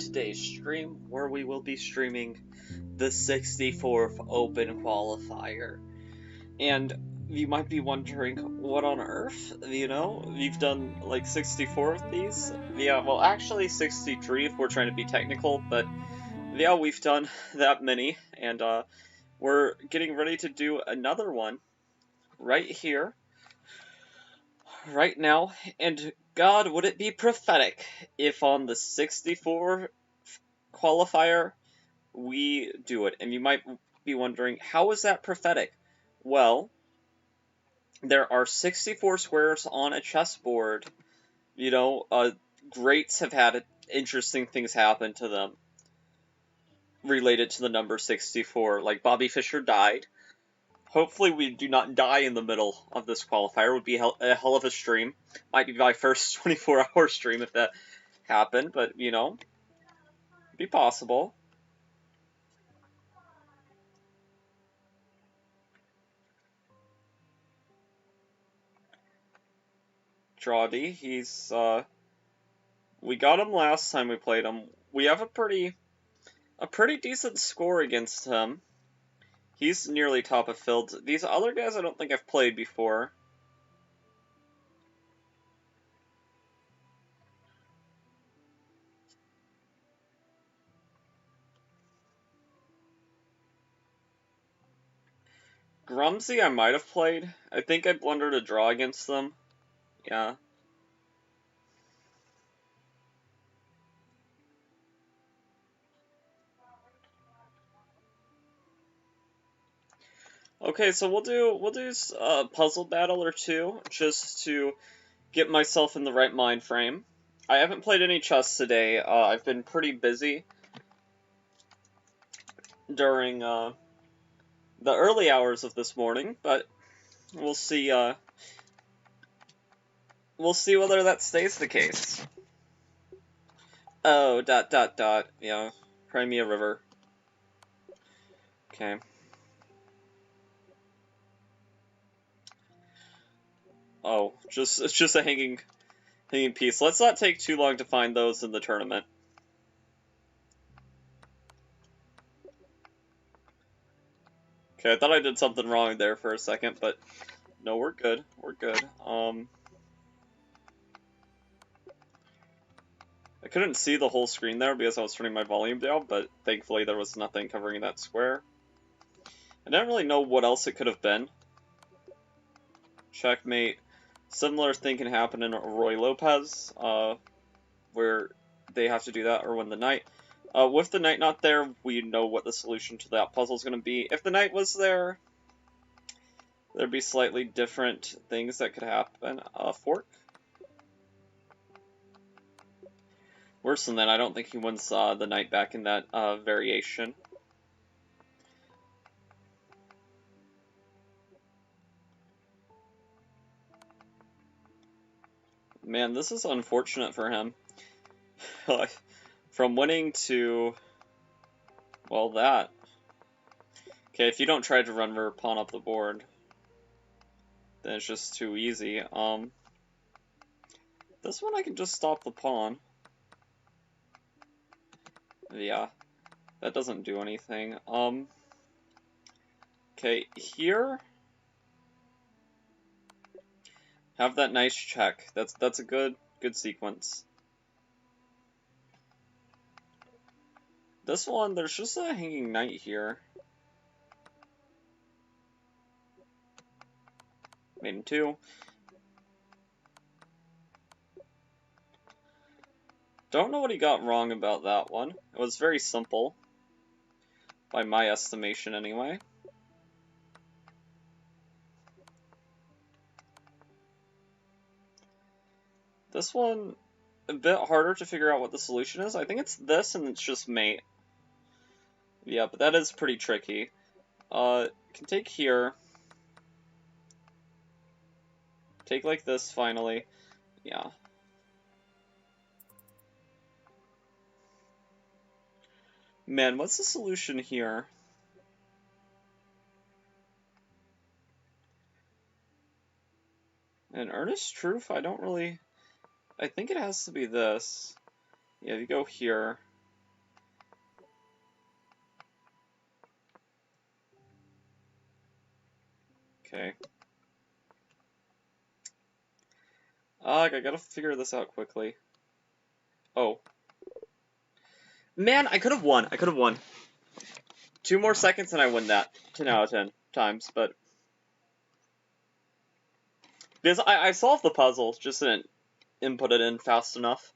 today's stream, where we will be streaming the 64th Open Qualifier. And you might be wondering, what on earth? We've done like 64 of these. Yeah, well, actually 63 if we're trying to be technical, but yeah, we've done that many, and we're getting ready to do another one right here, right now, and God, would it be prophetic if on the 64 qualifier we do it? And you might be wondering, how is that prophetic? Well, there are 64 squares on a chessboard. Greats have had interesting things happen to them related to the number 64. Like, Bobby Fischer died. Hopefully we do not die in the middle of this qualifier. It would be a hell of a stream. Might be my first 24-hour stream if that happened, but, be possible. Drawdy, he's, we got him last time we played him. We have a pretty decent score against him. He's nearly top of field. These other guys I don't think I've played before. Grumsy I might have played. I think I blundered a draw against them. Yeah. Okay, so we'll do a puzzle battle or two just to get myself in the right mind frame. I haven't played any chess today. I've been pretty busy during the early hours of this morning, but we'll see. We'll see whether that stays the case. Oh, ... Yeah, Crimea River. Okay. Oh, it's just a hanging piece. Let's not take too long to find those in the tournament. Okay, I thought I did something wrong there for a second, but no, we're good. We're good. I couldn't see the whole screen there because I was turning my volume down, but thankfully there was nothing covering that square. I didn't really know what else it could have been. Checkmate. Similar thing can happen in Roy Lopez, where they have to do that, or when the knight. With the knight not there, we know what the solution to that puzzle is going to be. If the knight was there, there'd be slightly different things that could happen. Fork. Worse than that, I don't think he wins the knight back in that variation. Man, this is unfortunate for him. From winning to... well, that. Okay, if you don't try to run your pawn up the board, then it's just too easy. This one I can just stop the pawn. Yeah, that doesn't do anything. Okay, here... have that nice check. That's a good sequence. This one, there's just a hanging knight here. Made in two. Don't know what he got wrong about that one. It was very simple. By my estimation, anyway. This one, a bit harder to figure out what the solution is. I think it's this, and it's just mate. Yeah, but that is pretty tricky. Can take here. Take like this, finally. Yeah. Man, what's the solution here? In earnest truth, I don't really... I think it has to be this. Yeah, if you go here... Okay. I gotta figure this out quickly. Oh. Man, I could have won. I could have won. 2 more seconds and I win that 10 out of 10 times, but... Because I solved the puzzle, just didn't input it in fast enough.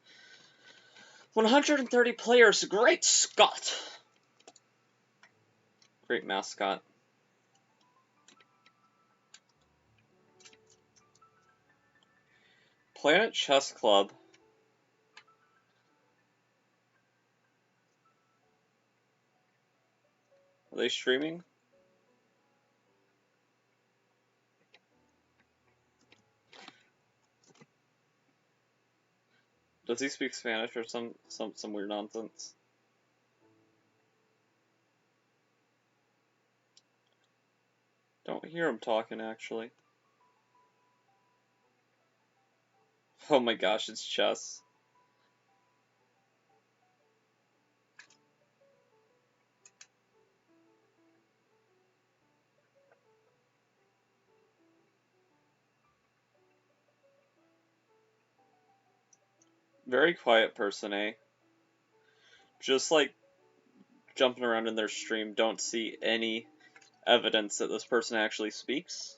130 players, great Scott! Great mascot. Planet Chess Club. Are they streaming? Does he speak Spanish or some weird nonsense? Don't hear him talking, actually. Oh my gosh, it's chess. Very quiet person, eh? Just like jumping around in their stream, don't see any evidence that this person actually speaks.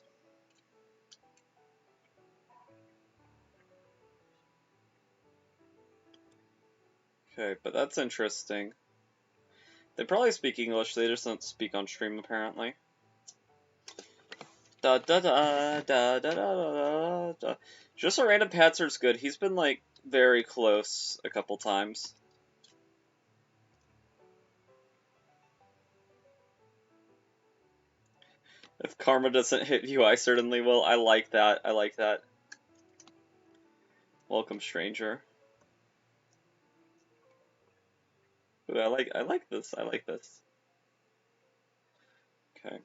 Okay, but that's interesting. They probably speak English, they just don't speak on stream, apparently. Da da da da da da da da. Just a random Patzer's good. He's been, like, very close a couple times. If karma doesn't hit you, I certainly will. I like that. I like that. Welcome, stranger. Ooh, I like this. I like this. Okay.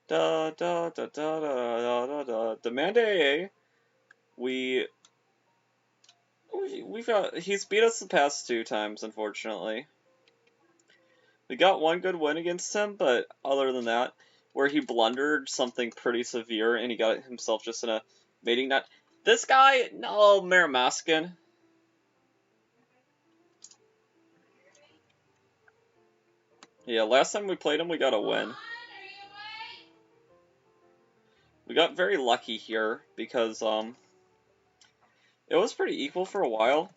Da da da da da da da. Demand AA. We've got. He's beat us the past 2 times, unfortunately. We got 1 good win against him, but other than that, where he blundered something pretty severe and he got himself just in a mating net. This guy, no, Maramaskin. Yeah, last time we played him, we got a win. We got very lucky here because it was pretty equal for a while.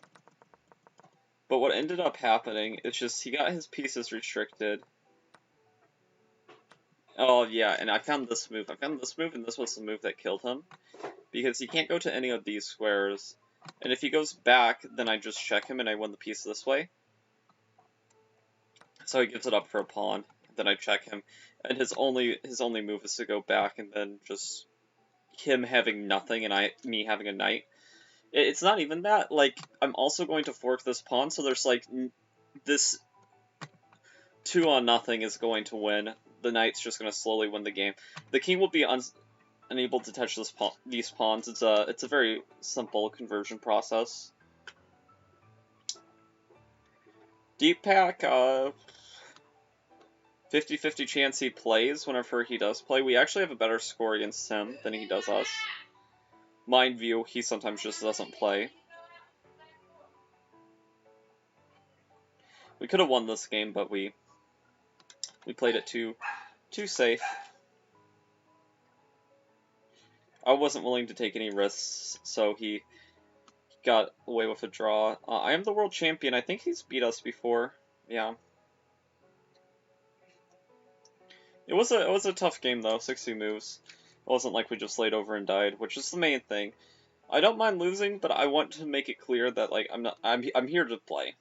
But what ended up happening is just he got his pieces restricted. Oh yeah, and I found this move. I found this move, and this was the move that killed him. Because he can't go to any of these squares. And if he goes back, then I just check him and I win the piece this way. So he gives it up for a pawn. Then I check him. And his only move is to go back and then just him having nothing and me having a knight. It's not even that. Like, I'm also going to fork this pawn, so there's like this 2-on-0 is going to win. The knight's just going to slowly win the game. The king will be unable to touch these pawns. It's a very simple conversion process. Deep pack, 50-50 chance he plays whenever he does play. We actually have a better score against him than he does us. Mind view, he sometimes just doesn't play. We could have won this game, but we played it too safe. I wasn't willing to take any risks, so he got away with a draw. I am the world champion. I think he's beat us before. Yeah. It was a tough game though. 60 moves. It wasn't like we just laid over and died, which is the main thing. I don't mind losing, but I want to make it clear that like I'm here to play.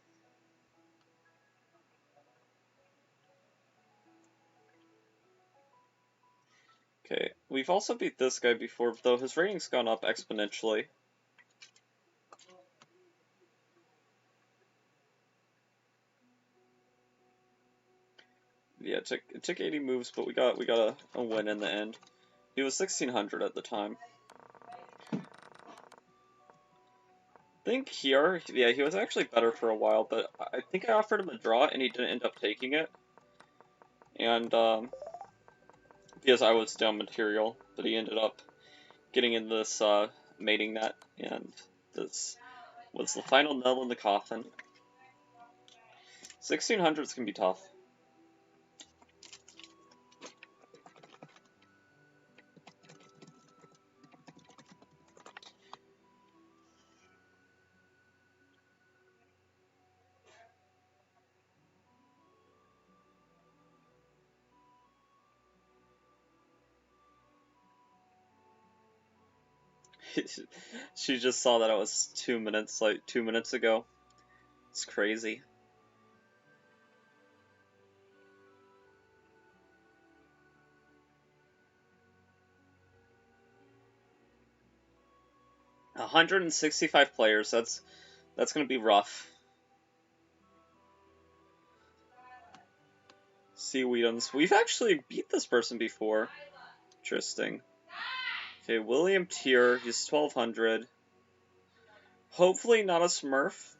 Okay, we've also beat this guy before, though his rating's gone up exponentially. Yeah, it took 80 moves, but we got a win in the end. He was 1600 at the time. I think here, yeah, he was actually better for a while, but I think I offered him a draw and he didn't end up taking it. And because I was down material, but he ended up getting in this mating net, and this was the final nail in the coffin. 1600s can be tough. She just saw that it was 2 minutes, like 2 minutes ago. It's crazy. $165 players. That's gonna be rough. Seaweedums. We've actually beat this person before. Interesting. Okay, William Tier. He's 1200. Hopefully not a Smurf.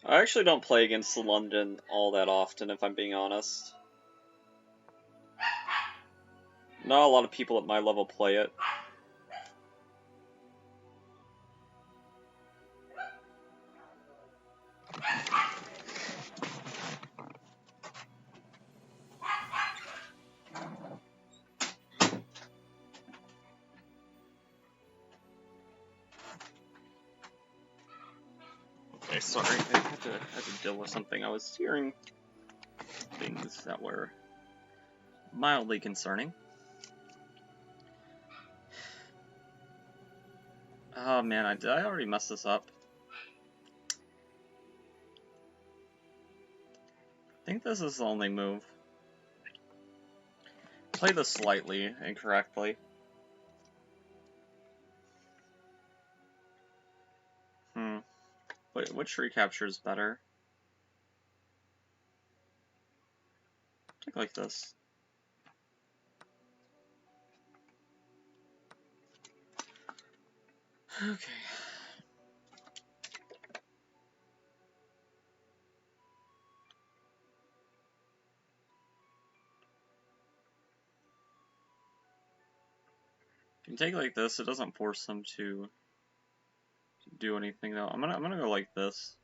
I actually don't play against London all that often, if I'm being honest. Not a lot of people at my level play it. Okay, sorry, I had to deal with something. I was hearing things that were mildly concerning. Oh man, did I already mess this up? I think this is the only move. Play this slightly incorrectly. Which recapture is better? Take like this. Okay. Can take like this. It doesn't force them to do anything though. I'm gonna go like this.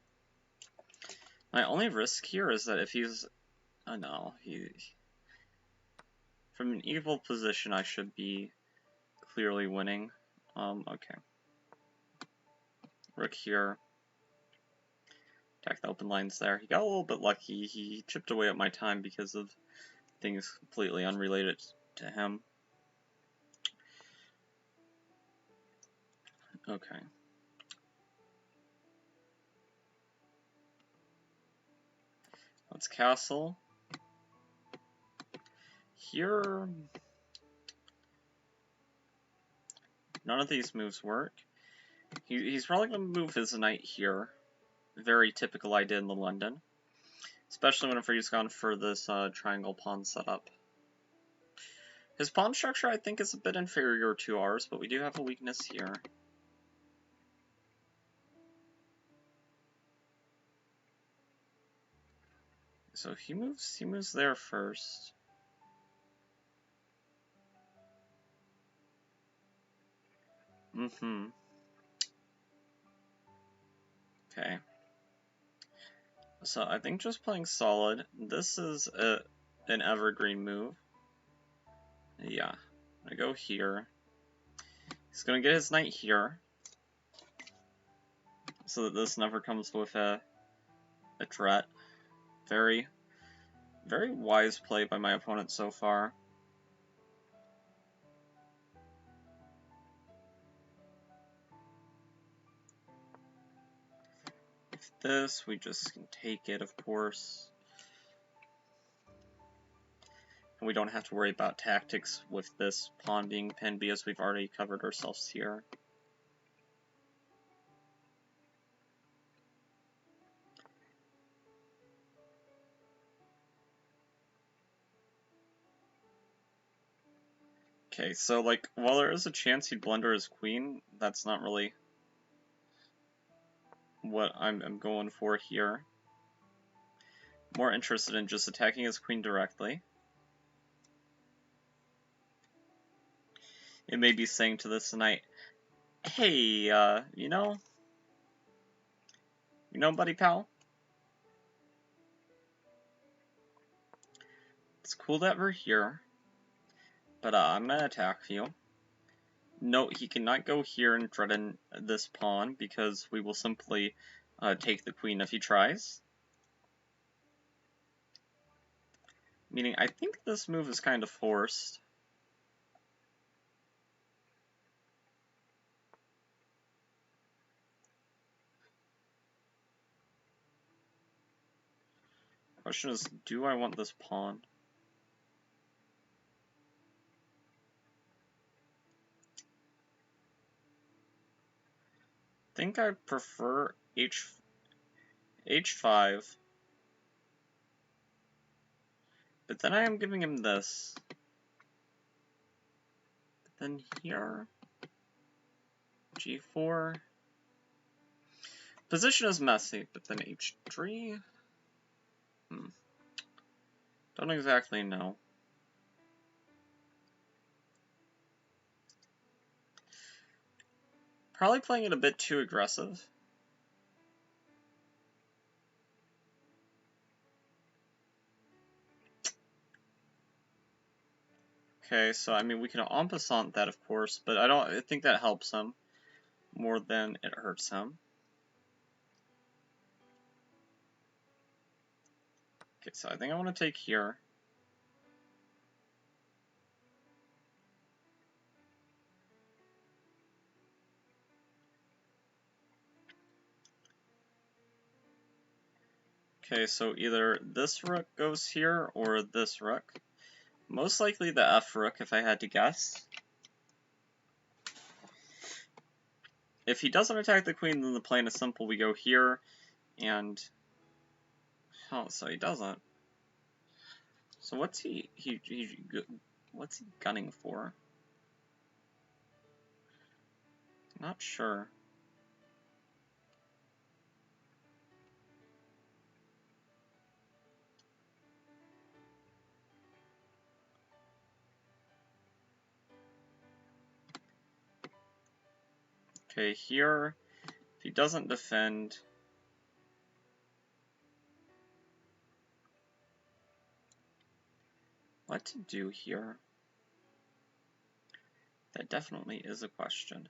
My only risk here is that if he's, oh no, from an evil position I should be clearly winning. Okay. Rook here. Attack the open lines there. He got a little bit lucky. He chipped away at my time because of things completely unrelated to him. Okay. Let's castle. Here, none of these moves work. He's probably going to move his knight here. Very typical idea in the London. Especially whenever he's gone for this triangle pawn setup. His pawn structure, I think, is a bit inferior to ours, but we do have a weakness here. So he moves there first. Okay. So I think just playing solid. This is an evergreen move. Yeah. I'm gonna go here. He's gonna get his knight here. So that this never comes with a threat. Very, very wise play by my opponent so far. With this, we just can take it, of course. And we don't have to worry about tactics with this pawn being pinned because we've already covered ourselves here. Okay, so, like, while there is a chance he'd blunder his queen, that's not really what I'm going for here. More interested in just attacking his queen directly. It may be saying to this knight, hey, you know, buddy pal? It's cool that we're here, but I'm gonna attack you. Note, he cannot go here and threaten this pawn, because we will simply take the queen if he tries. Meaning, I think this move is kind of forced. Question is, do I want this pawn? I think I prefer h5. But then I am giving him this. But then here, g4. Position is messy, but then h3. Don't exactly know. Probably playing it a bit too aggressive. Okay, so I mean we can en passant that, of course, but I think that helps him more than it hurts him. Okay, so I think I want to take here. Okay, so either this rook goes here or this rook. Most likely the F rook, if I had to guess. If he doesn't attack the queen, then the plan is simple. We go here, and oh, so he doesn't. So what's he gunning for? Not sure. Okay, here, if he doesn't defend, what to do here? That definitely is a question.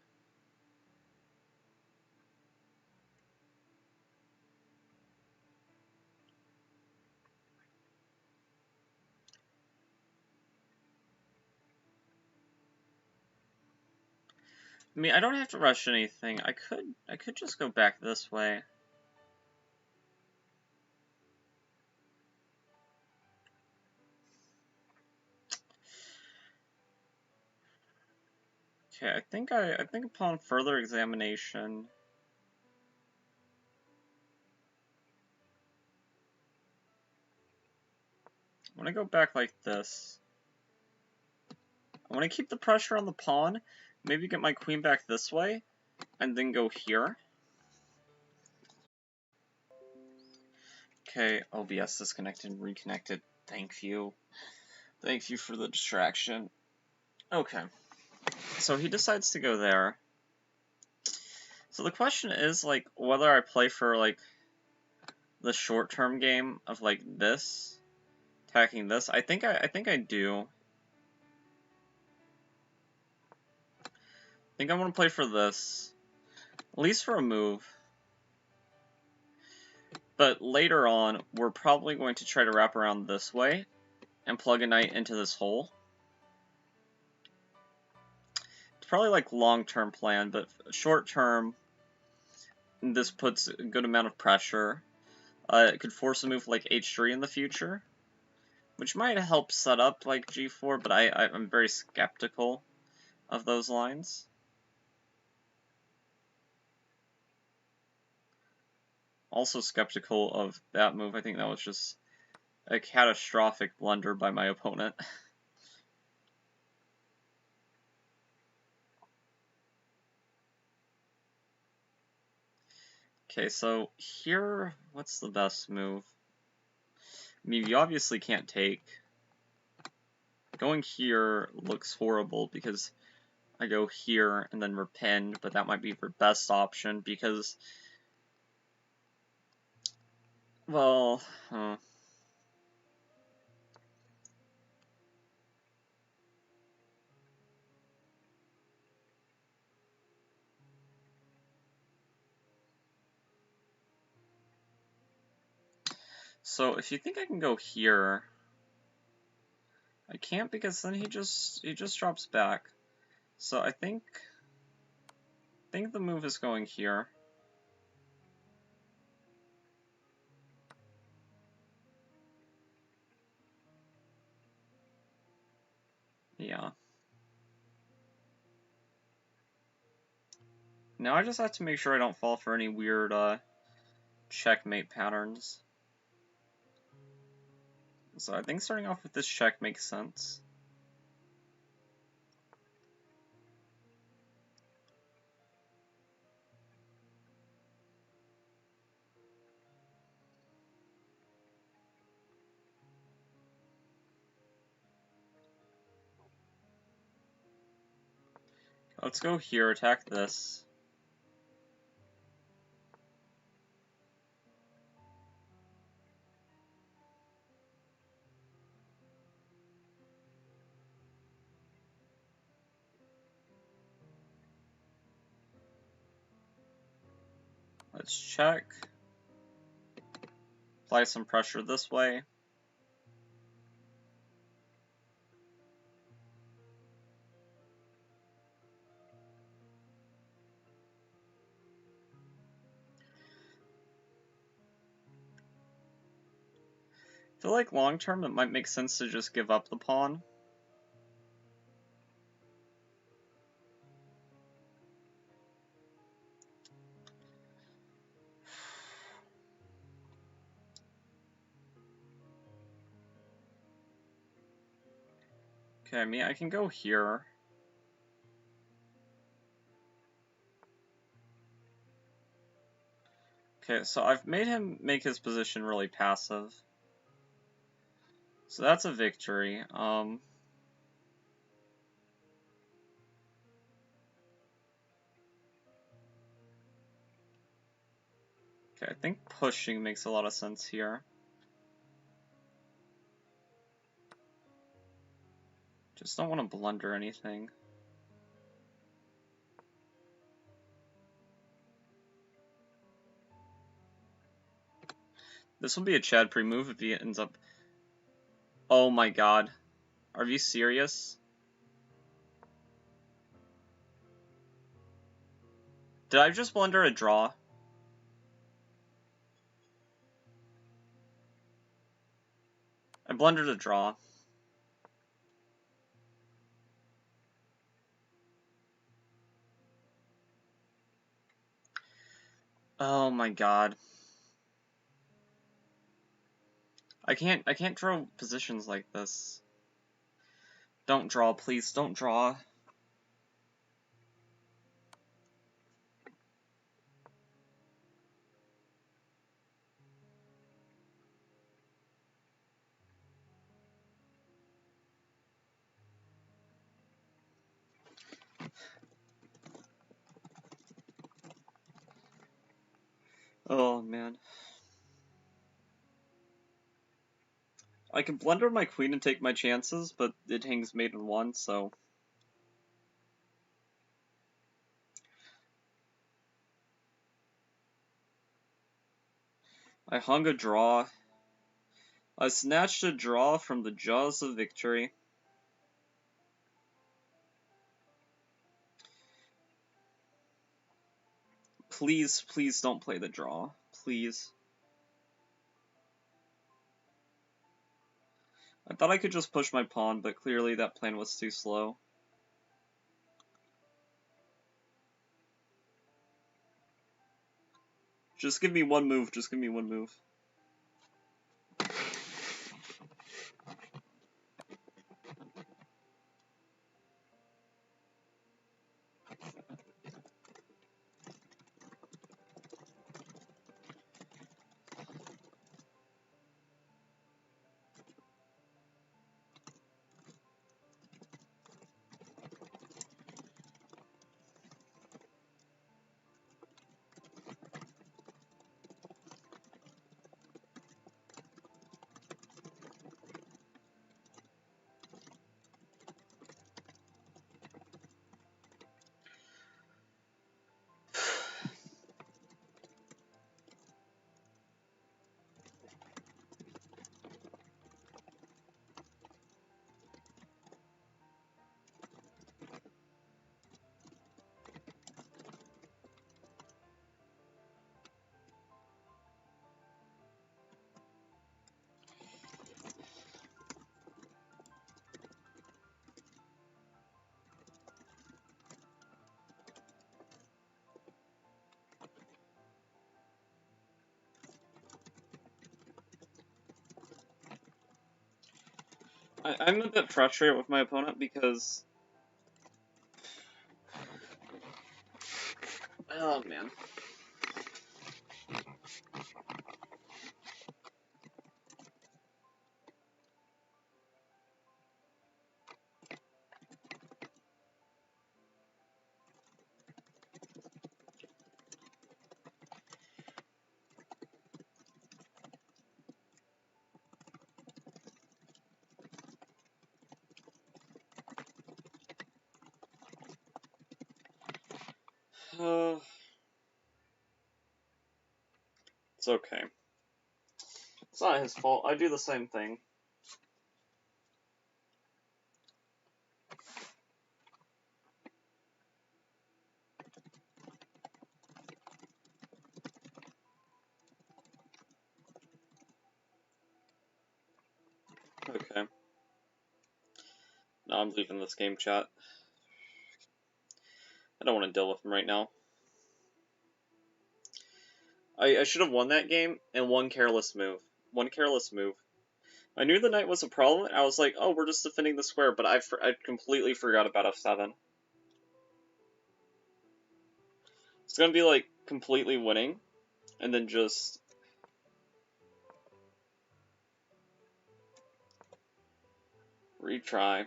I mean, I don't have to rush anything. I could just go back this way. Okay, I think upon further examination, I'm gonna go back like this. I want to keep the pressure on the pawn, maybe get my queen back this way, and then go here. Okay, OBS disconnected and reconnected. Thank you. Thank you for the distraction. Okay, so he decides to go there. So the question is, like, whether I play for, like, the short-term game of, like, this, attacking this. I think I do. I think I want to play for this, at least for a move. But later on, we're probably going to try to wrap around this way and plug a knight into this hole. It's probably like long-term plan, but short-term, this puts a good amount of pressure. It could force a move like h3 in the future, which might help set up like g4, but I'm very skeptical of those lines. Also skeptical of that move. I think that was just a catastrophic blunder by my opponent. Okay, so here, what's the best move? I mean, you obviously can't take. Going here looks horrible because I go here and then repend, but that might be your best option because, well, so if you think I can go here, I can't because then he just drops back. So I think the move is going here. Yeah. Now I just have to make sure I don't fall for any weird checkmate patterns. So I think starting off with this check makes sense. Let's go here, attack this. Let's check. Apply some pressure this way. I feel like long term it might make sense to just give up the pawn. Okay, I mean, I can go here. Okay, so I've made him make his position really passive. So that's a victory. Okay, I think pushing makes a lot of sense here. Just don't want to blunder anything. This will be a Chad pre-move if he ends up... Oh my god. Are you serious? Did I just blunder a draw? I blundered a draw. Oh my god. I can't draw positions like this. Don't draw, please, don't draw. Oh man. I can blunder my queen and take my chances, but it hangs mate in one, so... I hung a draw. I snatched a draw from the jaws of victory. Please, please don't play the draw. Please. I thought I could just push my pawn, but clearly that plan was too slow. Just give me one move, just give me one move. I'm a bit frustrated with my opponent because... Oh, man. It's okay. It's not his fault. I do the same thing. Okay. No, I'm leaving this game, chat. I don't want to deal with him right now. I should have won that game, and one careless move. One careless move. I knew the knight was a problem, and I was like, oh, we're just defending the square, but I completely forgot about f7. It's gonna be, like, completely winning, and then just... retry.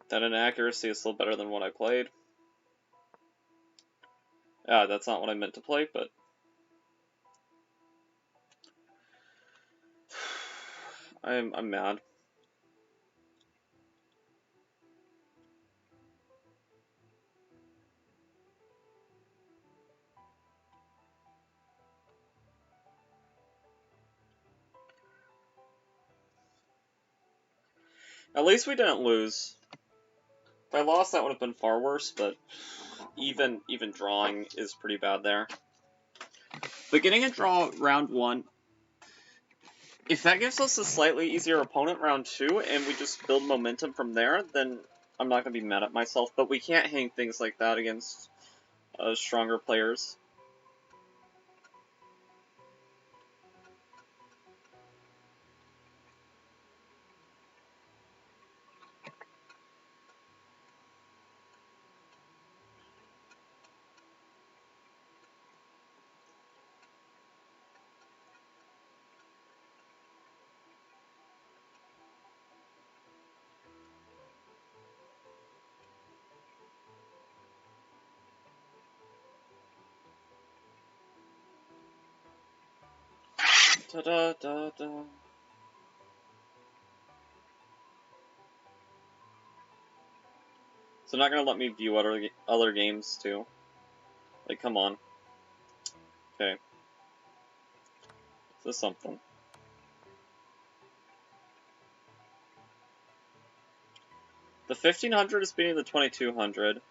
That inaccuracy is still better than what I played. Yeah, that's not what I meant to play, but... I'm mad. At least we didn't lose. If I lost, that would have been far worse, but even drawing is pretty bad there. But getting a draw round 1, if that gives us a slightly easier opponent round 2, and we just build momentum from there, then I'm not going to be mad at myself. But we can't hang things like that against stronger players. Da-da-da-da. So not gonna let me view other games too. Like, come on. Okay. This is something. The 1500 is beating the 2200.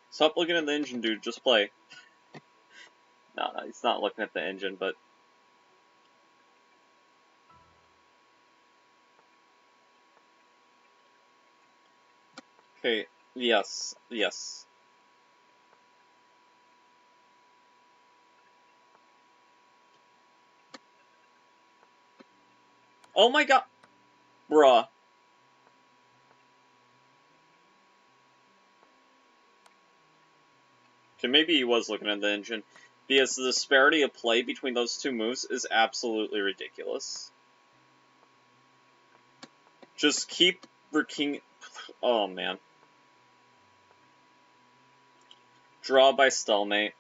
Stop looking at the engine, dude. Just play. No, he's not looking at the engine, but... Okay, yes, yes. Oh my god! Bruh. Okay, maybe he was looking at the engine. Because the disparity of play between those two moves is absolutely ridiculous. Just keep king... Oh, man. Draw by stalemate.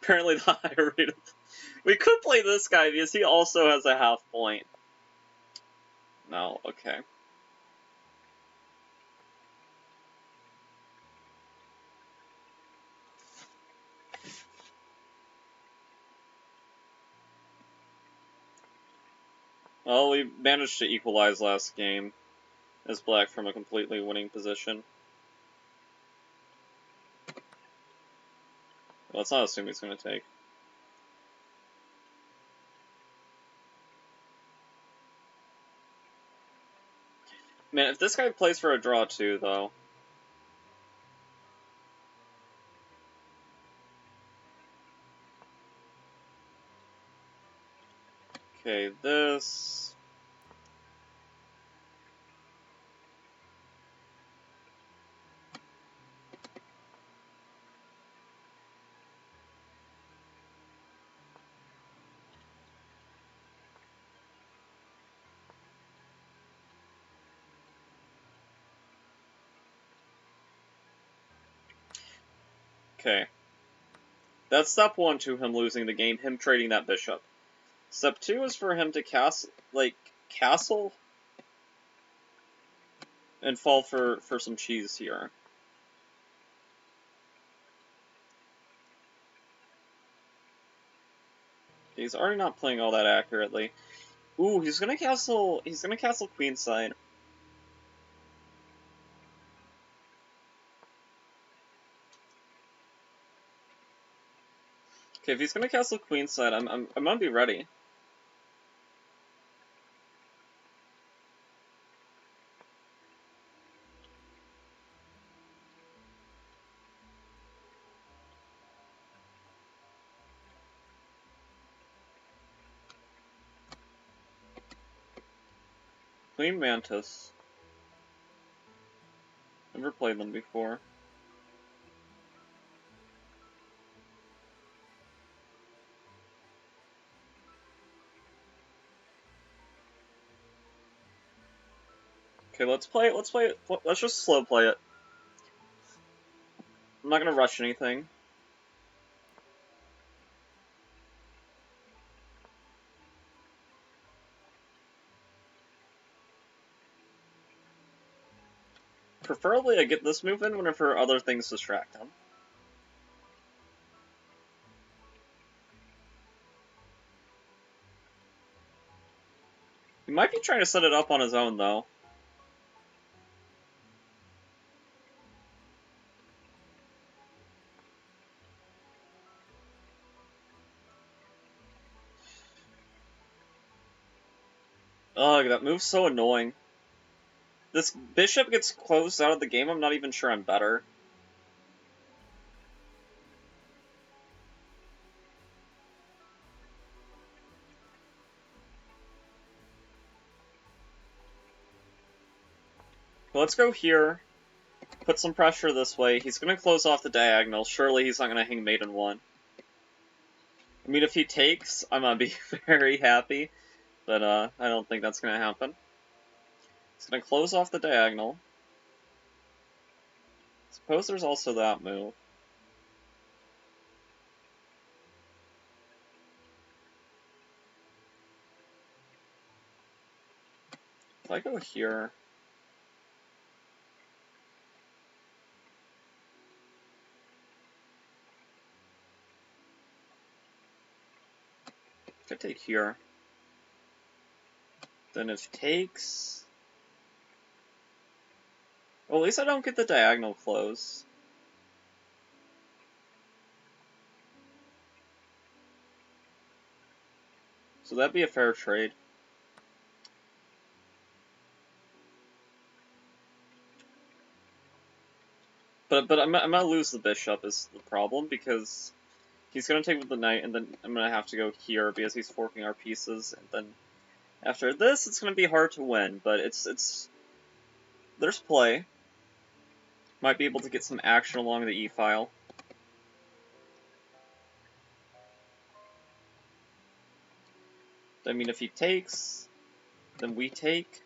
Apparently the higher rate of... We could play this guy because he also has a half point. No, okay. Well, we managed to equalize last game as black from a completely winning position. Let's not assume he's gonna take. Man, if this guy plays for a draw too, though. Okay, this. Okay. That's step 1 to him losing the game, him trading that bishop. Step 2 is for him to castle and fall for some cheese here. He's already not playing all that accurately. Ooh, he's gonna castle queenside. Okay, if he's gonna castle queenside, I'm gonna be ready. Queen Mantis. Never played them before. Okay, let's just slow play it. I'm not gonna rush anything. Preferably I get this move in whenever other things distract him. He might be trying to set it up on his own, though. Ugh, that move's so annoying. This bishop gets closed out of the game, I'm not even sure I'm better. Let's go here. Put some pressure this way. He's gonna close off the diagonal. Surely he's not gonna hang mate in 1. I mean, if he takes, I'm gonna be very happy. But, I don't think that's gonna happen. He's gonna close off the diagonal. Suppose there's also that move. If I go here... if I take here... then if takes... well, at least I don't get the diagonal close. So that'd be a fair trade. But I'm gonna lose the bishop is the problem, because he's gonna take with the knight, and then I'm gonna have to go here because he's forking our pieces, and then after this it's gonna be hard to win, but it's there's play. Might be able to get some action along the e-file. I mean, if he takes, then we take.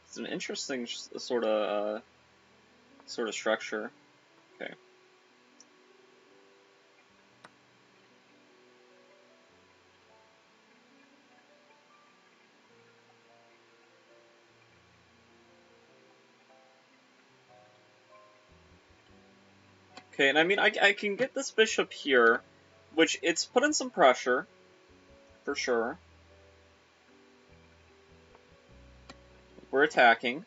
It's an interesting sort of structure. Okay. Okay, and I mean, I can get this bishop here, which it's put in some pressure, for sure. We're attacking.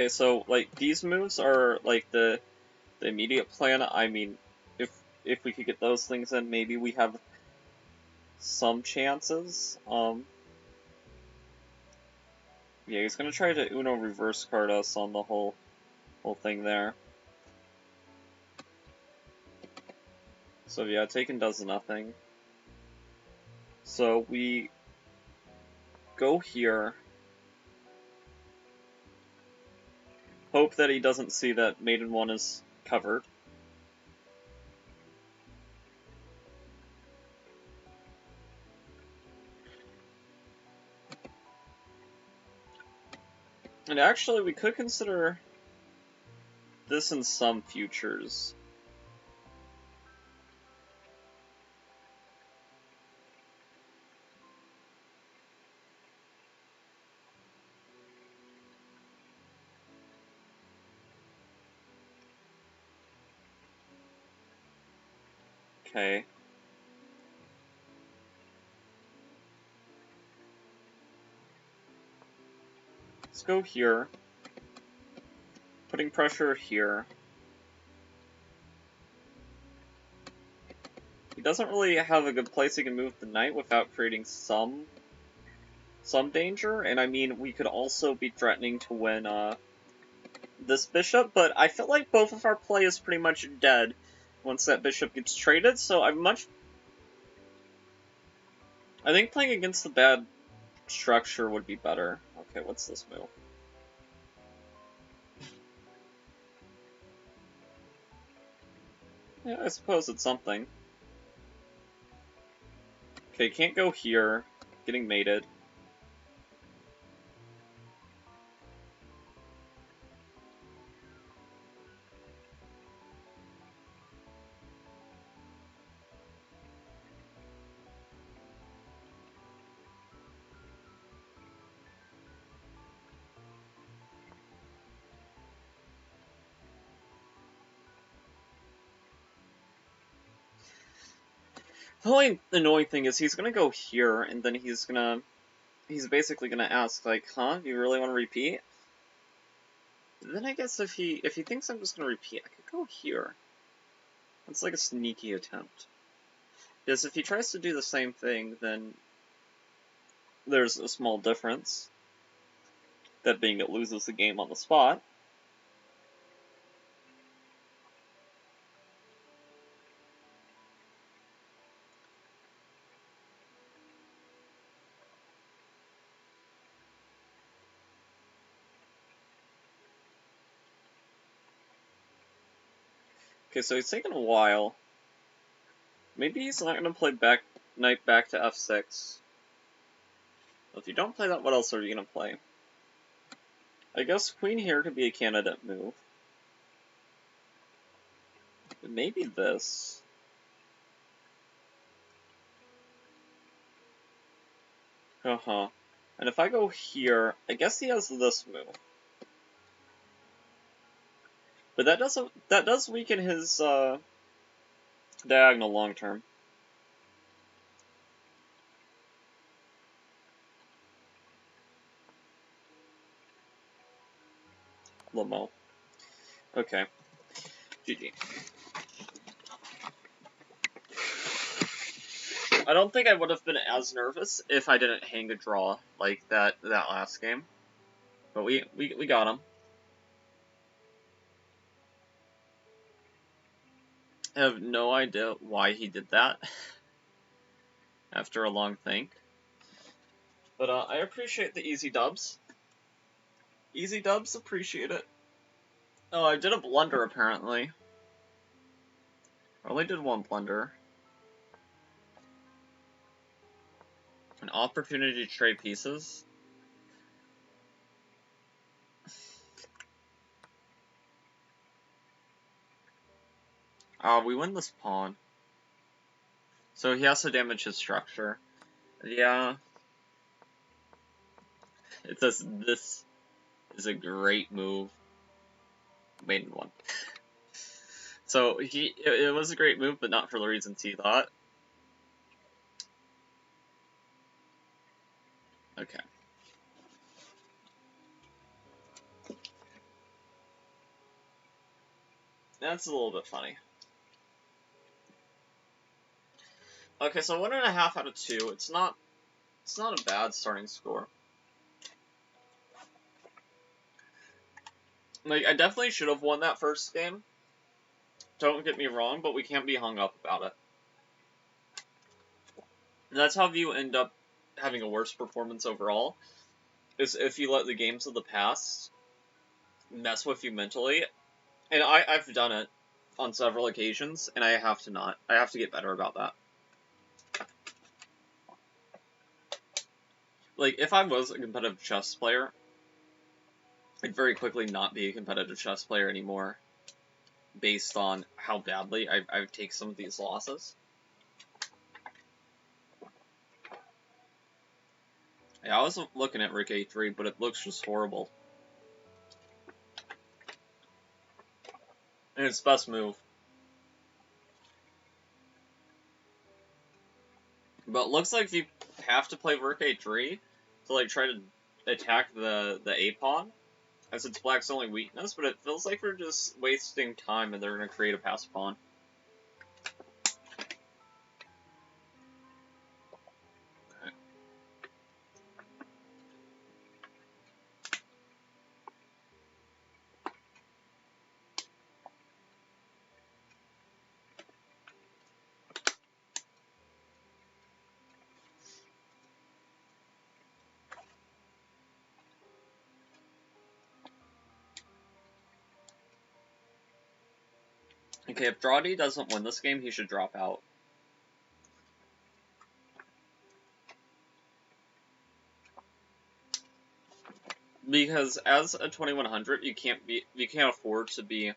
Okay, so, like, these moves are, like, the immediate plan. I mean, if we could get those things in, maybe we have some chances. Yeah, he's gonna try to Uno reverse card us on the whole thing there. So yeah, taken does nothing. So we go here. Hope that he doesn't see that Maiden 1 is covered. And actually, we could consider this in some futures. Okay. Let's go here. Putting pressure here. He doesn't really have a good place he can move the knight without creating some danger, and I mean, we could also be threatening to win this bishop, but I feel like both of our play is pretty much dead once that bishop gets traded, so I think playing against the bad structure would be better. Okay, what's this move? Yeah, I suppose it's something. Okay, can't go here. Getting mated. The only annoying thing is he's gonna go here, and then he's basically gonna ask, like, huh, you really want to repeat? Then I guess if he thinks I'm just gonna repeat, I could go here. That's like a sneaky attempt. Because if he tries to do the same thing, then there's a small difference. That being it loses the game on the spot. Okay, so he's taking a while. Maybe he's not gonna play knight back to f6. Well, if you don't play that, what else are you gonna play? I guess queen here could be a candidate move. Maybe this. Uh-huh. And if I go here, I guess he has this move. But that does weaken his diagonal long term. Lamo. Okay. GG. I don't think I would have been as nervous if I didn't hang a draw like that last game. But we got him. I have no idea why he did that after a long think. But I appreciate the easy dubs. Easy dubs, appreciate it. Oh, I did a blunder apparently. I only did one blunder. An opportunity to trade pieces. We win this pawn. So he has to damage his structure. Yeah. It says this is a great move. Maiden 1. So it was a great move, but not for the reasons he thought. Okay. That's a little bit funny. Okay, so 1.5 out of 2. It's not a bad starting score. Like, I definitely should have won that first game. Don't get me wrong, but we can't be hung up about it. And that's how you end up having a worse performance overall, is if you let the games of the past mess with you mentally. And I've done it on several occasions, and I have to not. I have to get better about that. Like, if I was a competitive chess player, I'd very quickly not be a competitive chess player anymore, based on how badly I take some of these losses. Yeah, I was looking at Rook A3, but it looks just horrible. And it's best move. But it looks like you have to play Rook A3 to, like, try to attack the A pawn, as it's black's only weakness, but it feels like we're just wasting time and they're going to create a pass pawn. Okay, if Draw D doesn't win this game, he should drop out. Because as a 2100, you can't afford to be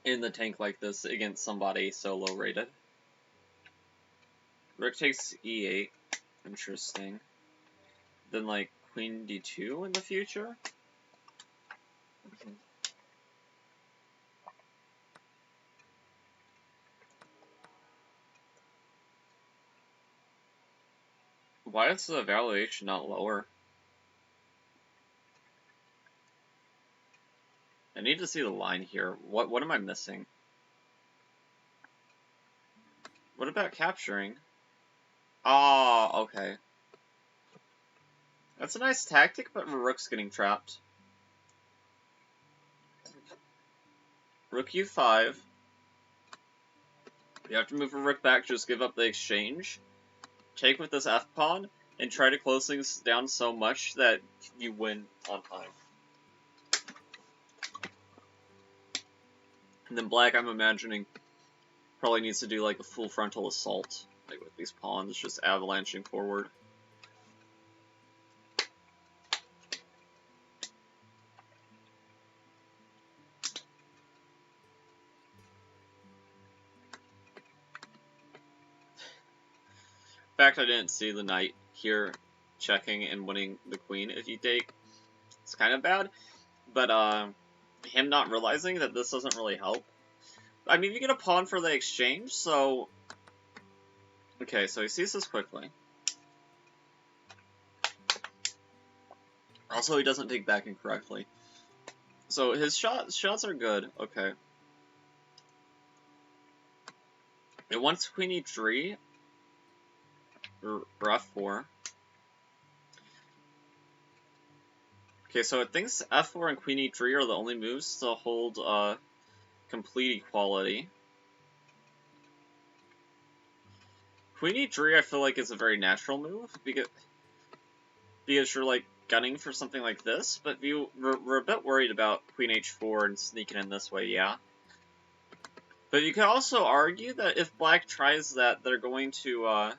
in the tank like this against somebody so low rated. Rook takes E8. Interesting. Then, like, Queen D2 in the future? Why is the evaluation not lower? I need to see the line here. What am I missing? What about capturing? Ah, okay. That's a nice tactic, but Rook's getting trapped. Rook U5. You have to move a rook back, just give up the exchange. Take with this F-pawn, and try to close things down so much that you win on time. And then black, I'm imagining, probably needs to do like a full frontal assault. Like with these pawns just avalanching forward. In fact, I didn't see the knight here checking and winning the queen if you take. It's kind of bad, but him not realizing that this doesn't really help. I mean, you get a pawn for the exchange, so... Okay, so he sees this quickly. Also, he doesn't take back incorrectly. So his shots are good, okay. It wants Queen E3, or F4. Okay, so it thinks F4 and Queen E3 are the only moves to hold complete equality. Queen E3 I feel like is a very natural move, because you're like gunning for something like this, but we're a bit worried about Queen H4 and sneaking in this way, yeah. But you could also argue that if black tries that, they're going to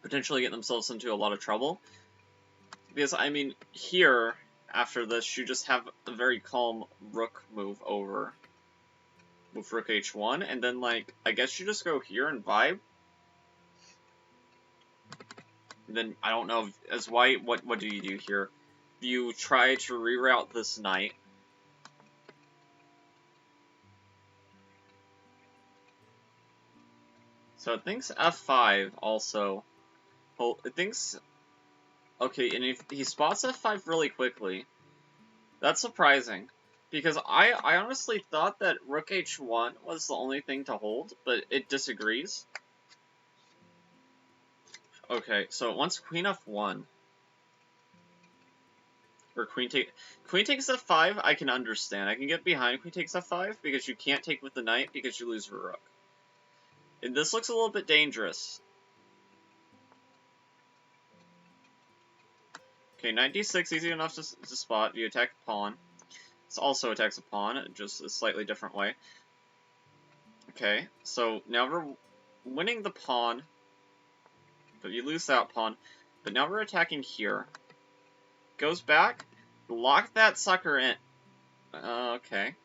potentially get themselves into a lot of trouble. Because, I mean, here, after this, you just have a very calm rook move over with rook h1, and then, like, I guess you just go here and vibe. And then, I don't know, as white, what do you do here? You try to reroute this knight. So it thinks f5 also. Well, it thinks... Okay, and if he spots f5 really quickly, That's surprising. Because I honestly thought that rook h1 was the only thing to hold, but it disagrees. Okay, so once queen f1, or queen takes f5, I can understand. I can get behind queen takes f5, because you can't take with the knight, because you lose your rook. And this looks a little bit dangerous. Okay, knight d6, easy enough to spot. You attack a pawn. This also attacks a pawn, just a slightly different way. Okay, so now we're winning the pawn, but you lose that pawn. But now we're attacking here. Goes back, lock that sucker in. Okay.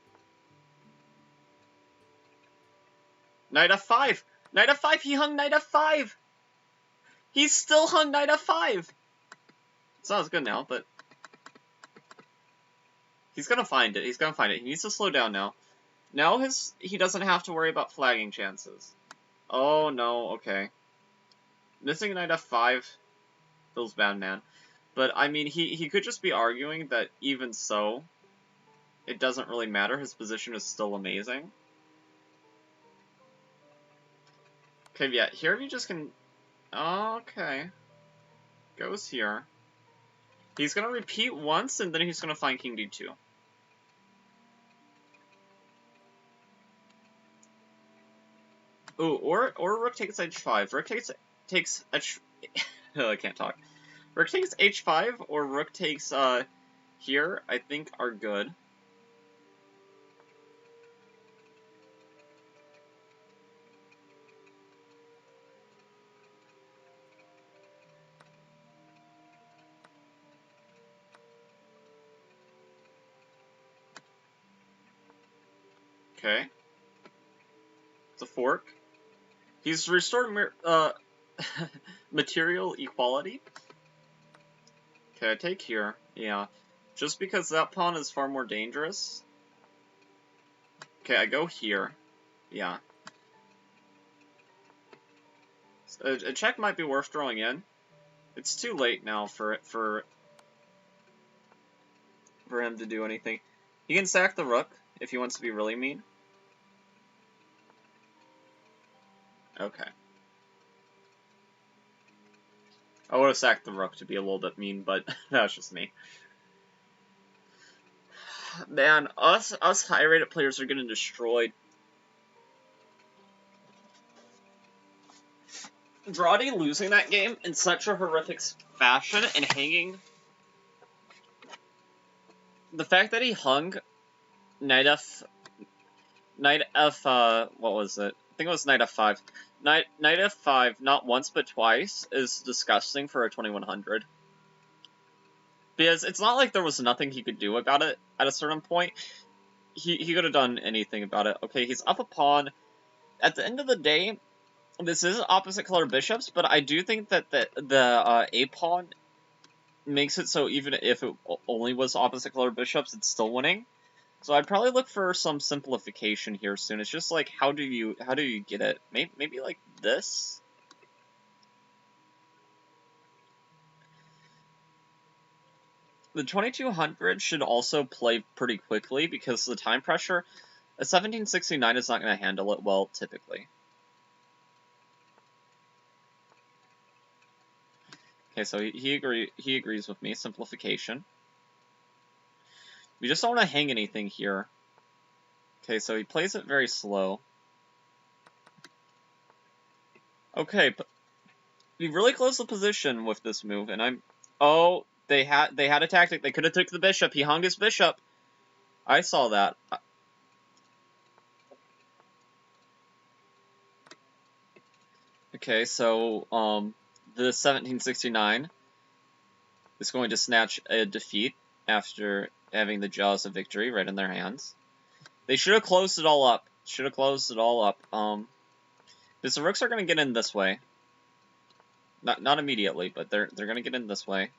Knight f5! Knight f5! He hung knight f5! He's still hung knight f5! It's not as good now, but... He's gonna find it. He's gonna find it. He needs to slow down now. Now he doesn't have to worry about flagging chances. Oh, no, okay. Missing knight f5 feels bad, man. But, I mean, he could just be arguing that even so, it doesn't really matter. His position is still amazing. Okay, yeah, here you just can... Okay. Goes here. He's gonna repeat once, and then he's gonna find king d2. Ooh, or rook takes h5. Rook takes h... I can't talk. Rook takes h5, or rook takes, here, I think are good. Okay. It's a fork. He's restored material equality. Okay, I take here. Yeah. Just because that pawn is far more dangerous. Okay, I go here. Yeah. A check might be worth throwing in. It's too late now for him to do anything. He can sack the rook if he wants to be really mean. Okay. I would have sacked the rook to be a little bit mean, but that's just me. Man, us high-rated players are getting destroyed. Drawdy losing that game in such a horrific fashion and hanging... The fact that he hung knight f... what was it? I think it was knight f5. Knight f5, not once but twice, is disgusting for a 2100. Because it's not like there was nothing he could do about it at a certain point. He could have done anything about it. Okay, he's up a pawn. At the end of the day, this is opposite color bishops, but I do think that the a pawn makes it so even if it only was opposite color bishops, it's still winning. So I'd probably look for some simplification here soon. It's just like, how do you get it? Maybe like this? The 2200 should also play pretty quickly because the time pressure, a 1769 is not going to handle it well, typically. Okay, so he agrees with me. Simplification. We just don't want to hang anything here. Okay, so he plays it very slow. Okay, we really close the position with this move, and I'm... Oh, they had a tactic. They could have took the bishop. He hung his bishop. I saw that. Okay, so, the 1769 is going to snatch a defeat after having the jaws of victory right in their hands. They should have closed it all up. Because the rooks are going to get in this way. Not immediately, but they're going to get in this way.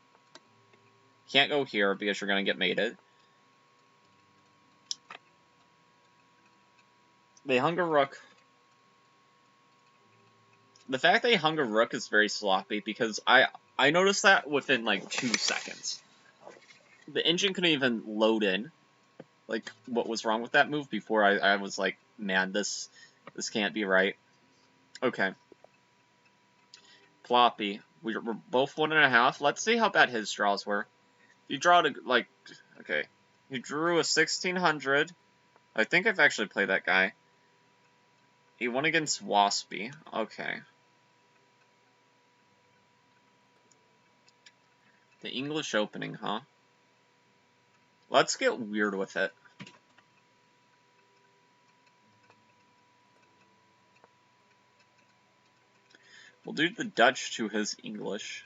Can't go here because you're going to get mated. They hung a rook. The fact they hung a rook is very sloppy because I noticed that within like 2 seconds. the engine couldn't even load in, like, what was wrong with that move before I was like, man, this can't be right. Okay. Floppy. We're both 1.5. Let's see how bad his draws were. He drew like, okay. He drew a 1600. I think I've actually played that guy. He won against Waspy. Okay. The English opening, huh? Let's get weird with it. We'll do the Dutch to his English.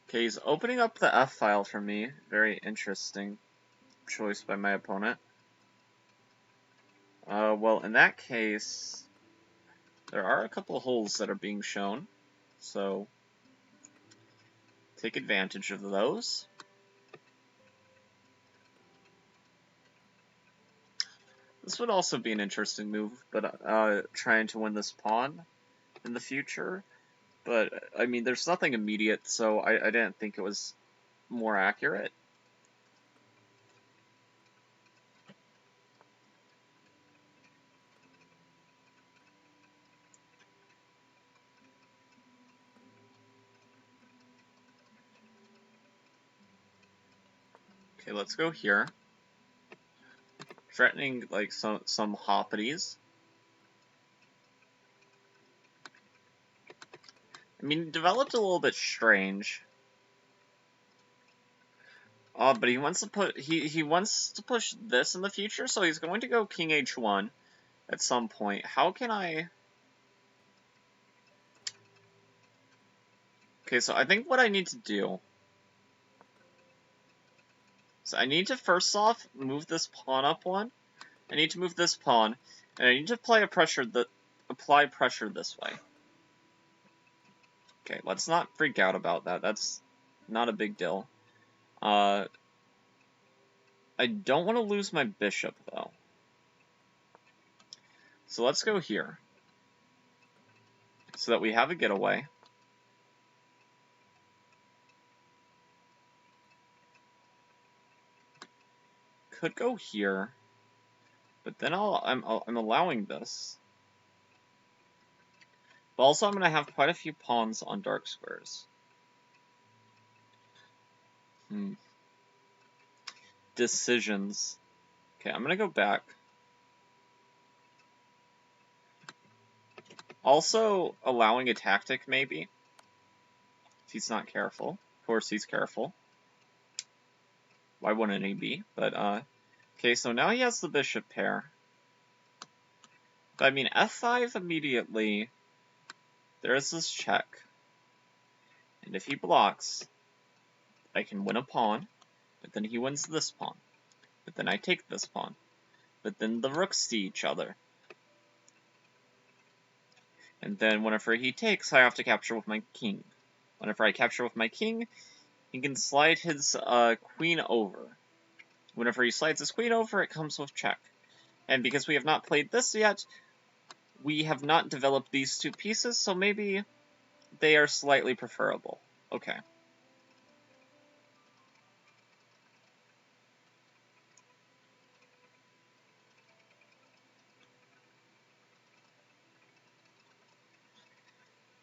Okay, he's opening up the F file for me. Very interesting choice by my opponent. Well, in that case, there are a couple of holes that are being shown, so take advantage of those. This would also be an interesting move, but trying to win this pawn in the future. But, I mean, there's nothing immediate, so I didn't think it was more accurate. Okay, let's go here. Threatening, like, some hoppities. I mean, it developed a little bit strange. But he wants to put he wants to push this in the future, so he's going to go King H1 at some point. How can I? Okay, so I think what I need to do. So I need to first off move this pawn up one. I need to move this pawn, and I need to apply pressure this way. Okay, let's not freak out about that. That's not a big deal. I don't want to lose my bishop, though. So let's go here. So that we have a getaway. Could go here. But then I'm allowing this. But also I'm going to have quite a few pawns on dark squares. Decisions. Okay, I'm going to go back. Also, allowing a tactic, maybe. If he's not careful. Of course, he's careful. Why wouldn't he be? But, okay, so now he has the bishop pair. But, I mean, f5 immediately. There's this check. And if he blocks, I can win a pawn. But then he wins this pawn. But then I take this pawn. But then the rooks see each other. And then whenever he takes, I have to capture with my king. Whenever I capture with my king, he can slide his queen over. Whenever he slides his queen over, it comes with check. And because we have not played this yet, we have not developed these two pieces, so maybe they are slightly preferable. Okay.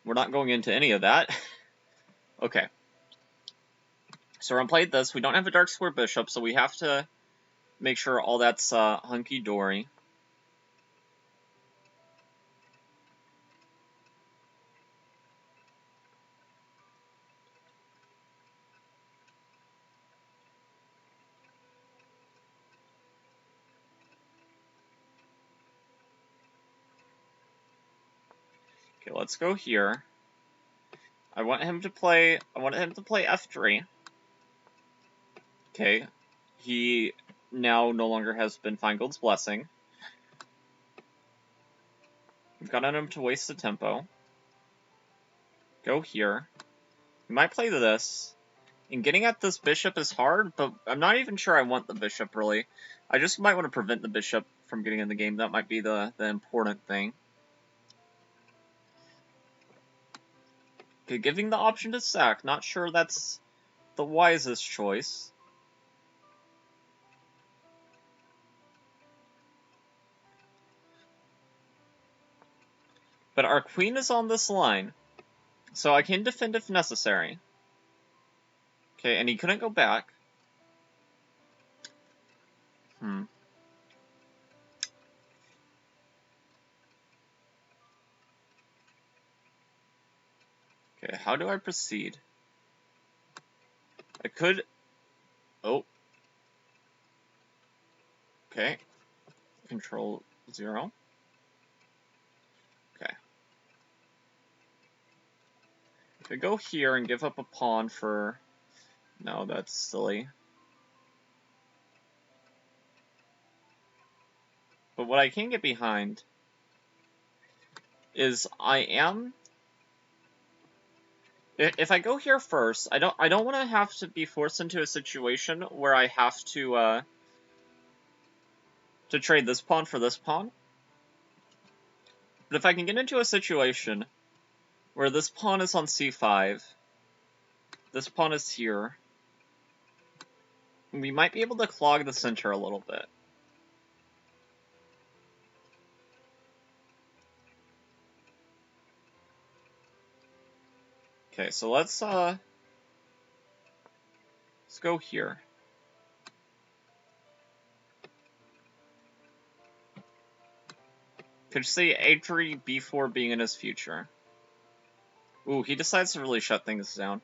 We're not going into any of that. Okay. So we're gonna play this. We don't have a dark square bishop, so we have to make sure all that's hunky-dory. Okay, let's go here. I want him to play f3. Okay. He now no longer has Ben Feingold's blessing. We've gotten him to waste the tempo. Go here. We might play this. And getting at this bishop is hard, but I'm not even sure I want the bishop, really. I just might want to prevent the bishop from getting in the game. That might be the important thing. Okay, giving the option to sack. Not sure that's the wisest choice. But our queen is on this line, so I can defend if necessary. Okay, and he couldn't go back. Okay, how do I proceed? I could... Oh. Okay. Control 0. Okay. I could go here and give up a pawn for... No, that's silly. But what I can get behind is I am... If I go here first, I don't want to have to be forced into a situation where I have to trade this pawn for this pawn. But if I can get into a situation where this pawn is on c5, this pawn is here, we might be able to clog the center a little bit. Okay, so let's go here. Could you see a3, b4 being in his future? Ooh, he decides to really shut things down.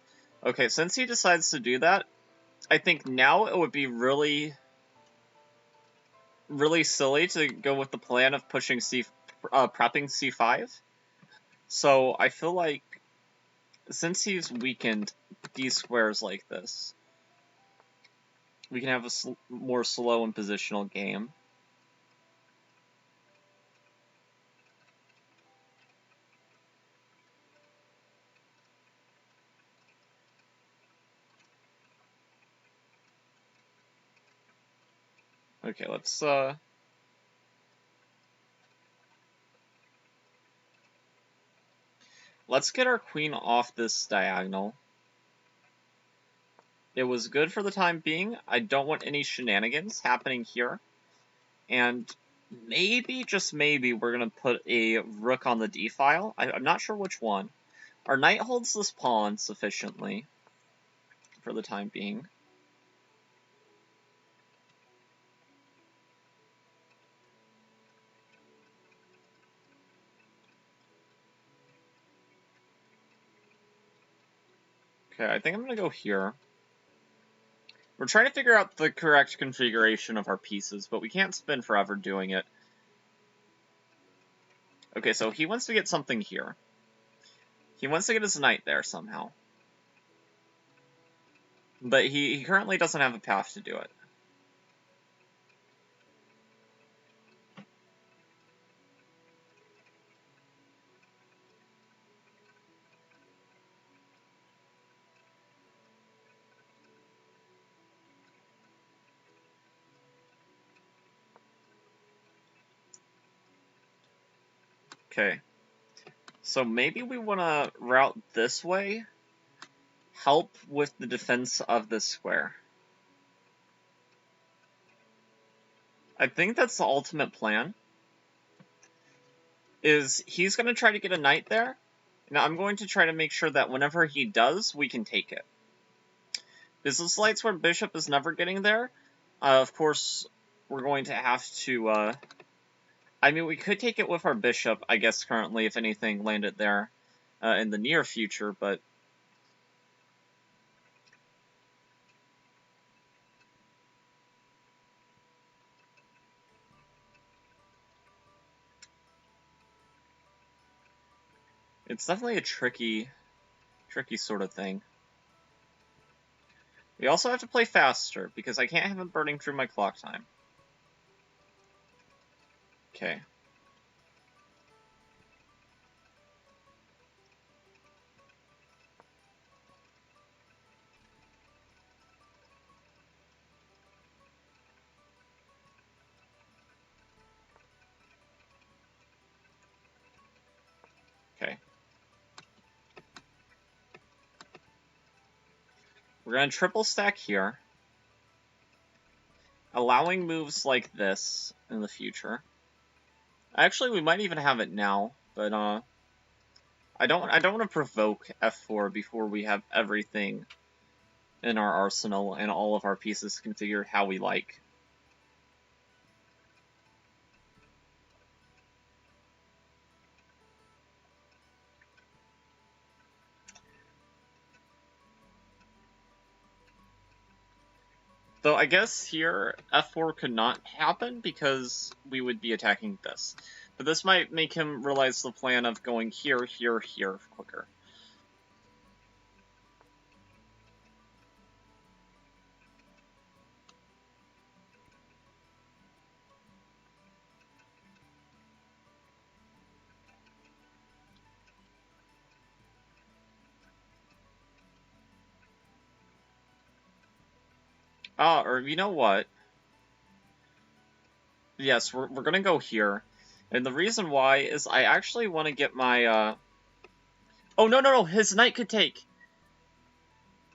Okay, since he decides to do that, I think now it would be really silly to go with the plan of pushing prepping c5. So I feel like since he's weakened these squares like this, we can have a more slow and positional game. Okay, let's get our queen off this diagonal. It was good for the time being. I don't want any shenanigans happening here. And maybe, just maybe, we're going to put a rook on the d-file. I'm not sure which one. Our knight holds this pawn sufficiently for the time being. Okay, I think I'm going to go here. We're trying to figure out the correct configuration of our pieces, but we can't spend forever doing it. Okay, so he wants to get something here. He wants to get his knight there somehow. But he currently doesn't have a path to do it. Okay. So maybe we want to route this way, help with the defense of this square. I think that's the ultimate plan. Is he's going to try to get a knight there, and I'm going to try to make sure that whenever he does, we can take it. Business lights where bishop is never getting there. Of course, we're going to have to... I mean, we could take it with our bishop, I guess, currently, if anything landed there in the near future, but... It's definitely a tricky sort of thing. We also have to play faster, because I can't have him burning through my clock time. Okay. We're gonna triple stack here, allowing moves like this in the future. Actually, we might even have it now, but I don't want to provoke f4 before we have everything in our arsenal and all of our pieces configured how we like. Though I guess here, f4 could not happen because we would be attacking this. But this might make him realize the plan of going here, here, here quicker. Or you know what? Yes, we're gonna go here. And the reason why is I actually want to get my, Oh, no, his knight could take!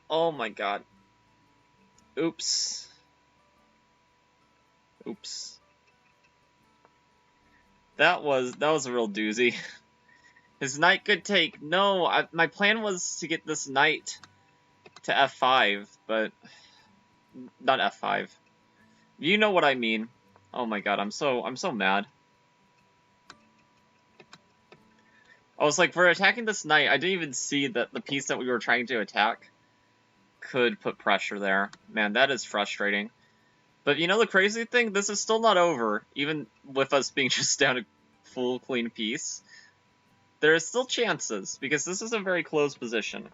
Oh my god. Oops. Oops. That was a real doozy. His knight could take. No, my plan was to get this knight to f5, but not f5. You know what I mean. Oh my god, I'm so mad. I was like, we're attacking this knight. I didn't even see that the piece that we were trying to attack could put pressure there. Man, that is frustrating. But you know the crazy thing? This is still not over, even with us being just down a full clean piece. There is still chances, because this is a very close position.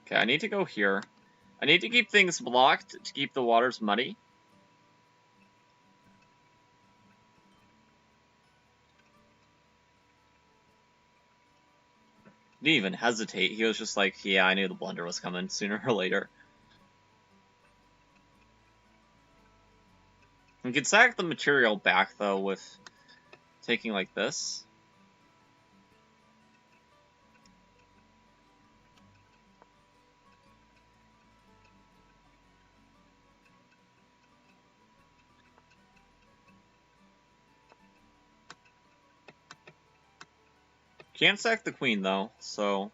Okay, I need to go here. I need to keep things blocked to keep the waters muddy. Didn't even hesitate. He was just like, yeah, I knew the blunder was coming sooner or later. We could sack the material back, though, with taking like this. Can't sack the queen, though, so...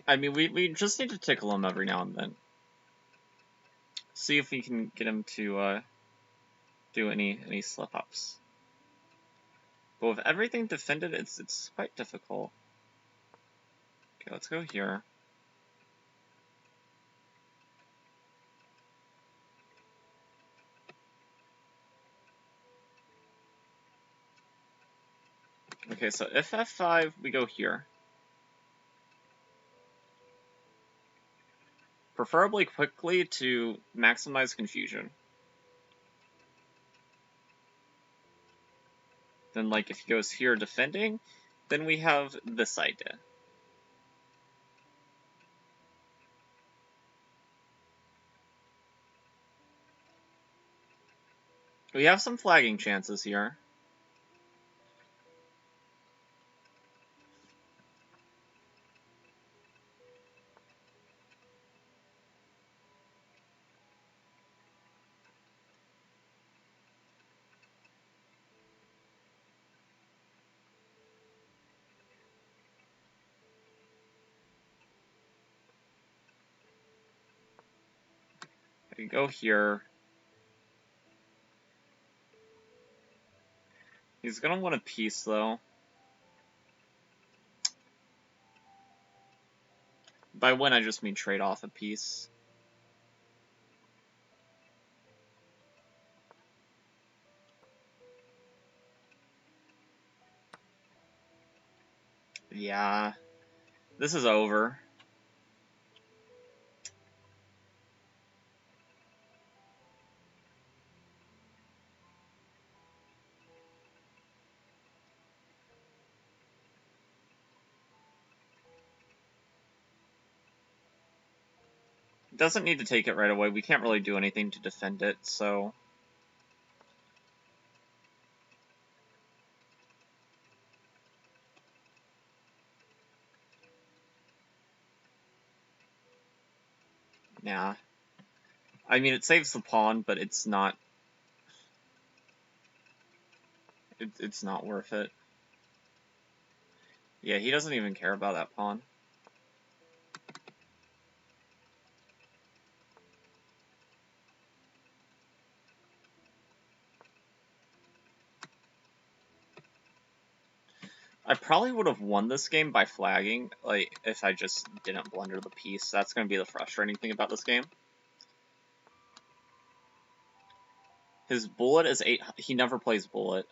I mean, we just need to tickle him every now and then. See if we can get him to, do any slip-ups. But with everything defended, it's quite difficult. Okay, let's go here. Okay, so if f5, we go here. Preferably quickly to maximize confusion. Then, like, if he goes here defending, then we have this idea. We have some flagging chances here. I can go here. He's gonna want a piece, though. By win, I just mean trade off a piece. Yeah, this is over. Doesn't need to take it right away. We can't really do anything to defend it, so... Yeah. I mean, it saves the pawn, but it's not... It's not worth it. Yeah, he doesn't even care about that pawn. I probably would have won this game by flagging, like, if I just didn't blunder the piece. That's going to be the frustrating thing about this game. His bullet is 8... He never plays bullet.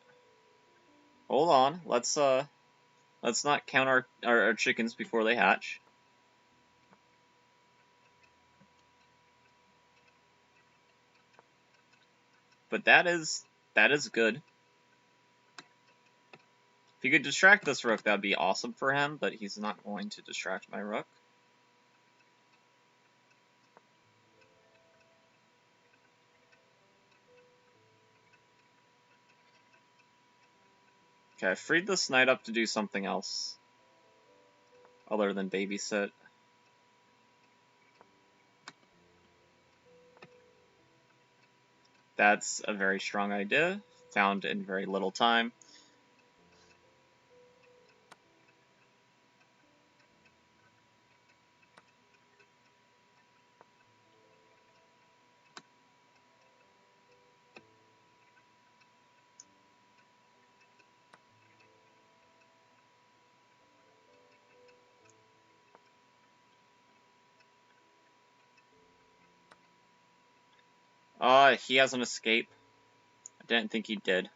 Hold on, let's not count our chickens before they hatch. But that is good. If he could distract this rook, that'd be awesome for him, but he's not going to distract my rook. Okay, I freed this knight up to do something else. Other than babysit. That's a very strong idea, found in very little time. He has an escape. I didn't think he did.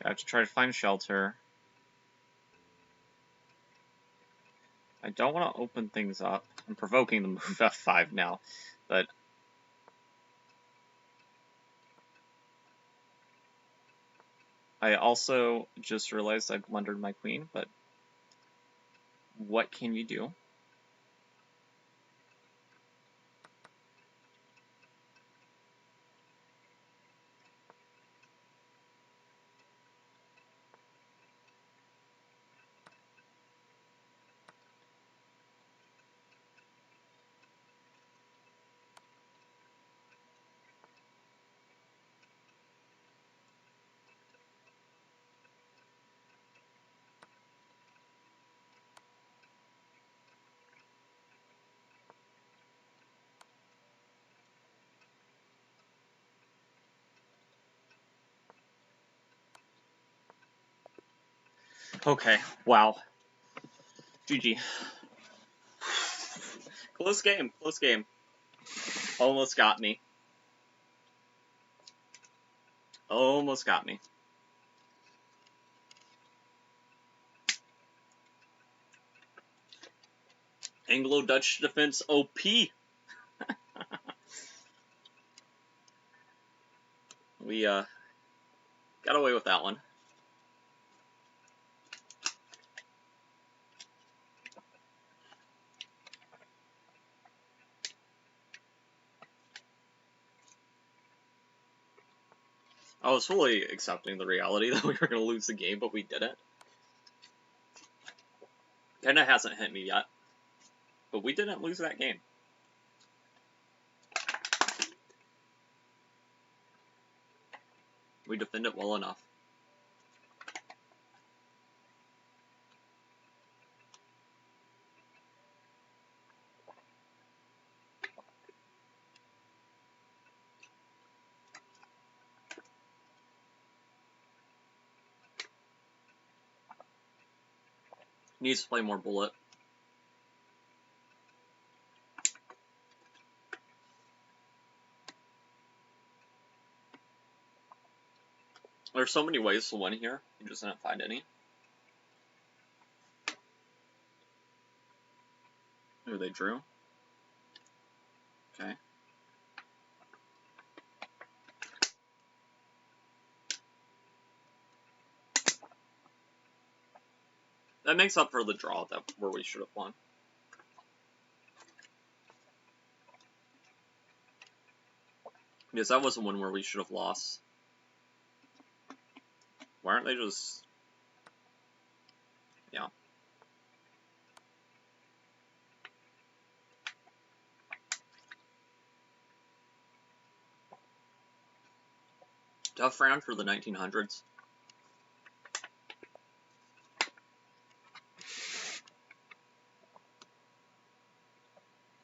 I have to try to find shelter. I don't want to open things up. I'm provoking the move f5 now, but... I also just realized I blundered my queen, but... What can you do? Okay, wow. GG. Close game, close game. Almost got me. Almost got me. Anglo-Dutch defense OP. We got away with that one. I was fully accepting the reality that we were going to lose the game, but we didn't. Kinda hasn't hit me yet, but we didn't lose that game. We defend it well enough. Needs to play more bullet. There's so many ways to win here. You just didn't find any. Ooh, they drew. Okay. That makes up for the draw where we should have won. Because that was the one where we should have lost. Why aren't they just... Yeah. Tough round for the 1900s.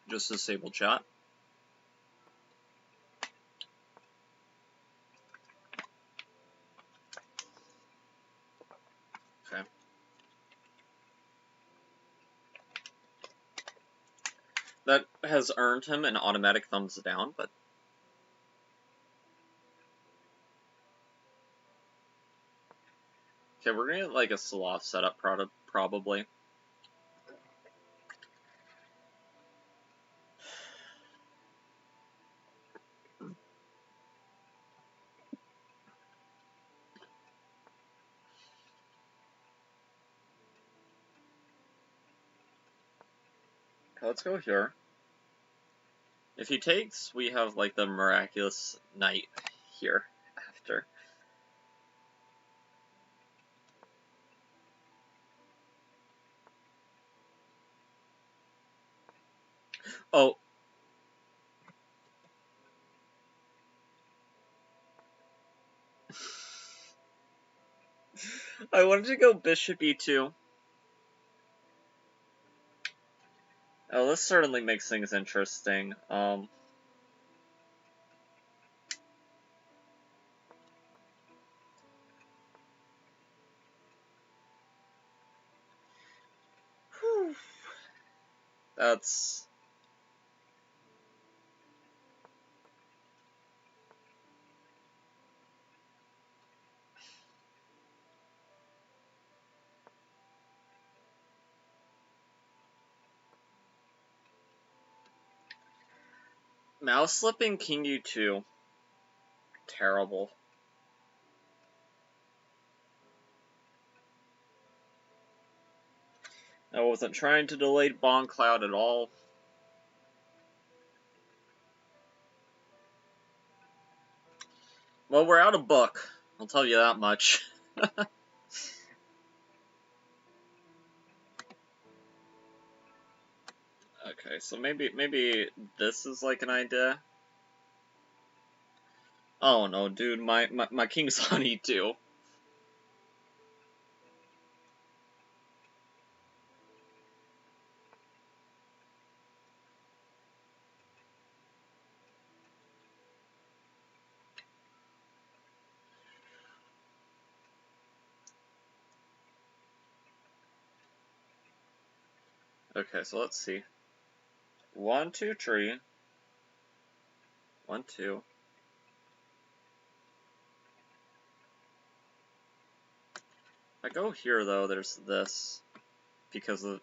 Just disable chat. Okay. That has earned him an automatic thumbs down, but... Okay, we're gonna get like a sloth setup probably. Okay, let's go here. If he takes, we have like the miraculous knight here after. Oh. I wanted to go bishop e2. Oh, this certainly makes things interesting. Whew. That's... Mouse slipping king u2. Terrible. I wasn't trying to delay Bond Cloud at all. Well, we're out of book. I'll tell you that much. Okay, so maybe this is like an idea. Oh no, dude, my king's on e2. Okay, so let's see. 1, 2, 3. 1, 2. If I go here though, there's this. Because of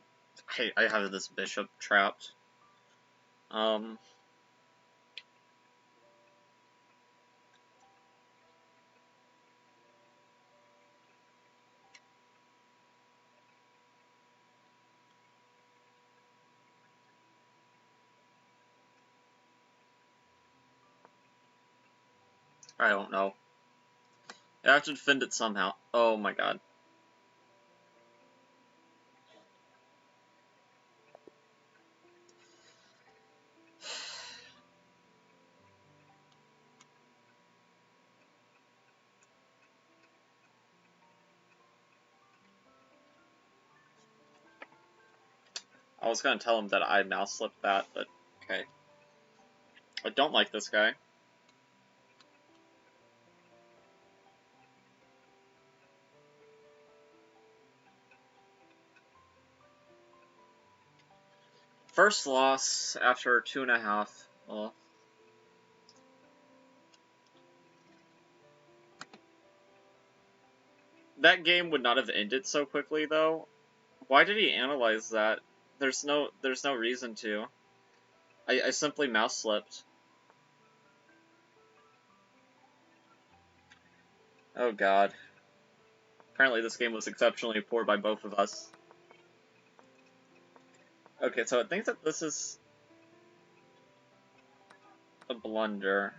I have this bishop trapped. I don't know. I have to defend it somehow. Oh my god. I was gonna tell him that I mouse slipped that, but okay. I don't like this guy. First loss after 2.5. Well, that game would not have ended so quickly, though. Why did he analyze that? There's no reason to. I simply mouse slipped. Oh god. Apparently this game was exceptionally poor by both of us. Okay, so I think that this is a blunder.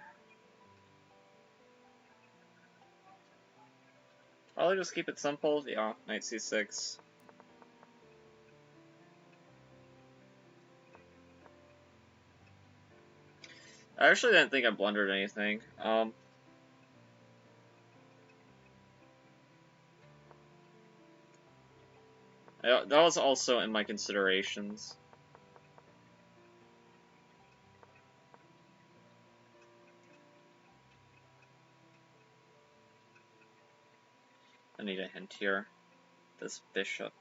I'll just keep it simple. Yeah, knight c6. I actually didn't think I blundered anything. That was also in my considerations. I need a hint here. This bishop.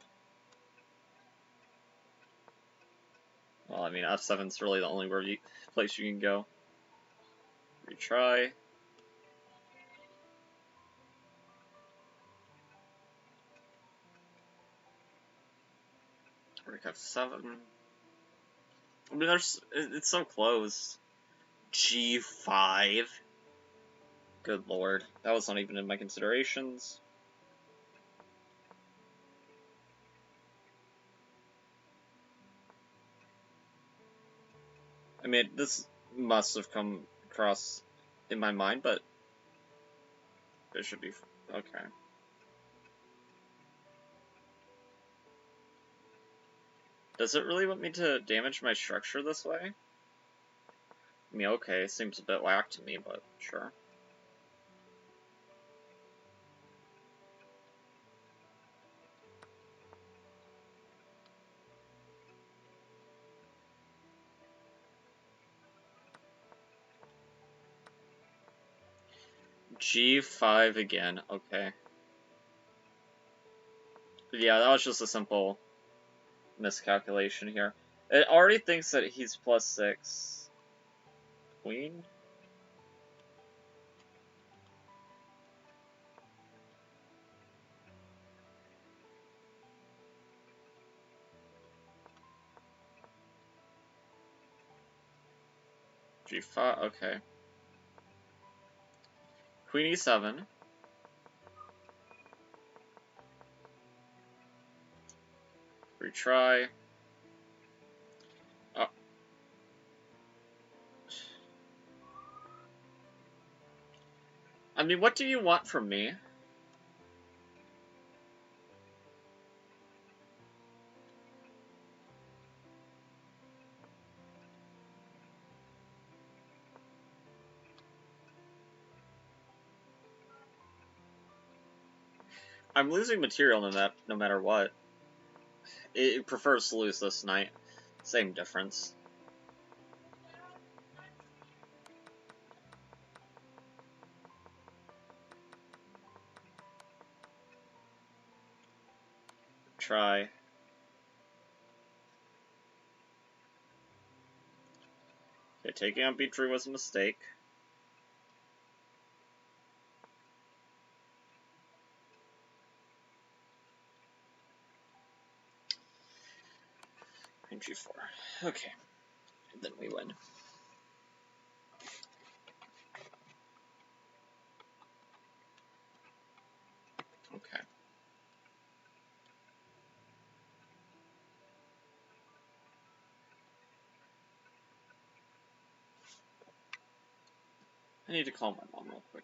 Well, I mean, f7's really the only place you can go. Retry. Rook f7. I mean, it's so close. g5. Good lord. That was not even in my considerations. I mean, this must have come across in my mind, but it should be okay. Does it really want me to damage my structure this way? I mean, okay, seems a bit whack to me, but sure. g5 again, okay. Yeah, that was just a simple miscalculation here. It already thinks that he's +6. Queen? g5, okay. Queen e7. Retry. Oh. I mean, what do you want from me? I'm losing material no matter what. It prefers to lose this knight. Same difference. Try. Okay, taking on b3 was a mistake. Queen g4. Okay. And then we win. Okay. I need to call my mom real quick.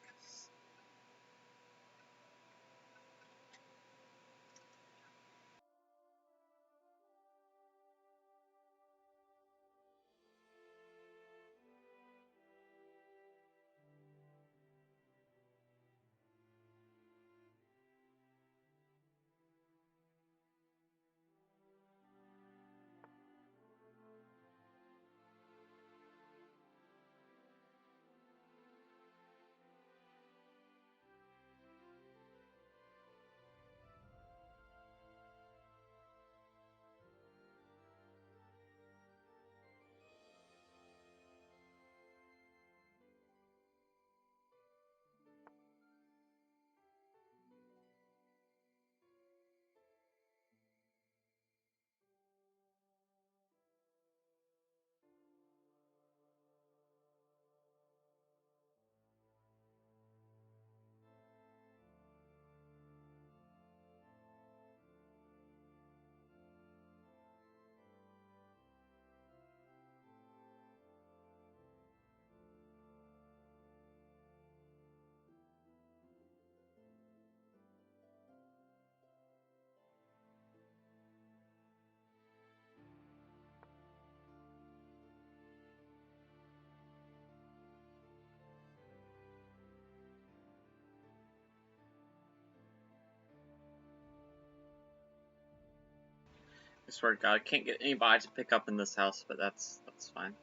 swear to God, I can't get anybody to pick up in this house, but that's fine.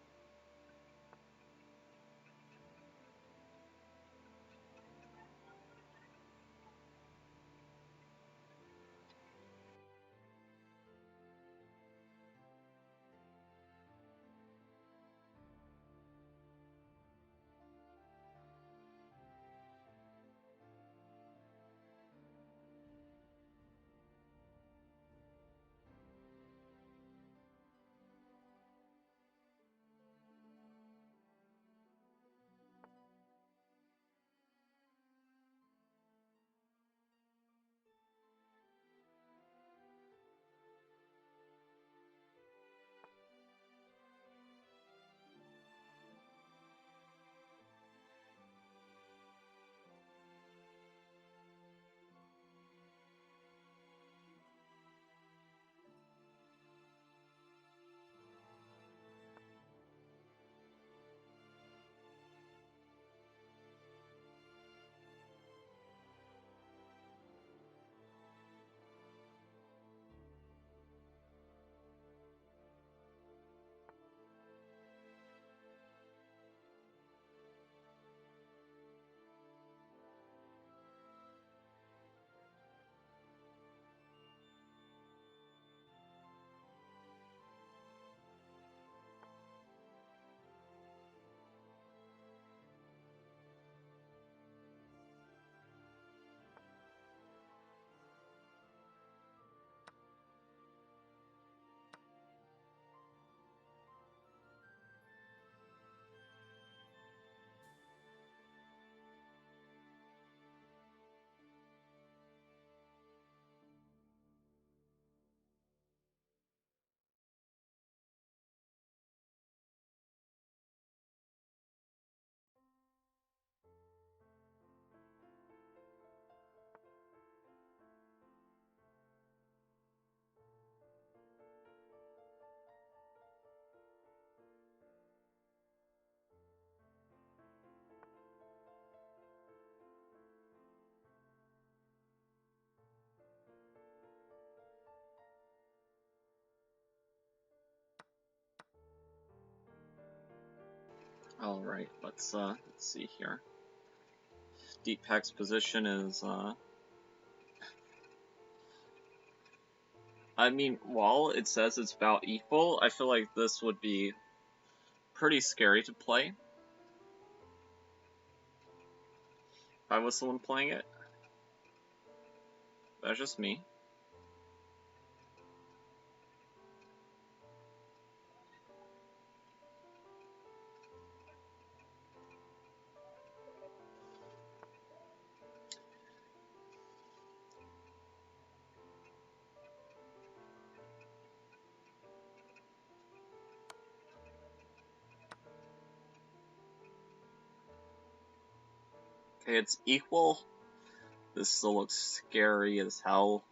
Alright, let's see here. Deepak's position is, I mean, while it says it's about equal, I feel like this would be pretty scary to play. If I was someone playing it. That's just me. Okay, it's equal. This still looks scary as hell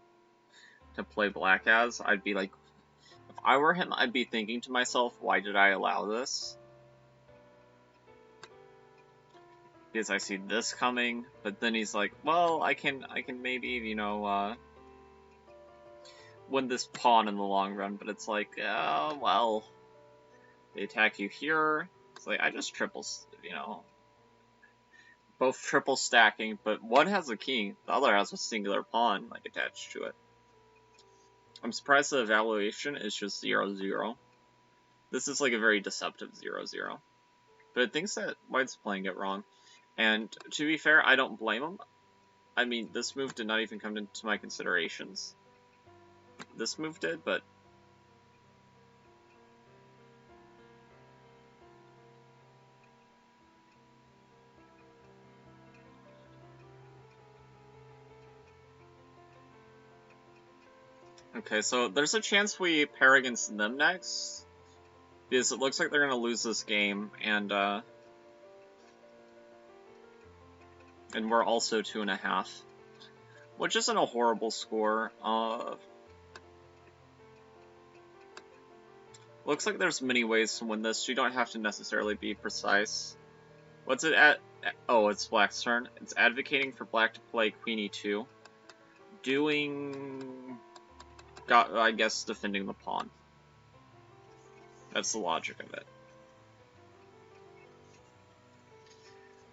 to play black as. I'd be like, if I were him, I'd be thinking to myself, why did I allow this? Because I see this coming, but then he's like, well, I can maybe, you know, win this pawn in the long run, but it's like, well, they attack you here. It's like, I just you know, both triple stacking, but one has a king, the other has a singular pawn, like, attached to it. I'm surprised the evaluation is just 0-0. This is like a very deceptive 0-0. But it thinks that White's playing it wrong. And to be fair, I don't blame him. I mean, this move did not even come into my considerations. This move did, but... Okay, so there's a chance we pair against them next. Because it looks like they're going to lose this game, and we're also 2.5. Which isn't a horrible score. Looks like there's many ways to win this. You don't have to necessarily be precise. What's it at? Oh, it's Black's turn. It's advocating for Black to play Queen E2. Doing... I guess, defending the pawn. That's the logic of it.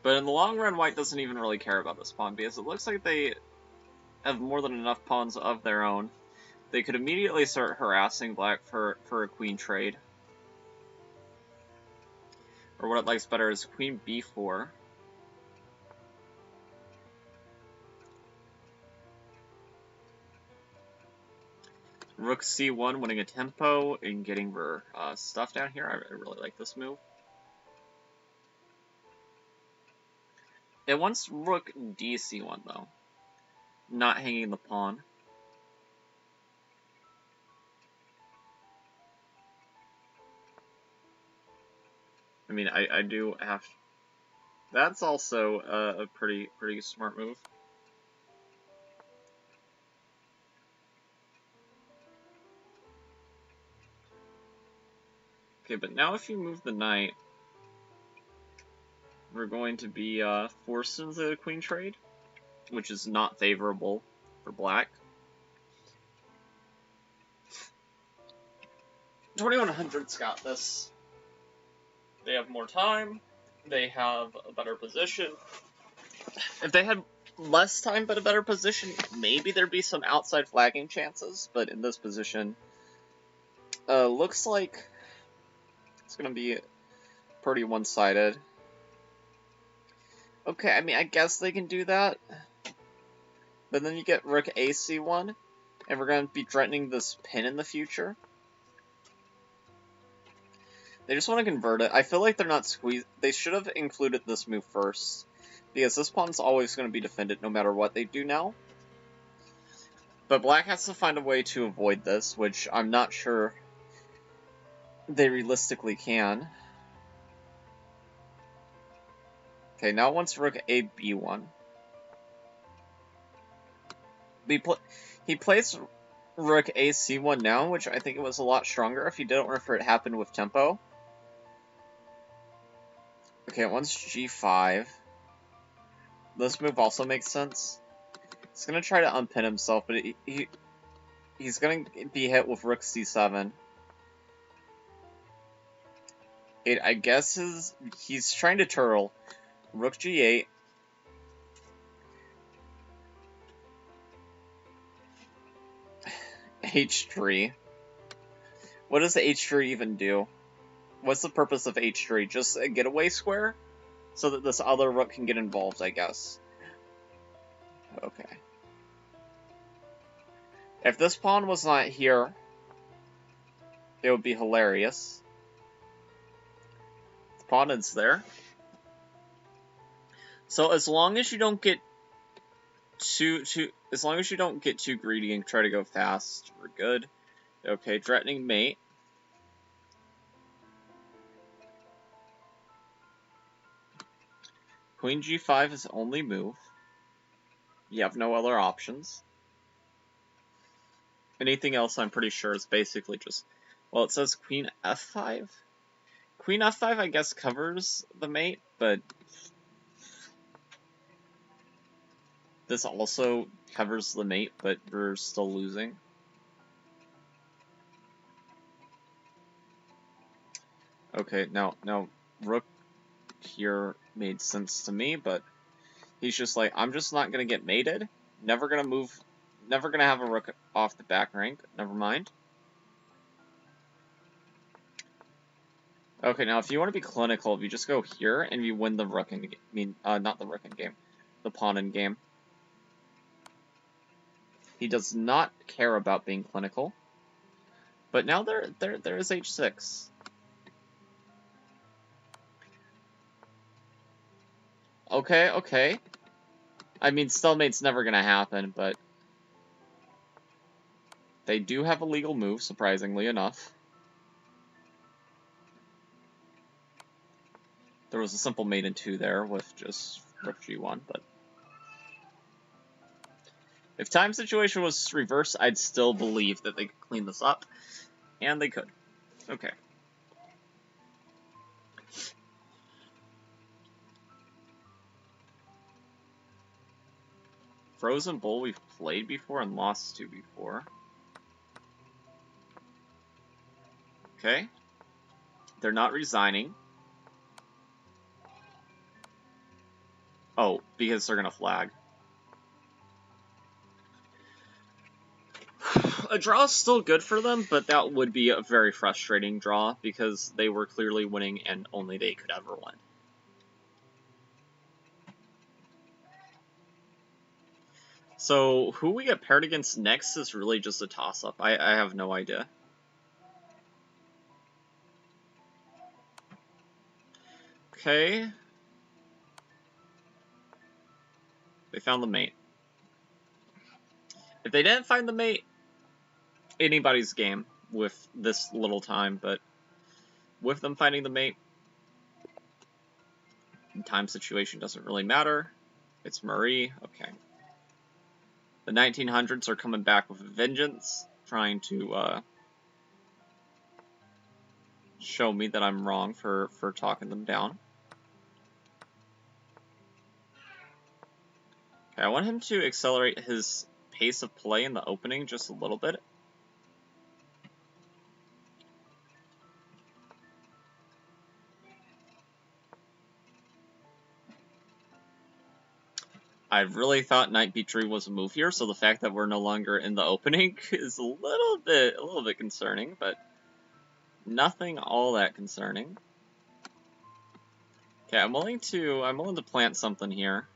But in the long run, white doesn't even really care about this pawn, because it looks like they have more than enough pawns of their own. They could immediately start harassing black for a queen trade. Or what it likes better is queen b4. Rook c1, winning a tempo and getting her stuff down here. I really like this move. It wants rook dc1 though, not hanging the pawn. I mean, I do have. That's also a pretty smart move. Okay, but now if you move the knight, we're going to be forced into the queen trade, which is not favorable for black. 2100's got this. They have more time. They have a better position. If they had less time but a better position, maybe there'd be some outside flagging chances, but in this position, looks like it's going to be pretty one-sided. Okay, I mean, I guess they can do that. But then you get rook ac1, and we're going to be threatening this pin in the future. They just want to convert it. I feel like they're not squeezed. They should have included this move first, because this pawn's always going to be defended no matter what they do now. But black has to find a way to avoid this, which I'm not sure they realistically can. Okay, now it wants rook a b1. He plays rook a c1 now, which I think it was a lot stronger if he didn't refer it happened with tempo. Okay, it wants g5. This move also makes sense. He's gonna try to unpin himself, but he's gonna be hit with rook c7. I guess he's trying to turtle. Rook g8. h3. What does h3 even do? What's the purpose of h3? Just a getaway square? So that this other rook can get involved, I guess. Okay. If this pawn was not here, it would be hilarious. The pawn is there. So as long as you don't get too greedy and try to go fast, we're good. Okay, threatening mate. Queen g5 is only move. You have no other options. Anything else, I'm pretty sure, is basically just... Well, it says queen f5. Queen f5, I guess, covers the mate, but... This also covers the mate, but we're still losing. Okay, now rook here made sense to me, but he's just like, I'm just not gonna get mated. Never gonna move. Never gonna have a rook off the back rank. Never mind. Okay, now if you want to be clinical, if you just go here and you win the rook in game, not the rook in game, the pawn in game. He does not care about being clinical. But now there is h6. Okay. I mean, stalemate's never gonna happen, but they do have a legal move, surprisingly enough. There was a simple mate in 2 there with just rook g1, but... If time situation was reversed, I'd still believe that they could clean this up. And they could. Okay. Frozen Bull we've played before and lost to before. Okay. They're not resigning. Oh, because they're gonna flag. A draw is still good for them, but that would be a very frustrating draw because they were clearly winning and only they could ever win. So who we get paired against next is really just a toss-up. I have no idea. Okay. They found the mate. If they didn't find the mate, anybody's game with this little time, but with them finding the mate, time situation doesn't really matter. It's Marie. Okay. The 1900s are coming back with a vengeance, trying to show me that I'm wrong for talking them down. Okay, I want him to accelerate his pace of play in the opening just a little bit. I really thought Knight B3 was a move here, so the fact that we're no longer in the opening is a little bit concerning, but nothing all that concerning. Okay, I'm willing to plant something here.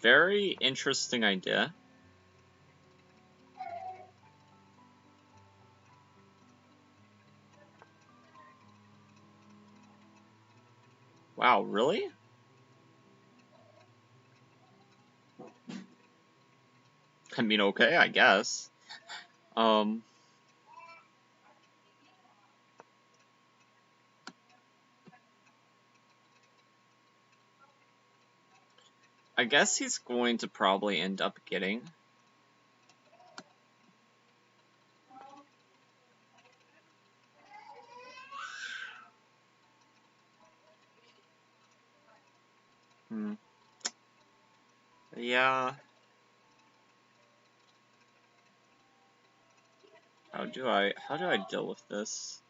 Very interesting idea. Wow, really? I mean, okay, I guess. I guess he's going to probably end up getting. Yeah. How do I deal with this?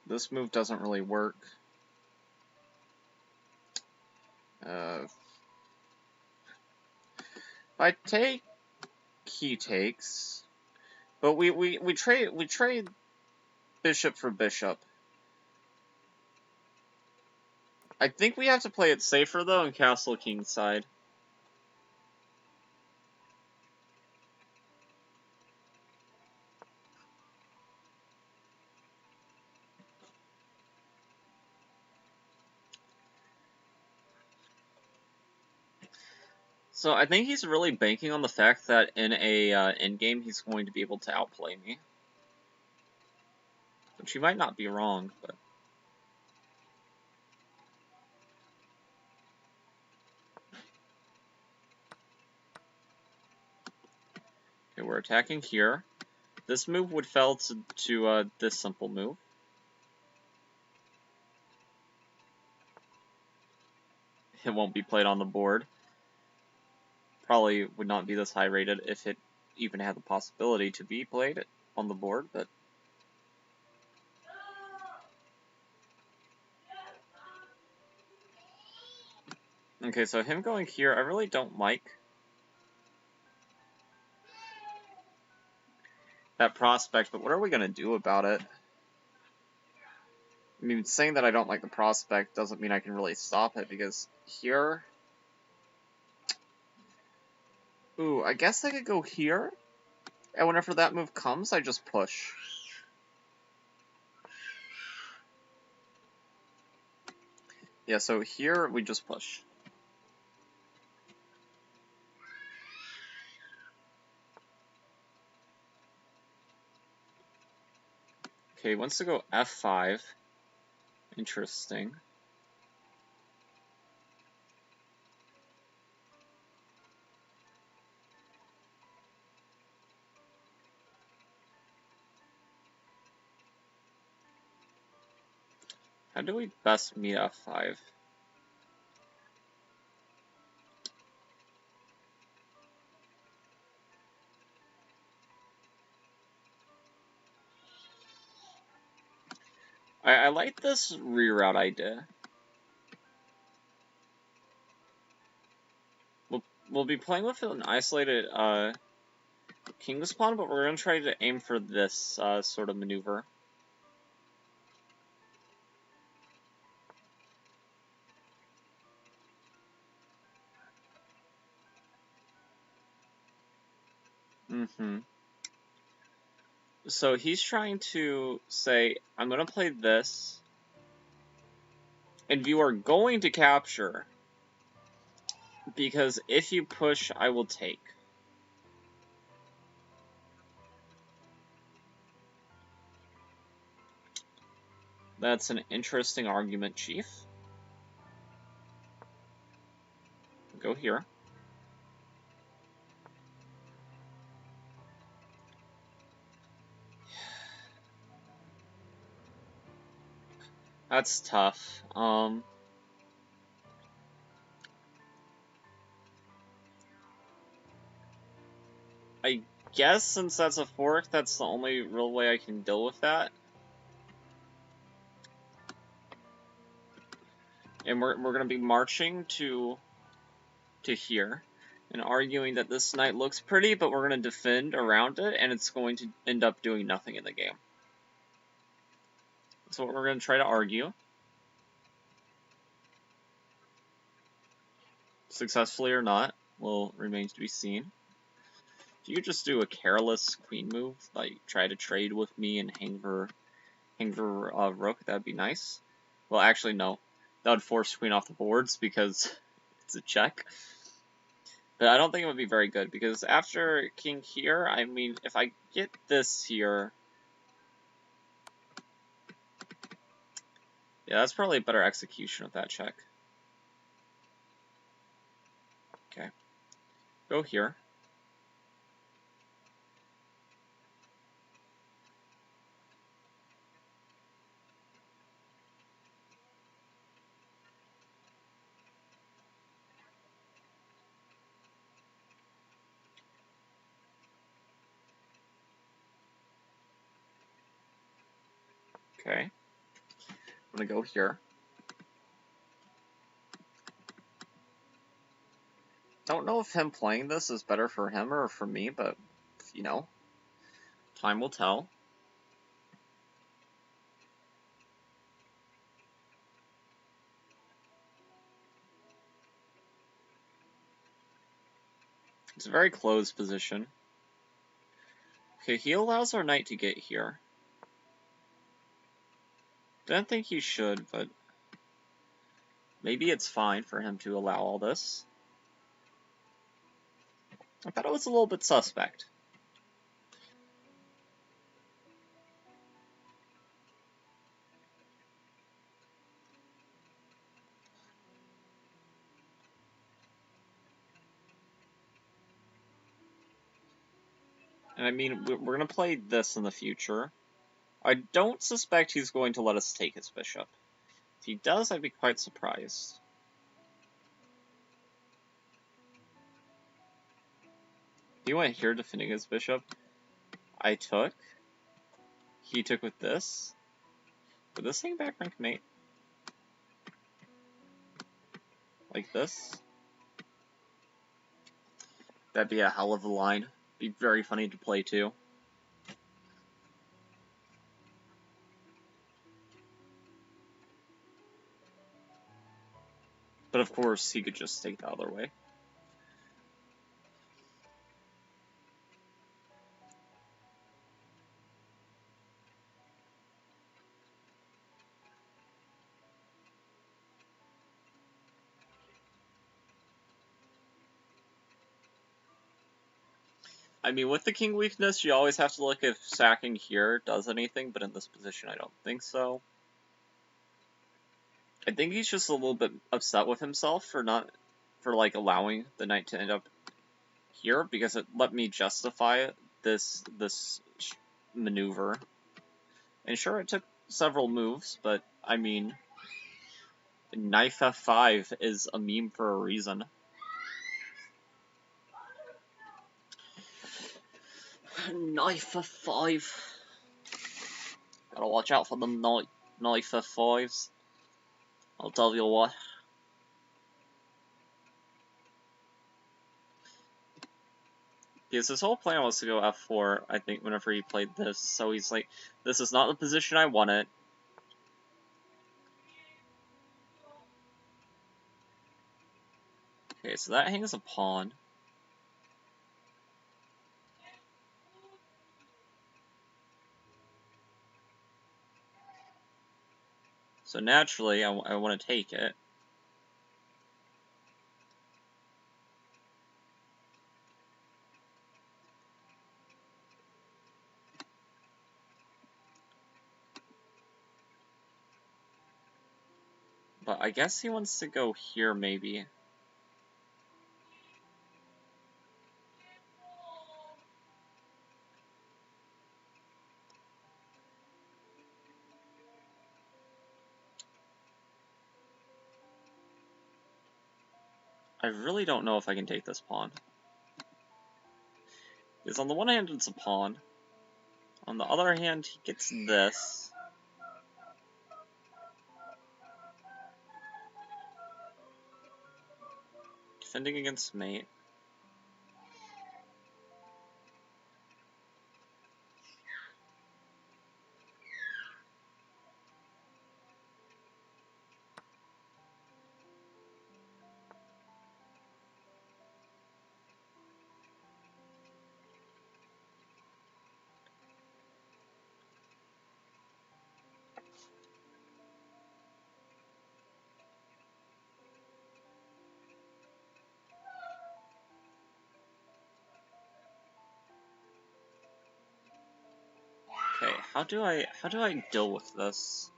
This move doesn't really work. If I take, he takes. But we trade bishop for bishop. I think we have to play it safer though and castle king side. So I think he's really banking on the fact that in a endgame he's going to be able to outplay me. Which he might not be wrong, but... Okay, we're attacking here. This move would fail to this simple move. It won't be played on the board. Probably would not be this high rated if it even had the possibility to be played on the board, but... Okay, so him going here, I really don't like that prospect, but what are we going to do about it? I mean, saying that I don't like the prospect doesn't mean I can really stop it, because here... Ooh, I guess I could go here, and whenever that move comes, I just push. Yeah, so here, we just push. Okay, he wants to go f5. Interesting. How do we best meet f5? I like this reroute idea. We'll be playing with an isolated king's pawn, but we're going to try to aim for this sort of maneuver. So he's trying to say, I'm going to play this, and you are going to capture, because if you push, I will take. That's an interesting argument, Chief. Go here. That's tough. I guess since that's a fork, that's the only real way I can deal with that. And we're gonna be marching to here and arguing that this knight looks pretty, but we're gonna defend around it, and it's going to end up doing nothing in the game. That's what we're gonna try to argue. Successfully or not, will remains to be seen. If you just do a careless queen move, like try to trade with me and hang for rook, that'd be nice. Well, actually, no. That would force queen off the boards because it's a check. But I don't think it would be very good, because after king here, I mean, if I get this here... Yeah, that's probably a better execution of that check. Okay. Go here. Okay. I'm gonna go here. Don't know if him playing this is better for him or for me, but, you know, time will tell. It's a very closed position. Okay, he allows our knight to get here. Didn't think he should, but maybe it's fine for him to allow all this. I thought it was a little bit suspect. And I mean, we're going to play this in the future. I don't suspect he's going to let us take his bishop. If he does, I'd be quite surprised. He went here defending his bishop. I took. He took with this. Would this thing back rank mate? Like this? That'd be a hell of a line. Be very funny to play too. But of course, he could just take the other way. I mean, with the king weakness, you always have to look if sacking here does anything, but in this position, I don't think so. I think he's just a little bit upset with himself for like allowing the knight to end up here, because it let me justify this maneuver. And sure, it took several moves, but I mean, knife F5 is a meme for a reason. Knife F5. Gotta watch out for the knife F5s. I'll tell you what. Because his whole plan was to go F4, I think, whenever he played this. So he's like, this is not the position I wanted. Okay, so that hangs a pawn. So naturally, I want to take it. But I guess he wants to go here, maybe. I really don't know if I can take this pawn. Because on the one hand, it's a pawn. On the other hand, he gets this. Defending against mate. Okay, how do I deal with this?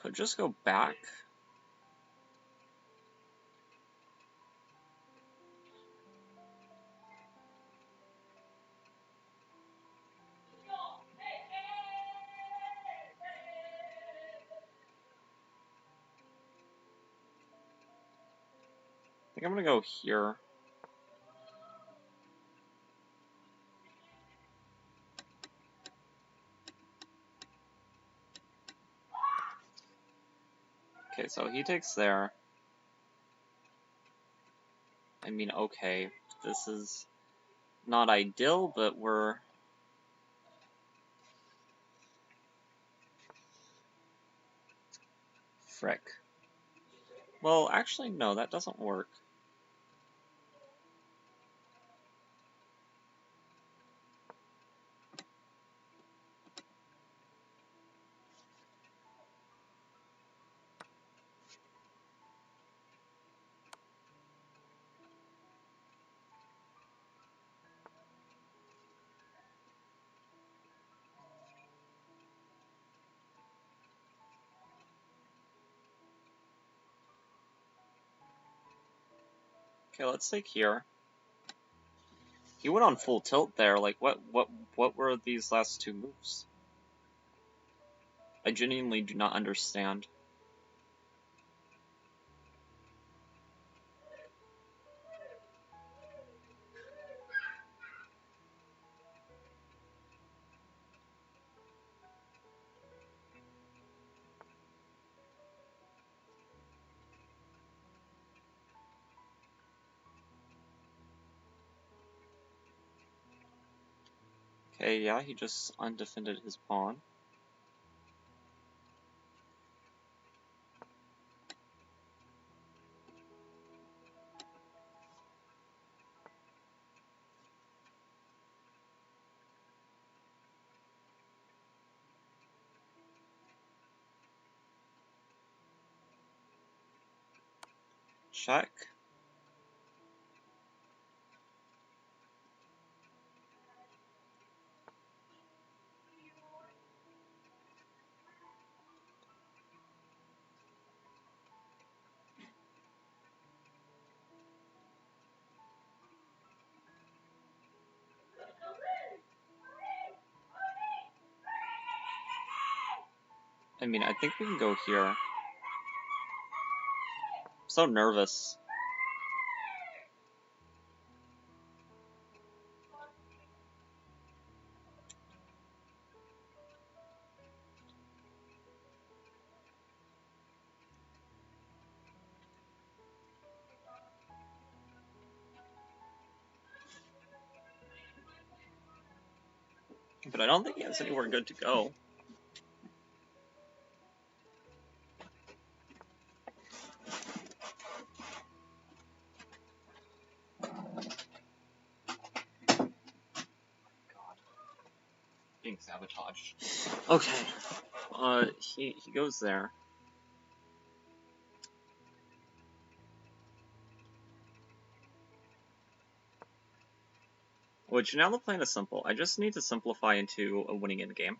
Could just go back. I think I'm gonna go here. Okay, so he takes there. I mean, okay, this is not ideal, but we're... Frick. Well, actually, no, that doesn't work. Okay, let's take here. He went on full tilt there. Like, what were these last two moves? I genuinely do not understand. Okay, yeah, he just undefended his pawn. Check. I mean, I think we can go here. I'm so nervous. But I don't think he has anywhere good to go. Being sabotaged. Okay. He goes there. Which, now the plan is simple. I just need to simplify into a winning endgame.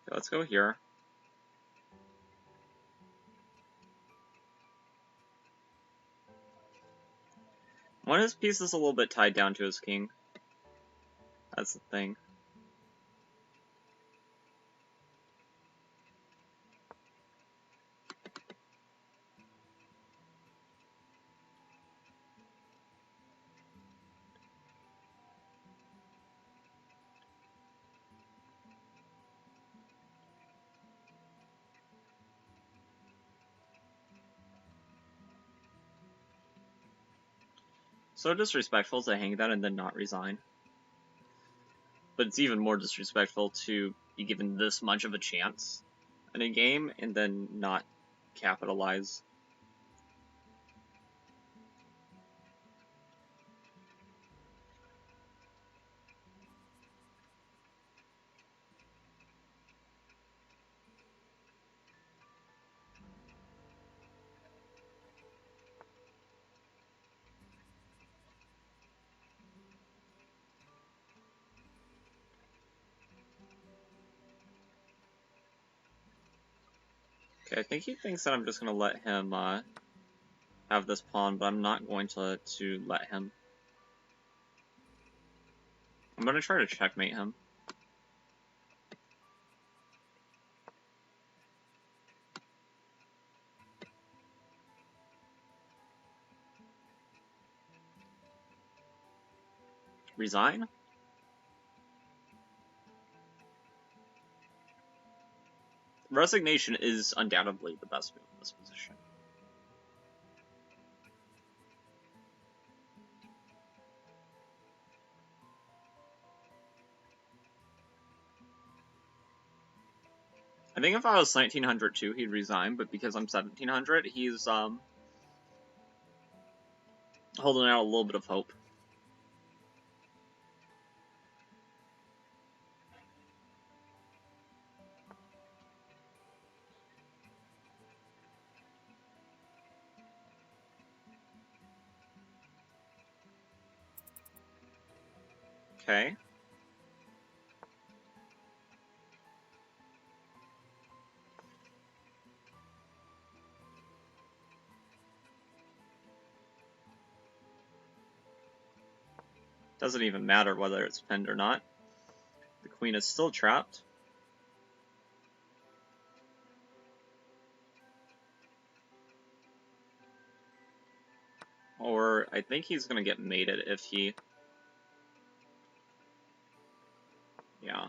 Okay, let's go here. One of his pieces is a little bit tied down to his king. That's the thing. So disrespectful to hang that and then not resign. But it's even more disrespectful to be given this much of a chance in a game and then not capitalize. Okay, I think he thinks that I'm just gonna let him have this pawn, but I'm not going to let him. I'm gonna try to checkmate him. Resign? Resignation is undoubtedly the best move in this position. I think if I was 1900 too, he'd resign, but because I'm 1700, he's holding out a little bit of hope. Okay. Doesn't even matter whether it's pinned or not. The queen is still trapped. Or I think he's gonna get mated if he... Yeah.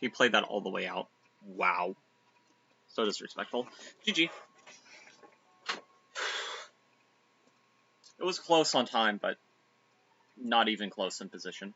He played that all the way out. Wow. So disrespectful. GG. It was close on time, but not even close in position.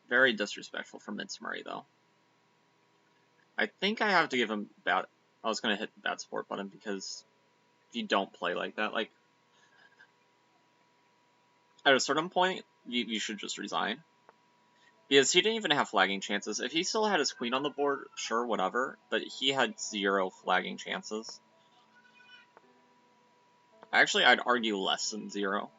Very disrespectful from Vince Murray, though. I think I have to give him bad. I was going to hit the bad sport button because if you don't play like that, like, at a certain point, you should just resign. Because he didn't even have flagging chances. If he still had his queen on the board, sure, whatever. But he had 0 flagging chances. Actually, I'd argue less than 0.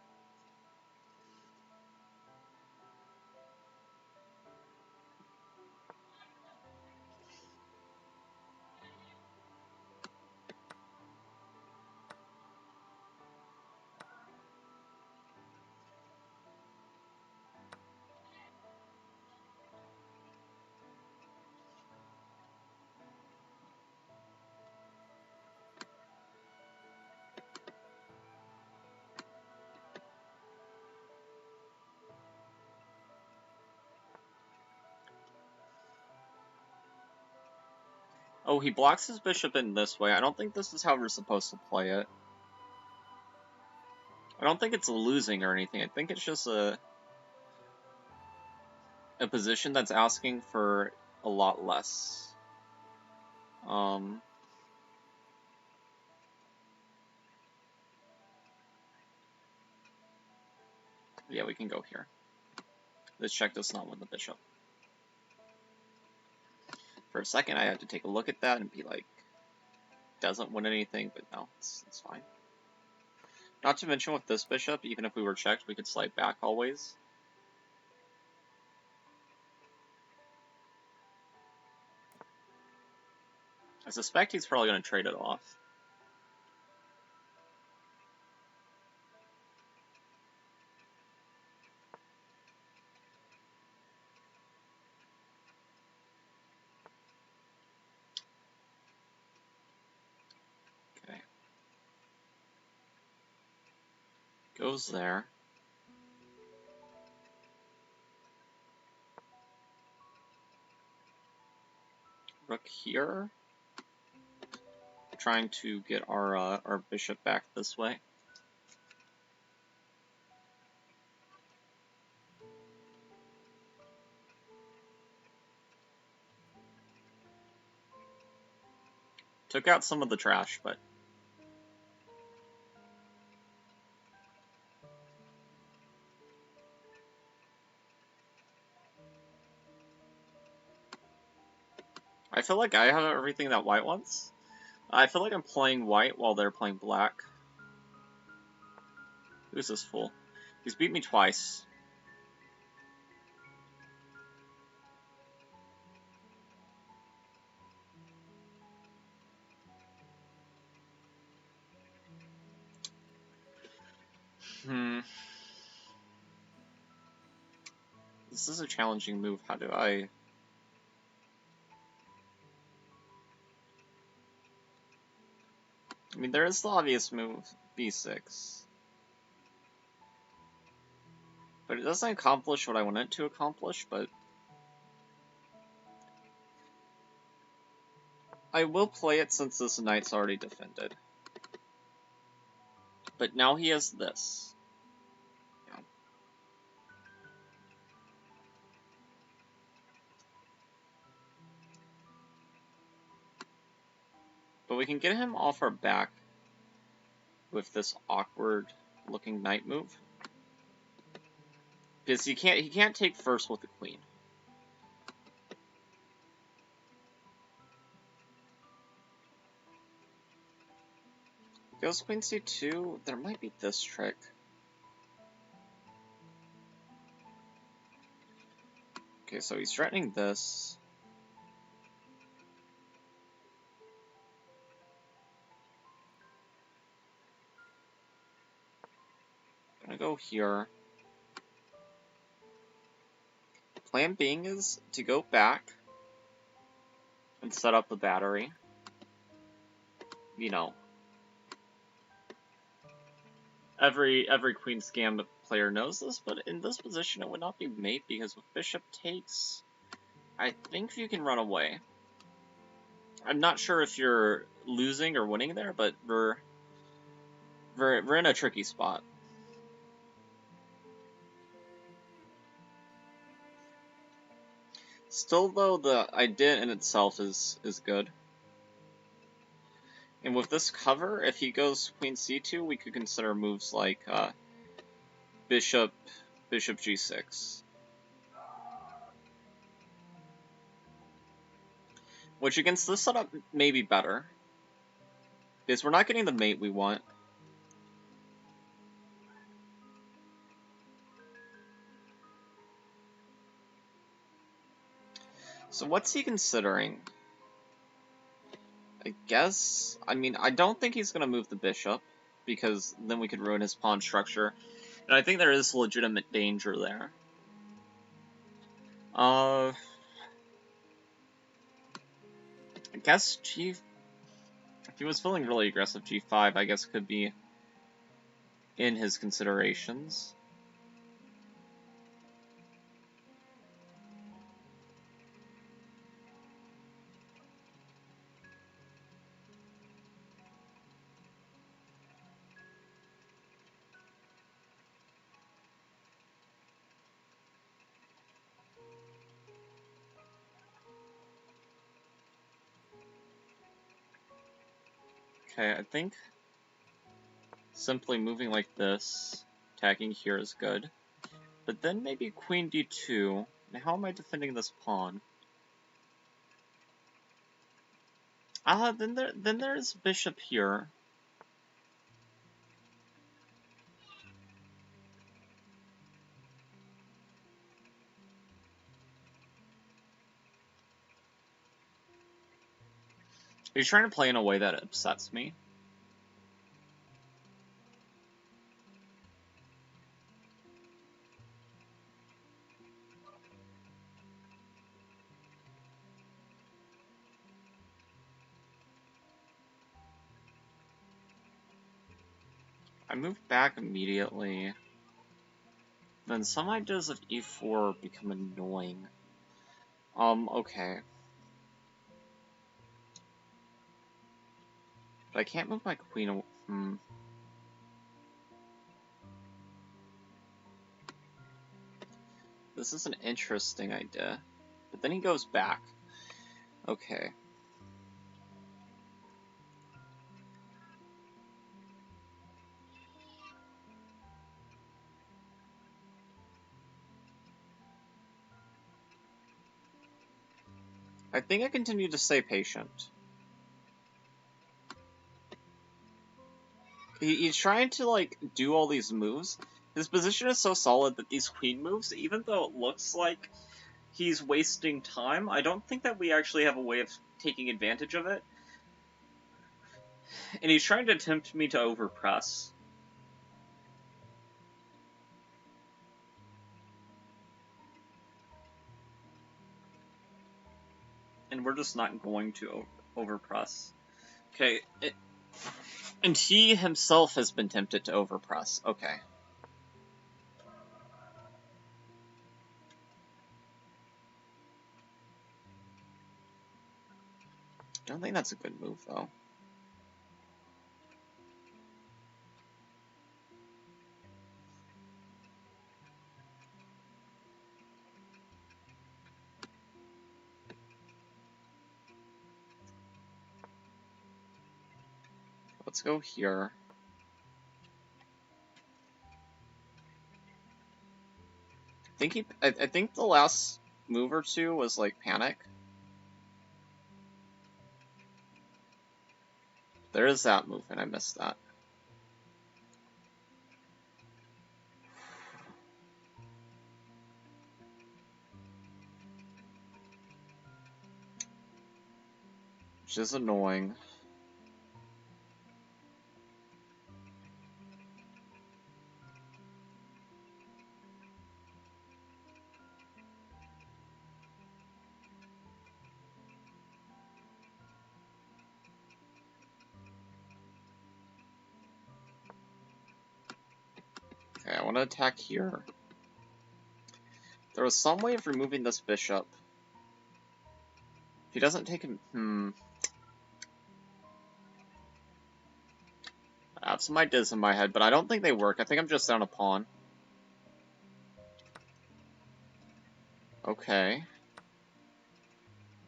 Oh, he blocks his bishop in this way. I don't think this is how we're supposed to play it. I don't think it's losing or anything. I think it's just a position that's asking for a lot less. Yeah, we can go here. This check does not win the bishop. For a second, I had to take a look at that and be like, doesn't win anything, but no, it's fine. Not to mention with this bishop, even if we were checked, we could slide back always. I suspect he's probably going to trade it off. Okay. Goes there. Rook here. Trying to get our bishop back this way. Took out some of the trash, but I feel like I have everything that white wants. I feel like I'm playing white while they're playing black. Who's this fool? He's beat me twice. This is a challenging move. How do I... I mean, there is the obvious move, b6. But it doesn't accomplish what I want it to accomplish, but... I will play it since this knight's already defended. But now he has this. Yeah. But we can get him off our back with this awkward looking knight move. Because he can't take first with the queen. Goes queen c2, there might be this trick. Okay, so he's threatening this. Gonna go here. Plan being is to go back and set up the battery. You know, every queen scam player knows this, but in this position it would not be mate because with bishop takes, I think you can run away. I'm not sure if you're losing or winning there, but we're in a tricky spot. Still, though, the idea in itself is good. And with this cover, if he goes queen c2, we could consider moves like bishop g6. Which against this setup may be better. Because we're not getting the mate we want. So what's he considering? I guess, I mean, I don't think he's going to move the bishop, because then we could ruin his pawn structure. And I think there is legitimate danger there. I guess if he was feeling really aggressive, g5, I guess could be in his considerations. Okay, I think simply moving like this, attacking here is good. But then maybe queen d2. Now how am I defending this pawn? Then there's bishop here. He's trying to play in a way that upsets me. I move back immediately. Then some ideas of e4 become annoying. Okay. But I can't move my queen. This is an interesting idea. But then he goes back. Okay. I think I continue to stay patient. He's trying to, like, do all these moves. His position is so solid that these queen moves, even though it looks like he's wasting time, I don't think that we actually have a way of taking advantage of it. And he's trying to tempt me to overpress. And we're just not going to overpress. Okay, and he himself has been tempted to overpress. Okay. I don't think that's a good move, though. Let's go here. I think the last move or two was like panic. There is that move, and I missed that. which is annoying. Okay, I want to attack here. There was some way of removing this bishop. If he doesn't take him, I have some ideas in my head, but I don't think they work. I think I'm just down a pawn. Okay.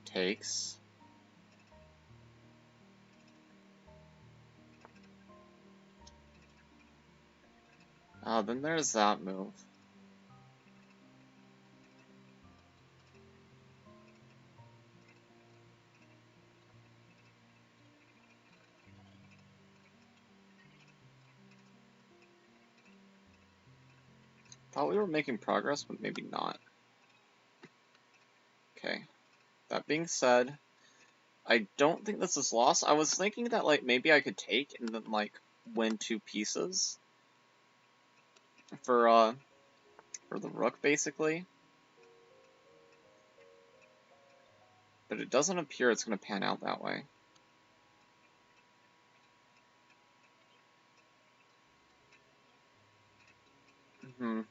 Takes. Then there's that move. Thought we were making progress, but maybe not. Okay. That being said, I don't think this is lost. I was thinking that, like, maybe I could take and then, like, win 2 pieces for the rook, basically. But it doesn't appear it's going to pan out that way.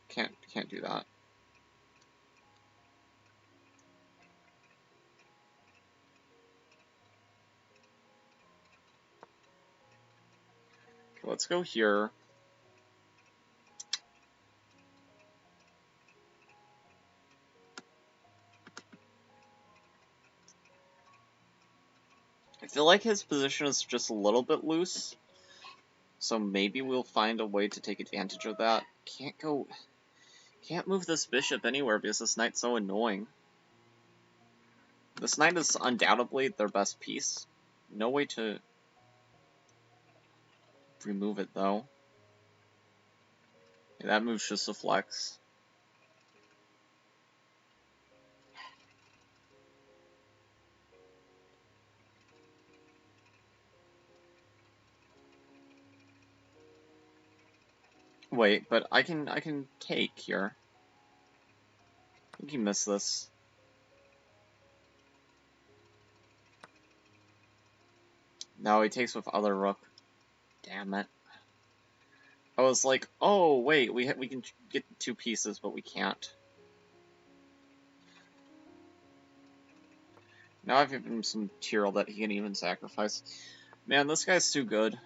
Can't do that. Okay, let's go here. I feel like his position is just a little bit loose, so maybe we'll find a way to take advantage of that. Can't move this bishop anywhere because this knight's so annoying. This knight is undoubtedly their best piece. No way to remove it, though. Yeah, that move's just a flex. Wait, but I can take here. I think you missed this. No, he takes with other rook. Damn it. I was like, oh wait, we can get 2 pieces, but we can't. Now I've given him some Tyrrell that he can even sacrifice. Man, this guy's too good.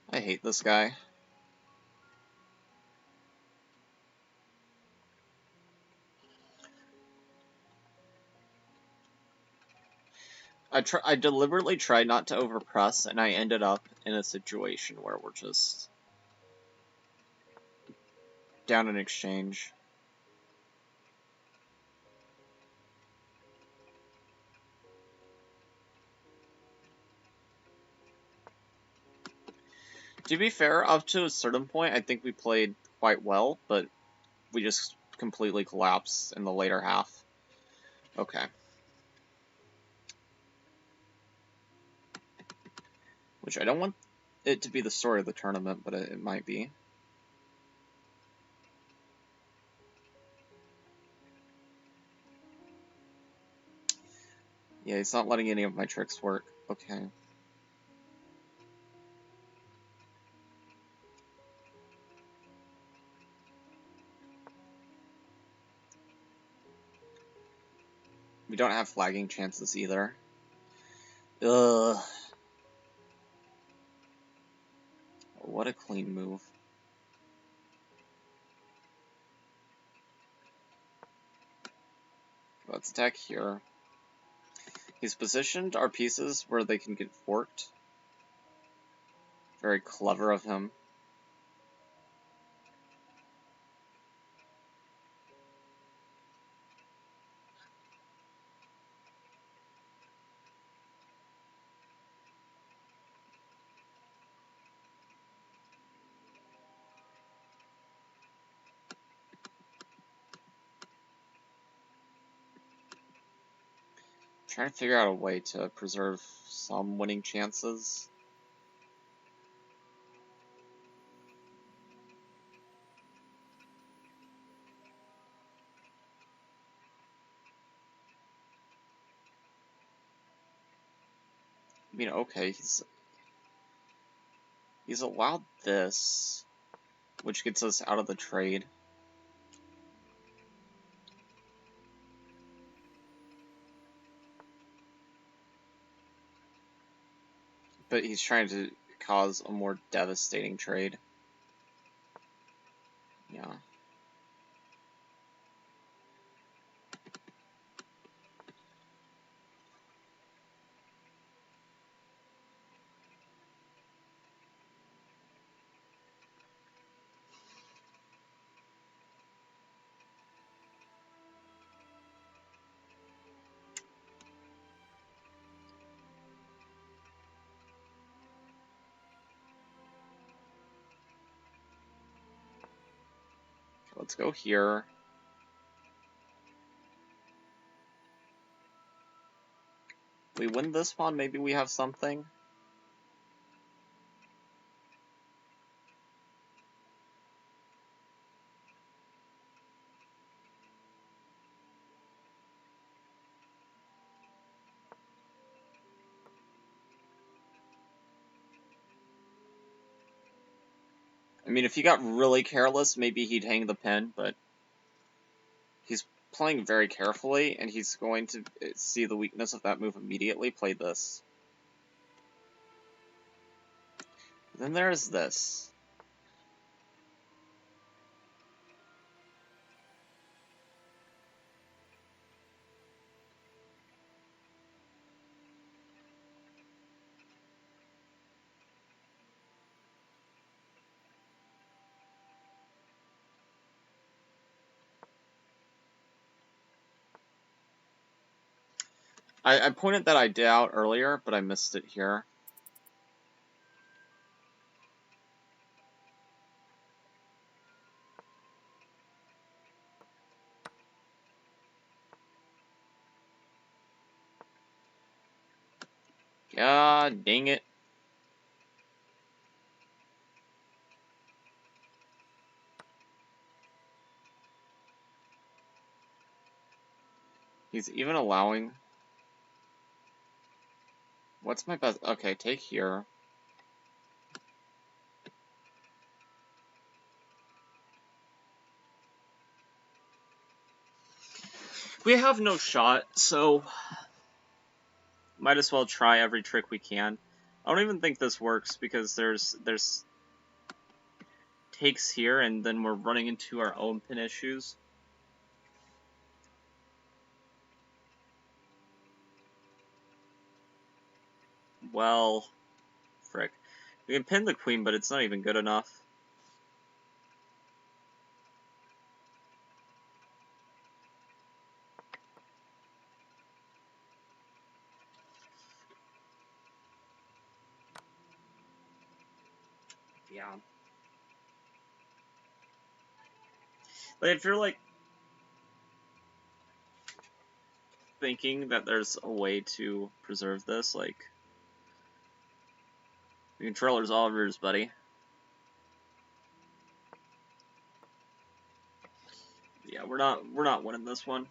I hate this guy. I deliberately tried not to overpress, and I ended up in a situation where we're just down in exchange. To be fair, up to a certain point, I think we played quite well, but we just completely collapsed in the later half. Okay. Which I don't want it to be the story of the tournament, but it might be. Yeah, he's not letting any of my tricks work. Okay. We don't have flagging chances either. Ugh. What a clean move. Let's attack here. He's positioned our pieces where they can get forked. Very clever of him. trying to figure out a way to preserve some winning chances. I mean, okay, he's allowed this, which gets us out of the trade. But he's trying to cause a more devastating trade. Yeah. Let's go here. We win this one, maybe we have something. I mean, if he got really careless, maybe he'd hang the pin, but he's playing very carefully, and he's going to see the weakness of that move immediately, play this. Then there's this. I pointed that idea out earlier, but I missed it here. God dang it. He's even allowing... What's my best... Okay, take here. We have no shot, so... Might as well try every trick we can. I don't even think this works, because there's takes here, and then we're running into our own pin issues. Well, frick. We can pin the queen, but it's not even good enough. Yeah. But if you're, like, thinking that there's a way to preserve this, like... The controller's all yours, buddy. Yeah, we're not winning this one.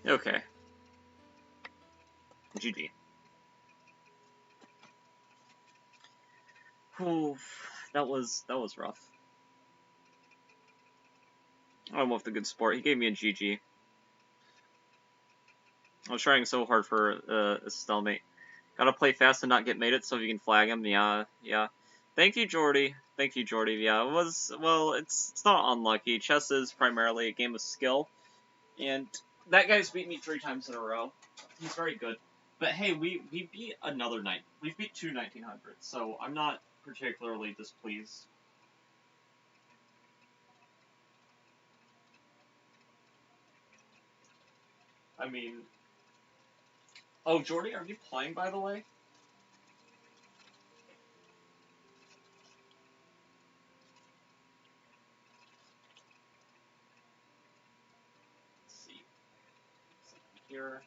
Okay. GG. Oof, that was rough. I went with the good sport. He gave me a GG. I was trying so hard for a stalemate. Gotta play fast and not get mated so you can flag him. Yeah. Thank you, Jordy. Yeah, it was, well, it's not unlucky. Chess is primarily a game of skill. And that guy's beat me 3 times in a row. He's very good. But hey, we beat another knight. We've beat 2 1900s, so I'm not particularly displeased. I mean... Oh, Jordy, are you playing, by the way? Let's see. Here.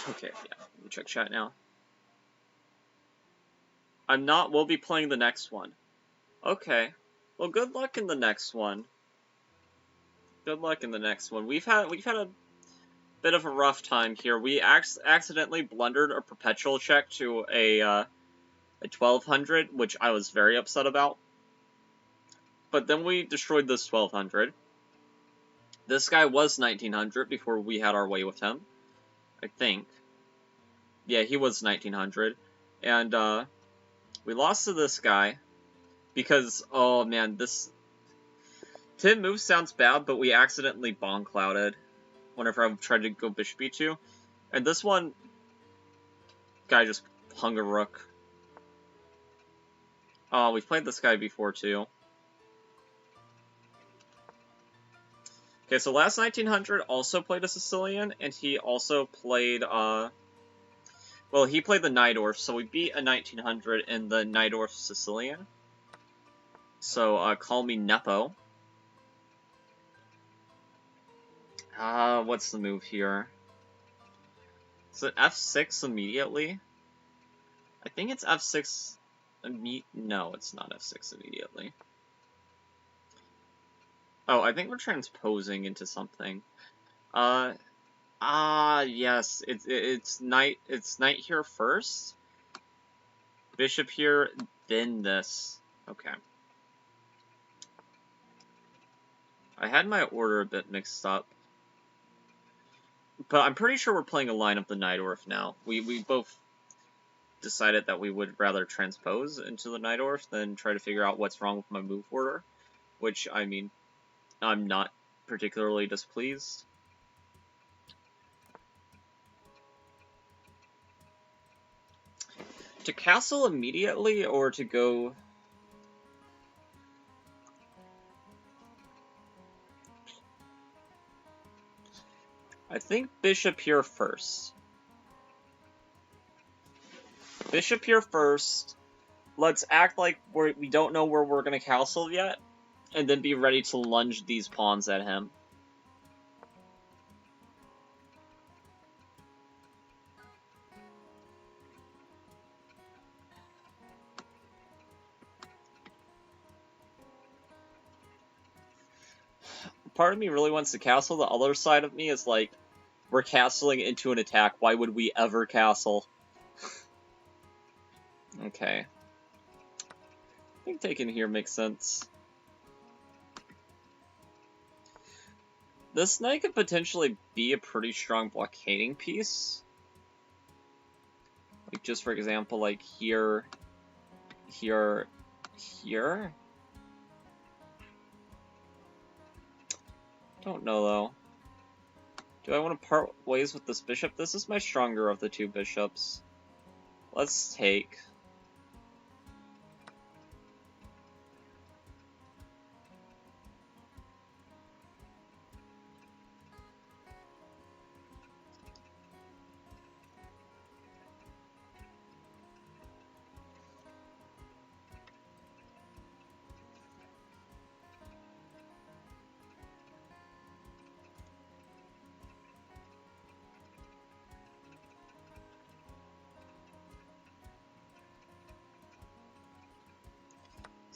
Okay, yeah. Let me check chat now. I'm not. We'll be playing the next one. Okay. Well, good luck in the next one. Good luck in the next one. We've had a bit of a rough time here. We accidentally blundered a perpetual check to a 1200, which I was very upset about. But then we destroyed this 1200. This guy was 1900 before we had our way with him, I think. Yeah, he was 1900. And, we lost to this guy because, oh man, this... Tim move sounds bad, but we accidentally bomb clouded whenever I've tried to go bishop e2. And this one, guy just hung a rook. Oh, we've played this guy before too. Okay, so last 1900 also played a Sicilian, and he also played, well, he played the Najdorf, so we beat a 1900 in the Najdorf Sicilian. So, call me Nepo. What's the move here? Is it F6 immediately? I think it's F6 no, it's not F6 immediately. Oh, I think we're transposing into something. Yes, it's knight here first. Bishop here, then this. Okay. I had my order a bit mixed up. But I'm pretty sure we're playing a line of the Najdorf now. We both decided that we would rather transpose into the Najdorf than try to figure out what's wrong with my move order. Which, I mean, I'm not particularly displeased. To castle immediately, or to go... I think bishop here first. Bishop here first. Let's act like we don't know where we're going to castle yet, and then be ready to lunge these pawns at him. Part of me really wants to castle. The other side of me is like, we're castling into an attack. Why would we ever castle? Okay. I think taking here makes sense. This knight could potentially be a pretty strong blockading piece. Like, just for example, like here, here, here. Don't know, though. Do I want to part ways with this bishop? This is my stronger of the 2 bishops. Let's take.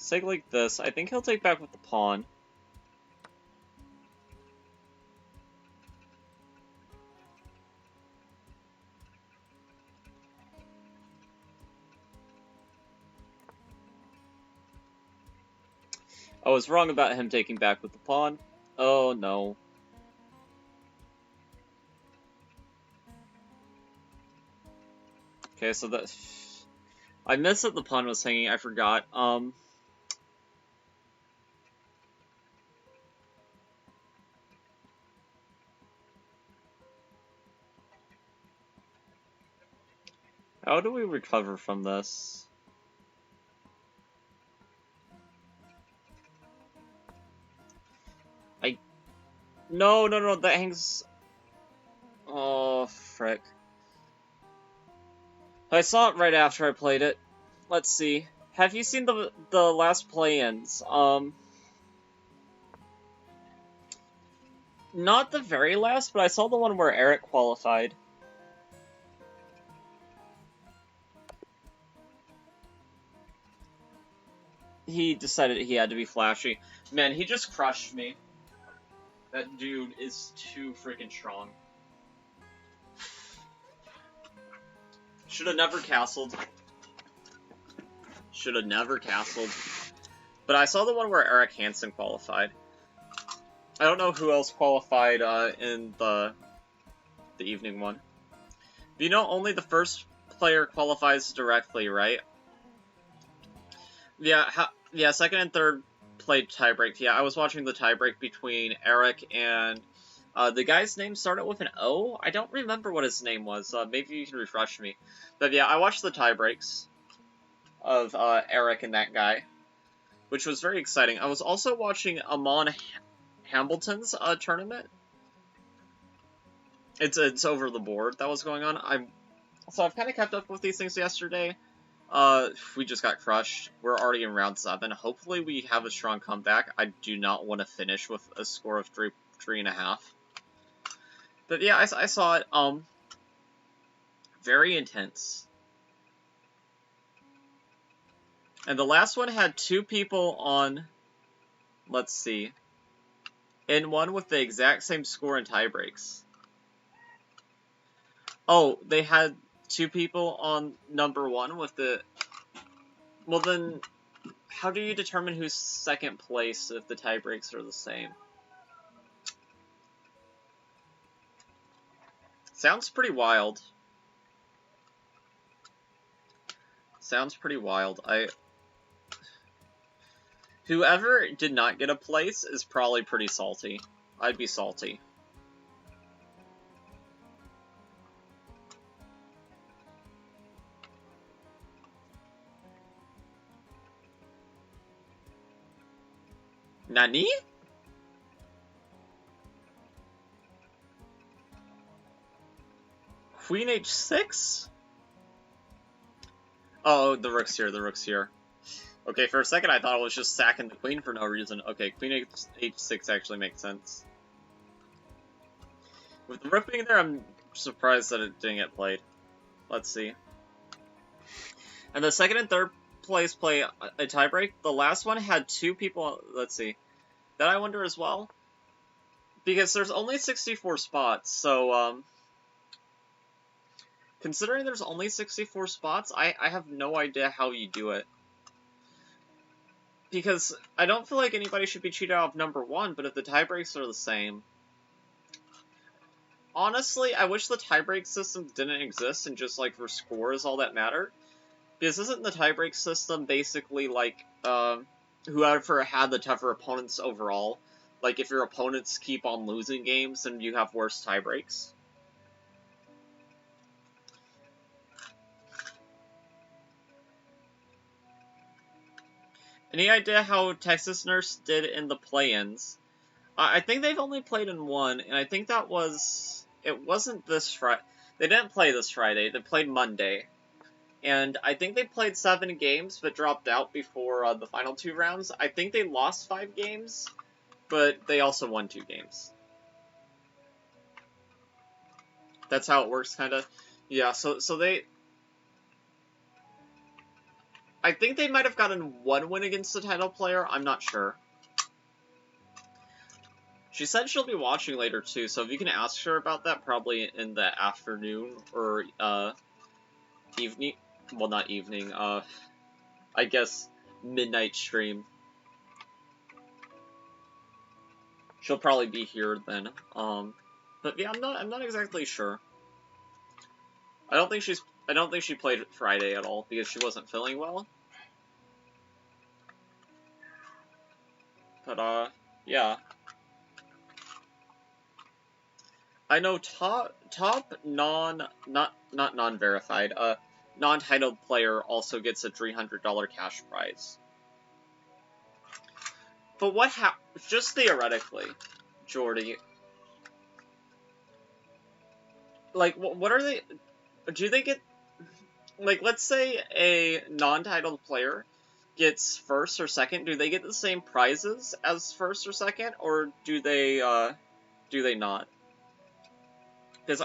Take like this. I think he'll take back with the pawn. I was wrong about him taking back with the pawn. Oh no. Okay, so that... I missed that the pawn was hanging, I forgot. How do we recover from this? No, that hangs... Oh, frick. I saw it right after I played it. Let's see. Have you seen the last play-ins? Not the very last, but I saw the one where Eric qualified. He decided he had to be flashy. Man, he just crushed me. That dude is too freaking strong. Should have never castled. Should have never castled. But I saw the one where Eric Hansen qualified. I don't know who else qualified in the evening one. But you know, only the first player qualifies directly, right? Yeah, yeah, second and third played tiebreak. Yeah, I was watching the tiebreak between Eric and the guy's name started with an O. I don't remember what his name was. Maybe you can refresh me. But yeah, I watched the tiebreaks of Eric and that guy, which was very exciting. I was also watching Amon Hambleton's tournament. It's over the board that was going on. So I've kind of kept up with these things yesterday. We just got crushed. We're already in round 7. Hopefully we have a strong comeback. I do not want to finish with a score of 3.5. But yeah, I saw it. Very intense. And the last one had 2 people on, let's see, in one with the exact same score in tiebreaks. Oh, they had 2 people on number 1 with the... Well then, how do you determine who's second place if the tiebreaks are the same? Sounds pretty wild. Sounds pretty wild. Whoever did not get a place is probably pretty salty. I'd be salty. Nani? Queen h6? Oh, the rook's here. Okay, for a second I thought it was just sacking the queen for no reason. Okay, queen h6 actually makes sense. With the rook being there, I'm surprised that it didn't get played. Let's see. And the second and third place play a tiebreak. The last one had 2 people, let's see. That I wonder as well. Because there's only 64 spots, so, considering there's only 64 spots, I have no idea how you do it. Because I don't feel like anybody should be cheated out of number 1, but if the tiebreaks are the same... Honestly, I wish the tiebreak system didn't exist and just, like, for scores all that mattered. Because isn't the tiebreak system basically, like, whoever had the tougher opponents overall? Like, if your opponents keep on losing games, then you have worse tiebreaks. Any idea how Texas Nurse did in the play-ins? I think they've only played in one, and I think that was... It wasn't this Friday. They didn't play this Friday. They played Monday. And I think they played 7 games, but dropped out before the final 2 rounds. I think they lost 5 games, but they also won 2 games. That's how it works, kind of. Yeah, so they... I think they might have gotten 1 win against the title player. I'm not sure. She said she'll be watching later, too, so if you can ask her about that, probably in the afternoon, or, evening... Well, not evening, I guess midnight stream. she'll probably be here then. But yeah, I'm not exactly sure. I don't think she played Friday at all because she wasn't feeling well. But yeah. I know top not non-verified, non-titled player also gets a $300 cash prize. But what just theoretically, Jordy, like, what are they, do they get, like, let's say a non-titled player gets first or second, do they get the same prizes as first or second, or do they not? Because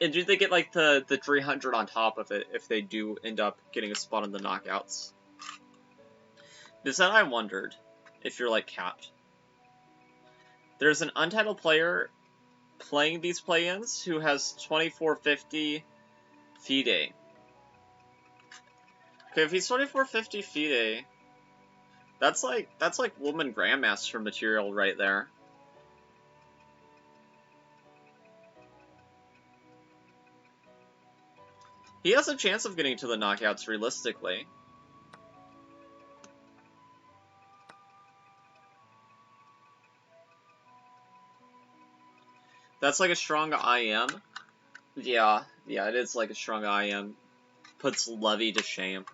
and do they get, like, the 300 on top of it if they do end up getting a spot in the knockouts? Because then I wondered if you're, like, capped. There's an untitled player playing these play-ins who has 2450 FIDE. Okay, if he's 2450 FIDE, that's like Woman Grandmaster material right there. He has a chance of getting to the knockouts realistically. That's like a strong IM. Yeah, it is like a strong IM. Puts Levy to shame.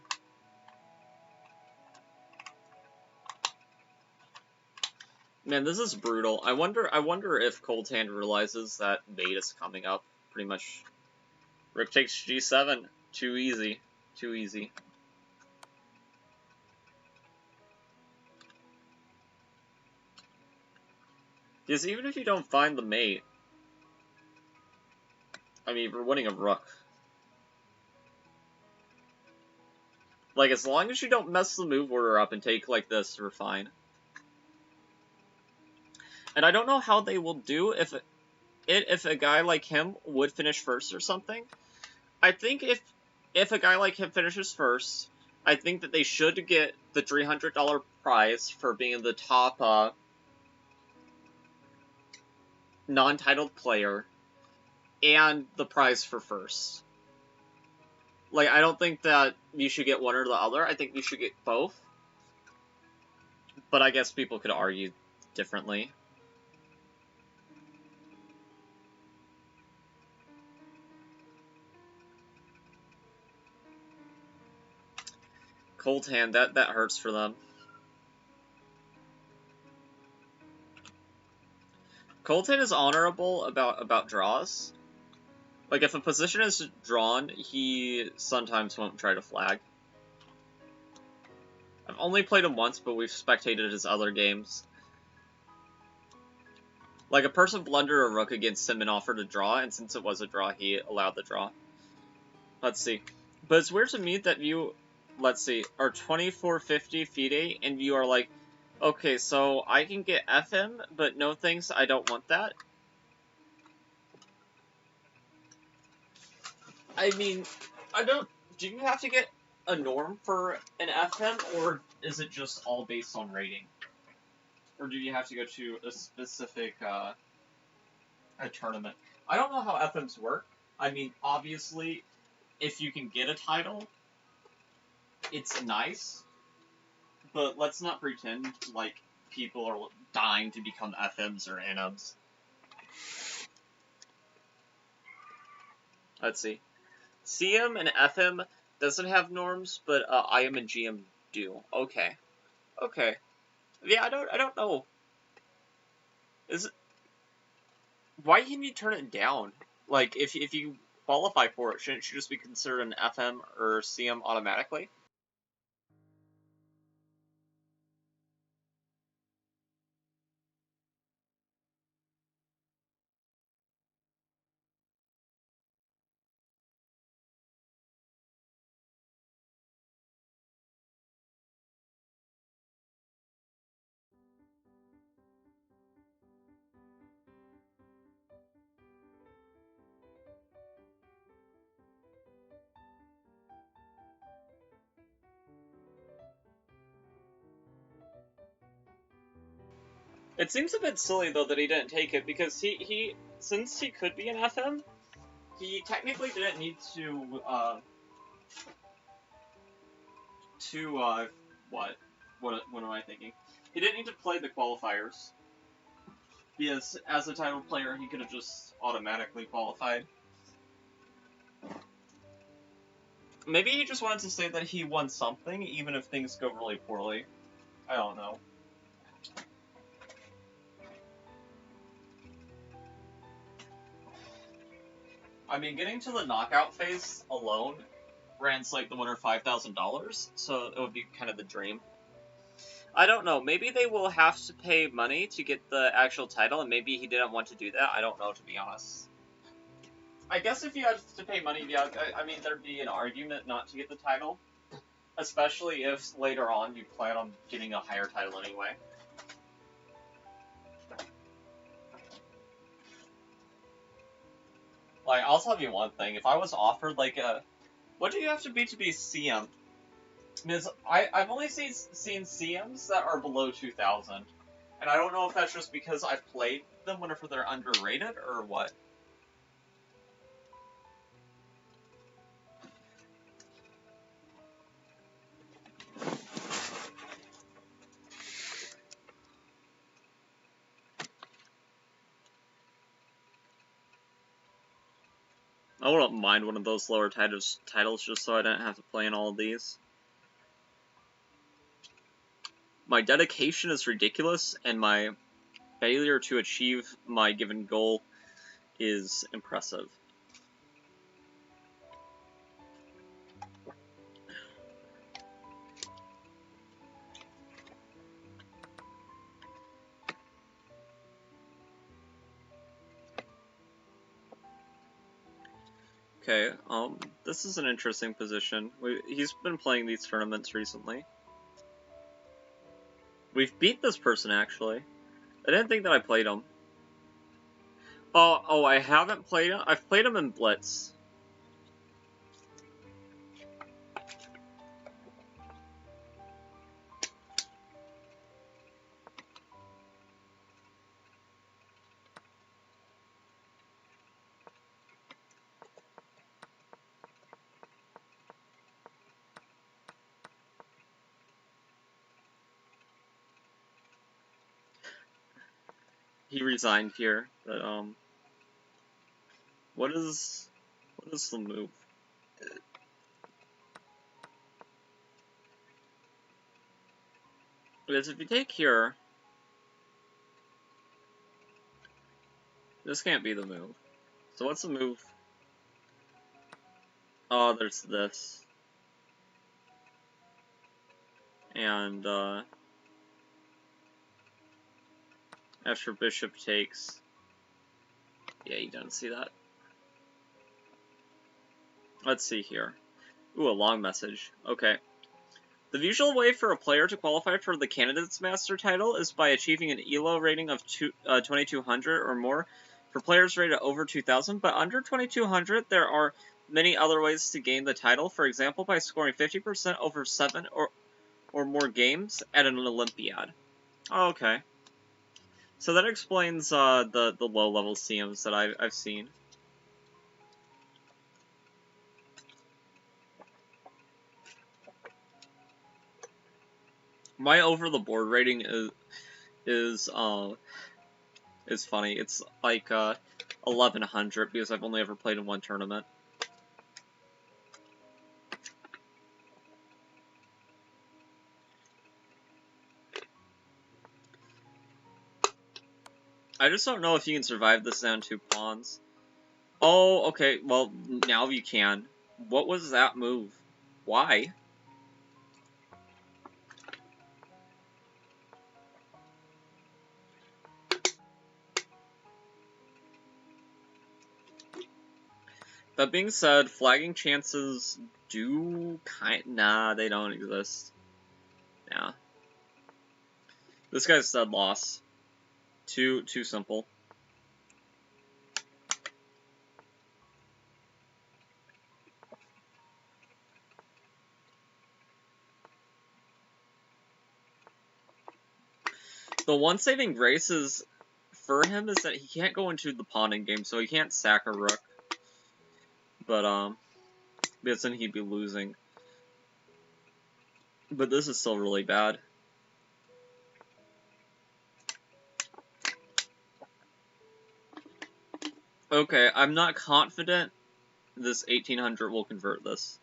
Man, this is brutal. I wonder if Cold Hand realizes that mate is coming up. Pretty much. Rook takes G7. Too easy. Too easy. Because even if you don't find the mate, I mean, we're winning a rook. Like, as long as you don't mess the move order up and take like this, we're fine. And I don't know how they will do if a guy like him would finish first or something. I think if a guy like him finishes first, I think that they should get the $300 prize for being the top non-titled player and the prize for first. Like, I don't think that you should get one or the other. I think you should get both. But I guess people could argue differently. Cold Hand, that hurts for them. Cold Hand is honorable about draws. Like, if a position is drawn, he sometimes won't try to flag. I've only played him once, but we've spectated his other games. Like, a person blundered a rook against him and offered a draw, and since it was a draw, he allowed the draw. Let's see. But it's weird to me that you, let's see, are 2450 FIDE, and you are like, okay, so I can get FM, but no thanks, I don't want that. I mean, do you have to get a norm for an FM, or is it just all based on rating? Or do you have to go to a specific, a tournament? I don't know how FMs work. I mean, obviously, if you can get a title, it's nice. But let's not pretend like people are dying to become FMs or NMs. Let's see. CM and FM doesn't have norms, but IM and GM do. Okay. Okay. Yeah, I don't know. Is it... Why can you turn it down? Like, if you qualify for it, shouldn't you just be considered an FM or CM automatically? It seems a bit silly, though, that he didn't take it, because since he could be an FM, he technically didn't need to, what? What am I thinking? He didn't need to play the qualifiers, because as a title player, he could have just automatically qualified. Maybe he just wanted to say that he won something, even if things go really poorly. I don't know. I mean, getting to the knockout phase alone grants, like, the winner $5,000, so it would be kind of the dream. I don't know, maybe they will have to pay money to get the actual title, and maybe he didn't want to do that. I don't know, to be honest. I guess if you had to pay money, yeah, I mean, there'd be an argument not to get the title. Especially if later on you plan on getting a higher title anyway. Like, I'll tell you one thing, if I was offered, like, what do you have to be CM? Because I've only seen CMs that are below 2,000. And I don't know if that's just because I've played them whenever they're underrated, or what. I wouldn't mind one of those lower titles just so I didn't have to play in all of these. My dedication is ridiculous, and my failure to achieve my given goal is impressive. Okay, this is an interesting position. He's been playing these tournaments recently. We've beat this person, actually. I didn't think that I played him. Oh, I haven't played him? I've played him in Blitz. He resigned here, but, what is the move? Because if you take here, this can't be the move. So what's the move? Oh, there's this. And, after bishop takes. Yeah, you didn't see that. Let's see here. Ooh, a long message. Okay. The usual way for a player to qualify for the Candidates Master title is by achieving an ELO rating of 2200 or more for players rated over 2000, but under 2200 there are many other ways to gain the title, for example by scoring 50% over 7 or more games at an Olympiad. Oh, okay. So that explains the low-level CMs that I've seen. My over-the-board rating is funny. It's like 1100 because I've only ever played in one tournament. I just don't know if you can survive this down 2 pawns. Oh, okay, well, now you can. What was that move? Why? That being said, flagging chances do nah, they don't exist. Yeah. This guy's dead loss. Too simple. The one saving grace is for him is that he can't go into the pawning game, so he can't sack a rook. But because then he'd be losing. But this is still really bad. Okay, I'm not confident this 1800 will convert this.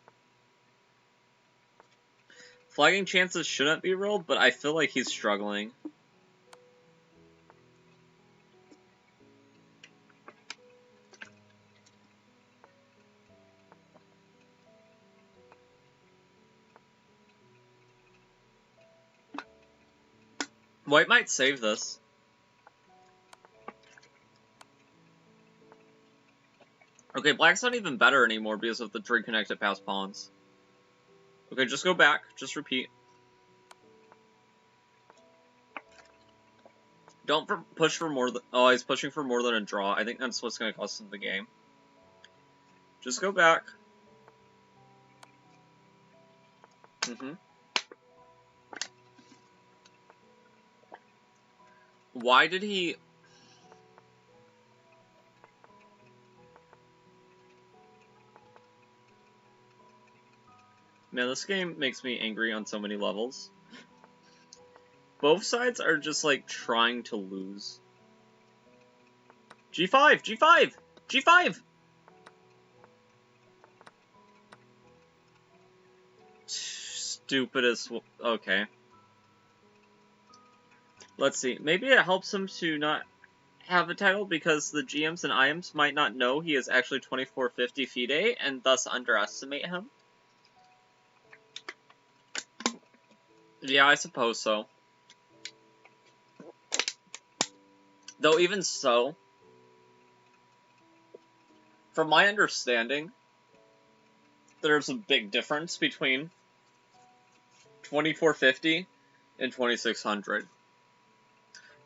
Flagging chances shouldn't be rolled, but I feel like he's struggling. White might save this. Okay, black's not even better anymore because of the 3 connected past pawns. Okay, just go back. Just repeat. Don't push for more than... Oh, he's pushing for more than a draw. I think that's what's going to cost him the game. Just go back. Why did he... Man, this game makes me angry on so many levels. Both sides are just, like, trying to lose. G5! G5! G5! Stupidest... Okay. Let's see. Maybe it helps him to not have a title because the GMs and IMs might not know he is actually 2450 FIDE and thus underestimate him. Yeah, I suppose so. Though even so, from my understanding, there's a big difference between 2450 and 2600.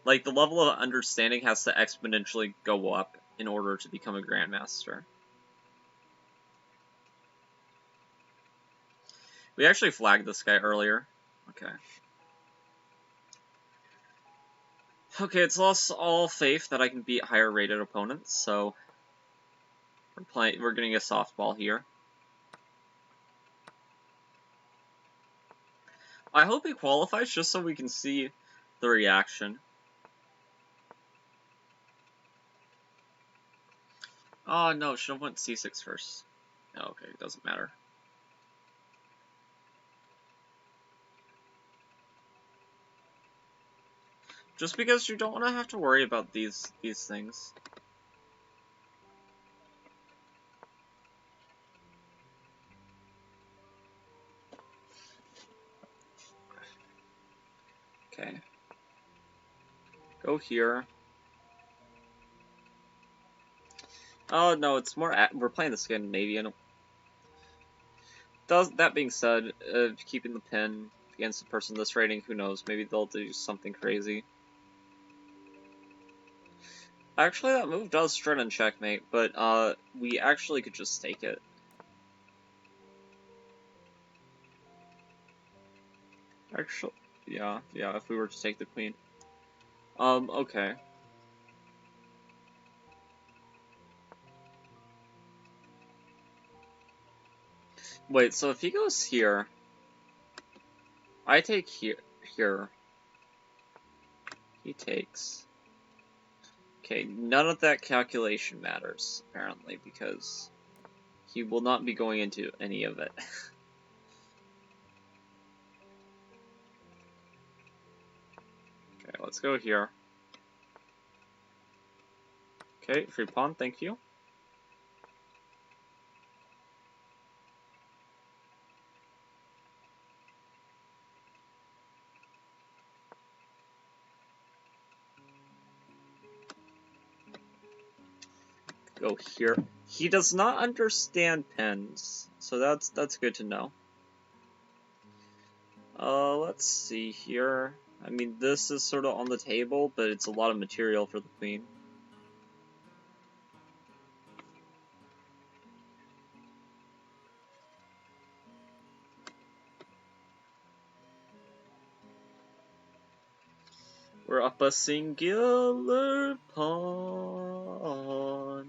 Like, the level of understanding has to exponentially go up in order to become a Grandmaster. We actually flagged this guy earlier. Okay. Okay, it's lost all faith that I can beat higher rated opponents, so we're getting a softball here. I hope he qualifies just so we can see the reaction. Oh no, should have went c6 first. Oh, okay, it doesn't matter. Just because you don't want to have to worry about these things. Okay. Go here. Oh no, it's more. We're playing the Scandinavian. That being said, keeping the pin against a person this rating, who knows? Maybe they'll do something crazy. Actually, that move does straight and checkmate, but we actually could just stake it. Actually, yeah, if we were to take the queen. Okay. Wait, so if he goes here, I take here. He takes. Okay, none of that calculation matters, apparently, because he will not be going into any of it. Okay, let's go here. Okay, free pawn, thank you. Go here. He does not understand pens, so that's good to know. Let's see here. I mean, this is sort of on the table, but it's a lot of material for the queen. We're up a singular pawn.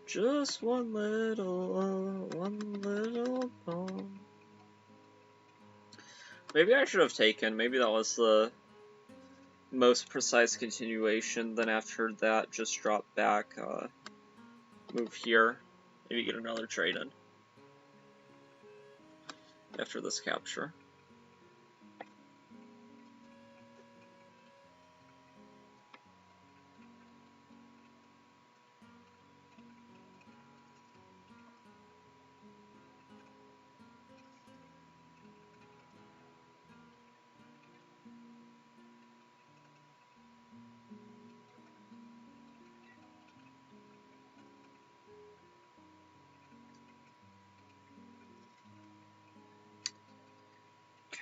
Just one little pawn. Maybe I should have taken. Maybe that was the most precise continuation. Then after that, just drop back, move here. Maybe get another trade in after this capture.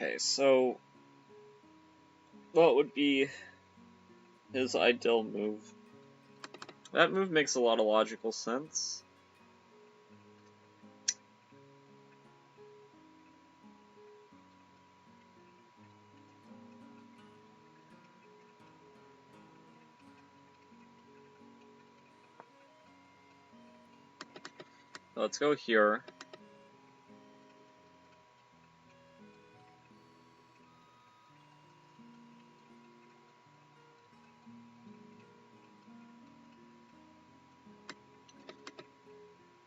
Okay, so what would be his ideal move? That move makes a lot of logical sense. Let's go here.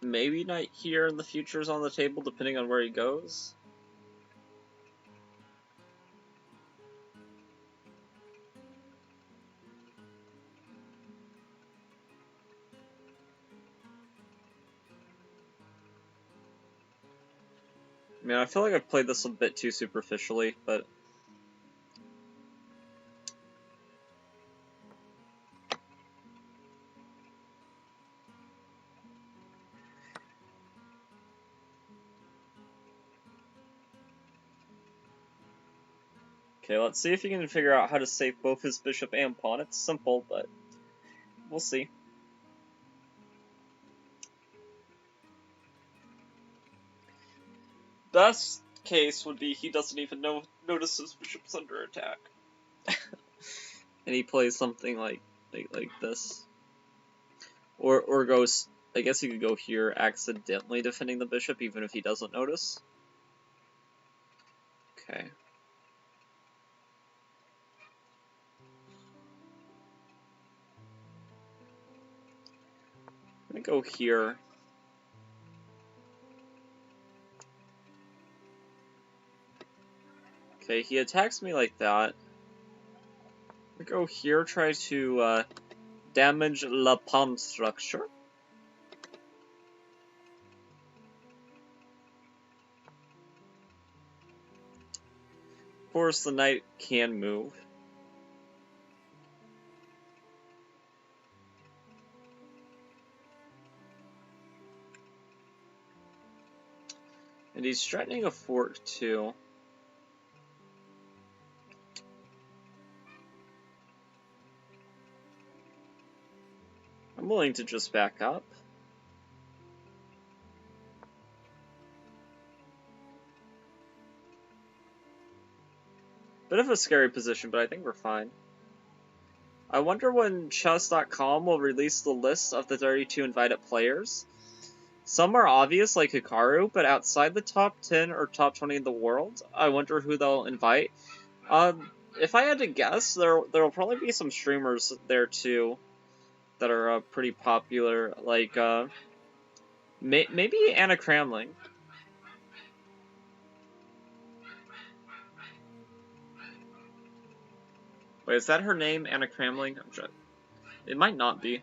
Maybe knight here in the future is on the table, depending on where he goes. I mean, I feel like I've played this a bit too superficially, but... Okay, let's see if he can figure out how to save both his bishop and pawn. It's simple, but we'll see. Best case would be he doesn't even notice his bishop's under attack. And he plays something like this. Or goes, I guess he could go here accidentally defending the bishop even if he doesn't notice. Okay. I'm gonna go here. Okay, he attacks me like that. I'm gonna go here, try to damage the pawn structure. Of course, the knight can move. And he's threatening a fork too. I'm willing to just back up. Bit of a scary position, but I think we're fine. I wonder when chess.com will release the list of the 32 invited players. Some are obvious, like Hikaru, but outside the top 10 or top 20 in the world, I wonder who they'll invite. If I had to guess, there'll probably be some streamers there too that are pretty popular, like maybe Anna Cramling. Wait, is that her name, Anna Cramling? I'm sure. It might not be.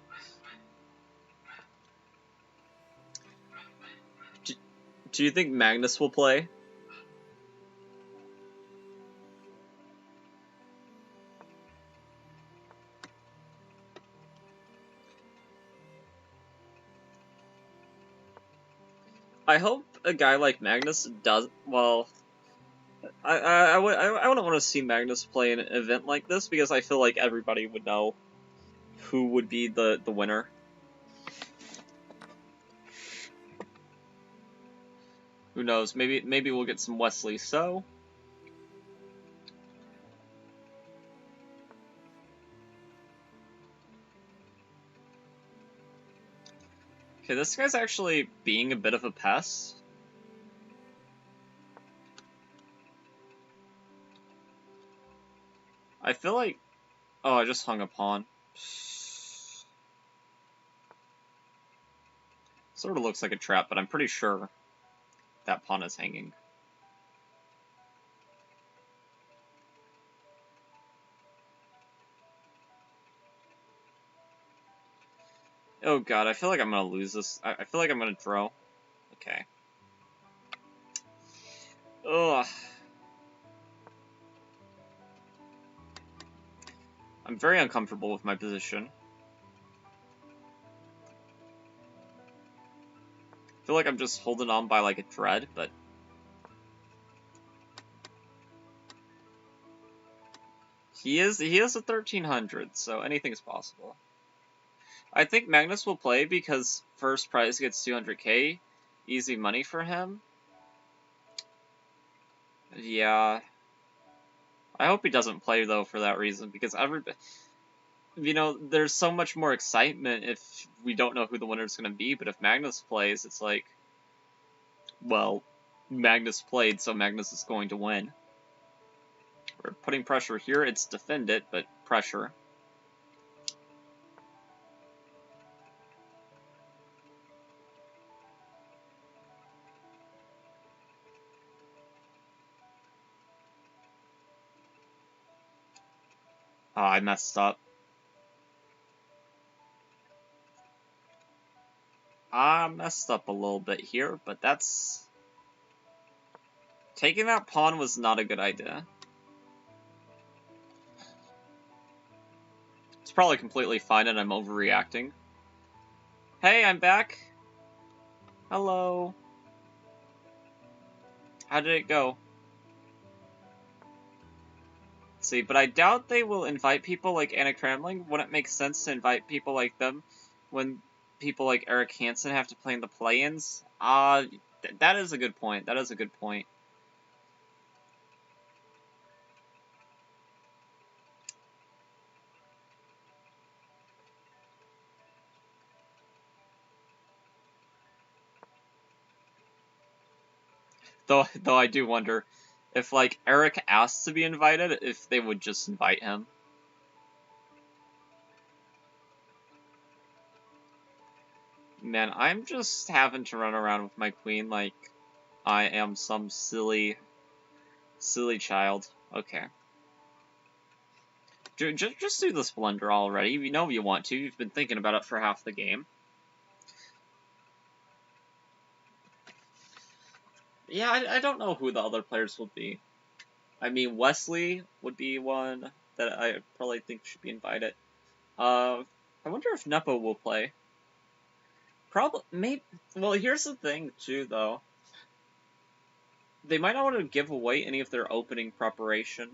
Do you think Magnus will play? I hope a guy like Magnus does well. I wouldn't want to see Magnus play an event like this because I feel like everybody would know who would be the winner. Who knows? Maybe we'll get some Wesley So. Okay, this guy's actually being a bit of a pest. I feel like... Oh, I just hung a pawn. Sort of looks like a trap, but I'm pretty sure that pawn is hanging. Oh god, I feel like I'm gonna lose this. I feel like I'm gonna draw. Okay. Ugh. I'm very uncomfortable with my position. I feel like I'm just holding on by like a thread, but... He is a 1300, so anything's possible. I think Magnus will play because first prize gets 200k. Easy money for him. Yeah. I hope he doesn't play, though, for that reason, because you know, there's so much more excitement if we don't know who the winner's going to be, but if Magnus plays, it's like, well, Magnus played, so Magnus is going to win. We're putting pressure here. It's defend it, but pressure. Oh, I messed up. I messed up a little bit here, but that's... Taking that pawn was not a good idea. It's probably completely fine and I'm overreacting. Hey, I'm back. Hello. How did it go? Let's see, but I doubt they will invite people like Anna Kramling. Wouldn't it make sense to invite people like them when people like Eric Hansen have to play in the play-ins? That is a good point. That is a good point. Though I do wonder if like Eric asks to be invited, if they would just invite him. Man, I'm just having to run around with my queen like I am some silly child. Okay. Just do this blunder already. You know you want to. You've been thinking about it for half the game. Yeah, I don't know who the other players will be. I mean, Wesley would be one that I probably think should be invited. I wonder if Nepo will play. Probably, maybe. Well, here's the thing, too, though. They might not want to give away any of their opening preparation.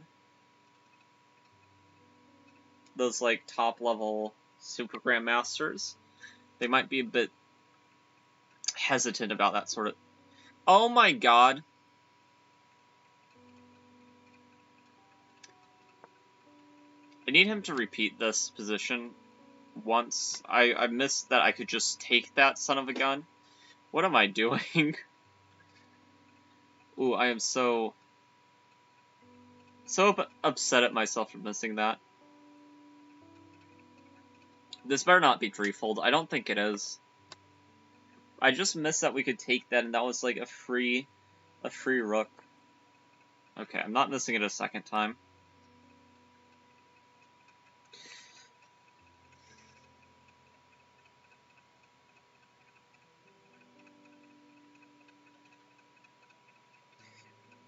Those, like, top-level Super Grandmasters. They might be a bit hesitant about that sort of... Oh my god! I need him to repeat this position once. I missed that I could just take that son of a gun. What am I doing? Ooh, I am so upset at myself for missing that. This better not be threefold. I don't think it is. I just missed that we could take that, and that was like a free rook. Okay, I'm not missing it a second time.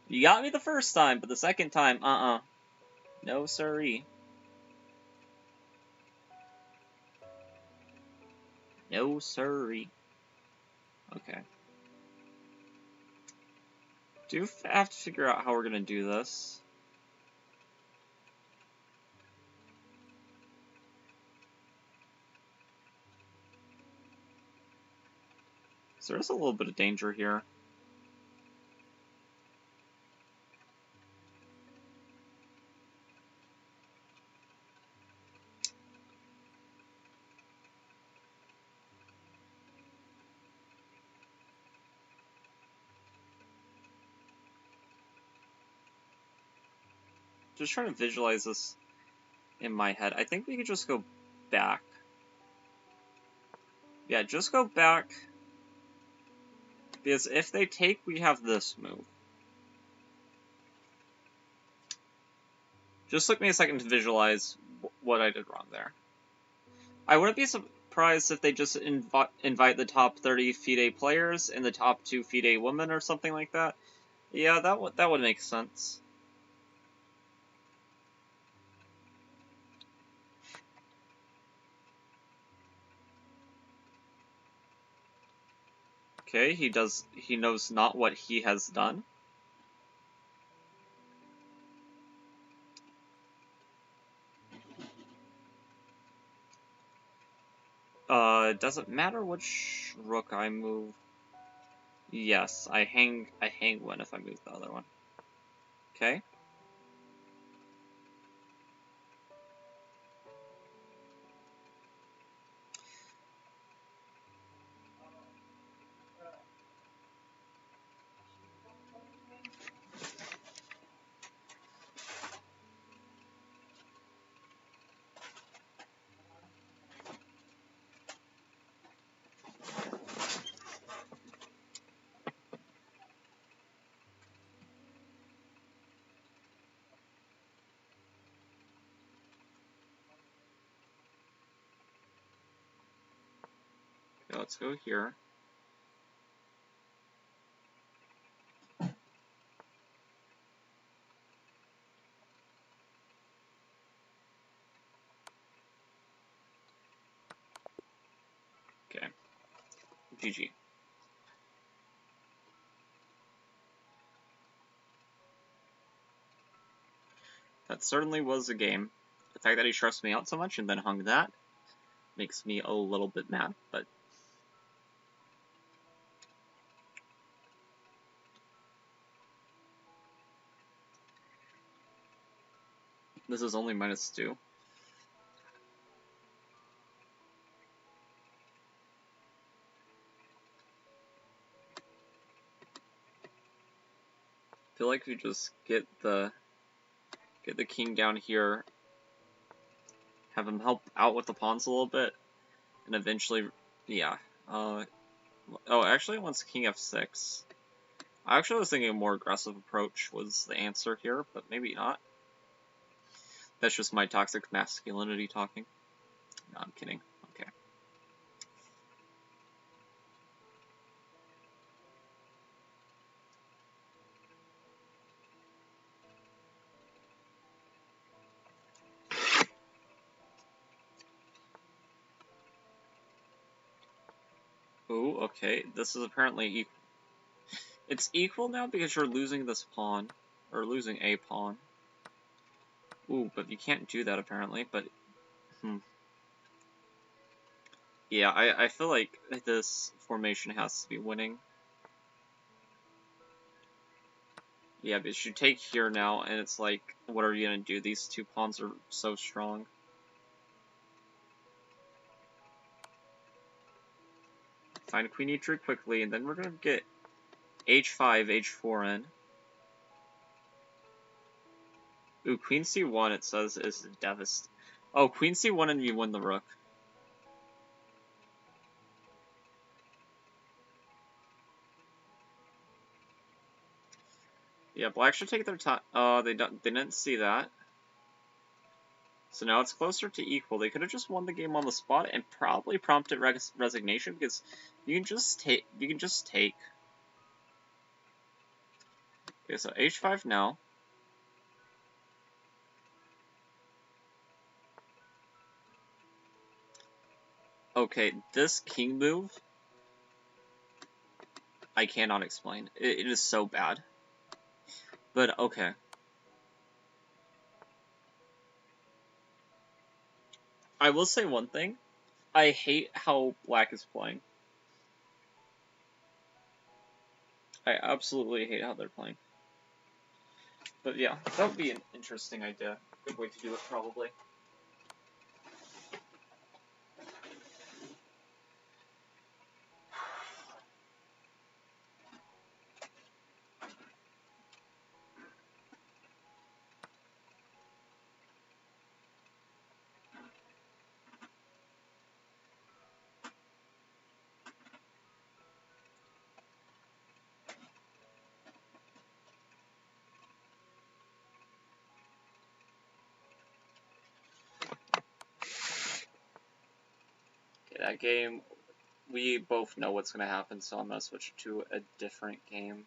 You got me the first time, but the second time, no siree. No siree. Okay. Do have to figure out how we're gonna do this. So there's a little bit of danger here. just trying to visualize this in my head. I think we could just go back. Yeah, just go back. Because if they take, we have this move. Just took me a second to visualize what I did wrong there. I wouldn't be surprised if they just invite the top 30 FIDE players and the top 2 FIDE women or something like that. Yeah, that would make sense. Okay, he knows not what he has done. Doesn't matter which rook I move. Yes, I hang one if I move the other one. Okay. Okay, let's go here. Okay. GG. That certainly was a game. The fact that he stressed me out so much and then hung that makes me a little bit mad, but this is only -2. I feel like if you just get the king down here, have him help out with the pawns a little bit, and eventually, yeah. Oh, actually, it wants king f6. I actually was thinking a more aggressive approach was the answer here, but maybe not. That's just my toxic masculinity talking. No, I'm kidding. Okay. Ooh, okay. This is apparently equal. It's equal now because you're losing this pawn. Or losing a pawn. Ooh, but you can't do that apparently, but... Yeah, I feel like this formation has to be winning. Yeah, because you take here now, and it's like, what are you gonna do? These two pawns are so strong. Find queen e3 quickly, and then we're gonna get h5, h4 in. Ooh, queen c1, it says, is devastating. Oh, queen c1 and you win the rook. Yeah, black should take their time. They didn't see that. So now it's closer to equal. They could have just won the game on the spot and probably prompted resignation because you can just take. Okay, so h5 now. Okay, this king move, I cannot explain. It is so bad. But okay. I will say one thing. I hate how black is playing. I absolutely hate how they're playing. But yeah, that would be an interesting idea. Good way to do it, probably. That game, we both know what's going to happen, so I'm going to switch to a different game.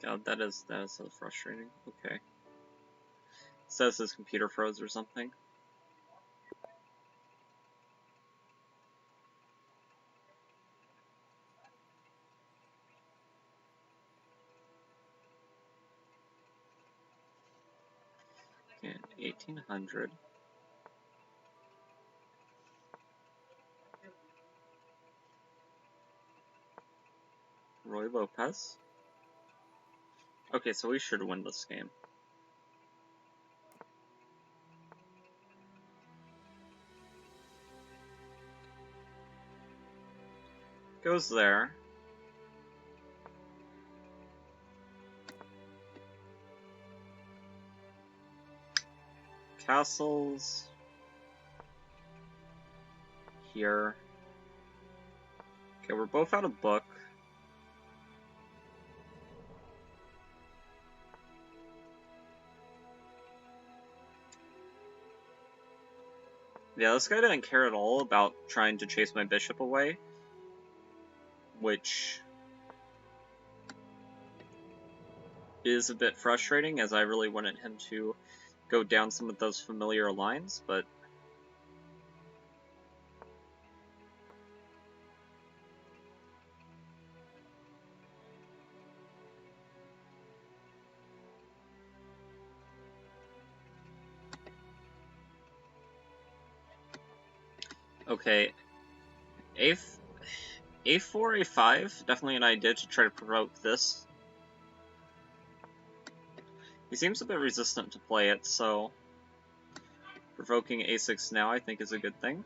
God, that is so frustrating. Okay. It says his computer froze or something. Okay, 1800. Roy Lopez. Okay, so we should win this game. Goes there. Castles. Here. Okay, we're both out of book. Yeah, this guy didn't care at all about trying to chase my bishop away, which is a bit frustrating, as I really wanted him to go down some of those familiar lines, but okay. A4, A5, definitely an idea to try to provoke this. He seems a bit resistant to play it, so provoking A6 now I think is a good thing.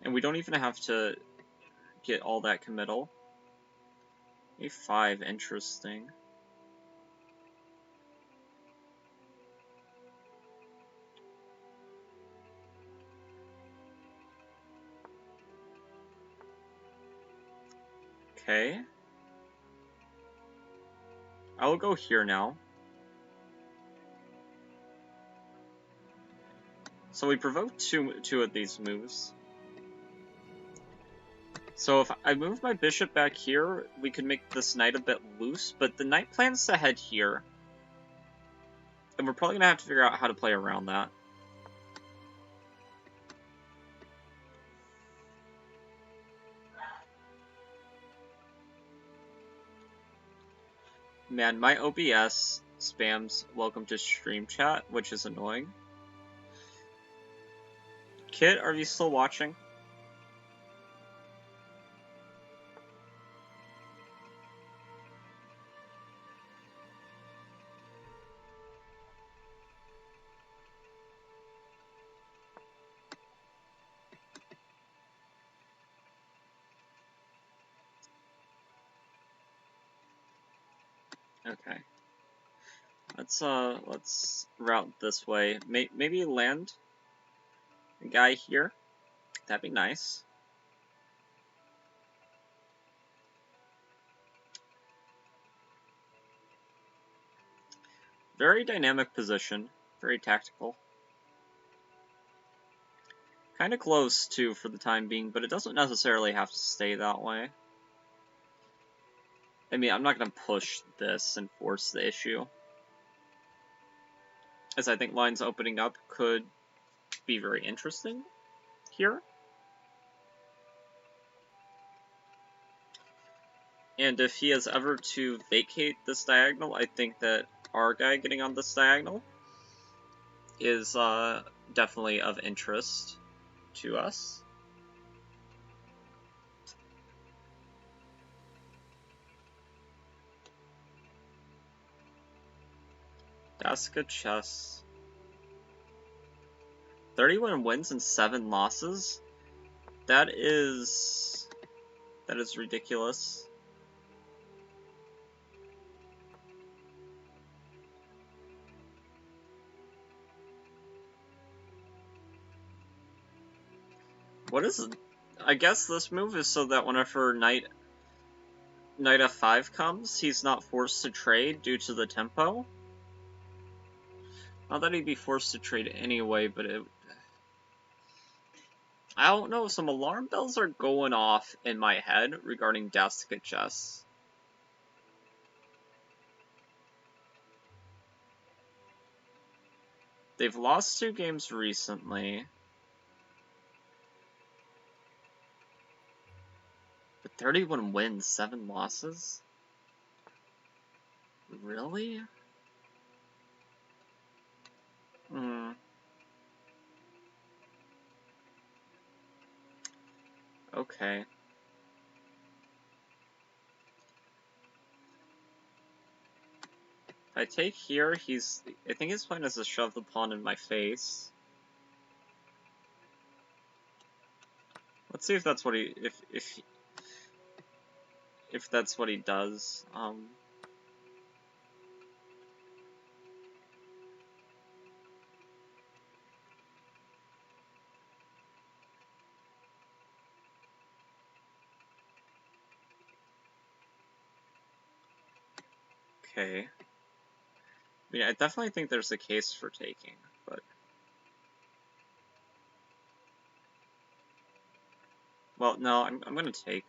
And we don't even have to get all that committal. A5, interesting. Okay. I will go here now. So we provoked two of these moves. So if I move my bishop back here, we could make this knight a bit loose, but the knight plans to head here. And we're probably going to have to figure out how to play around that. Man, my OBS spams welcome to stream chat, which is annoying. Kit, are you still watching? Okay. Let's route this way. Maybe land a guy here. That'd be nice. Very dynamic position. Very tactical. Kind of close, too, for the time being, but it doesn't necessarily have to stay that way. I mean, I'm not going to push this and force the issue, as I think lines opening up could be very interesting here. And if he is ever to vacate this diagonal, I think that our guy getting on this diagonal is definitely of interest to us. Daska chess. 31 wins and 7 losses? That is ridiculous. What is it? I guess this move is so that whenever knight f5 comes, he's not forced to trade due to the tempo. Not that he'd be forced to trade anyway, but I don't know, some alarm bells are going off in my head regarding Daska chess. They've lost 2 games recently. But 31 wins, 7 losses? Really? Okay. If I take here, I think his plan is to shove the pawn in my face. Let's see if that's what if that's what he does. Okay. I mean, I definitely think there's a case for taking, but... Well, no, I'm gonna take.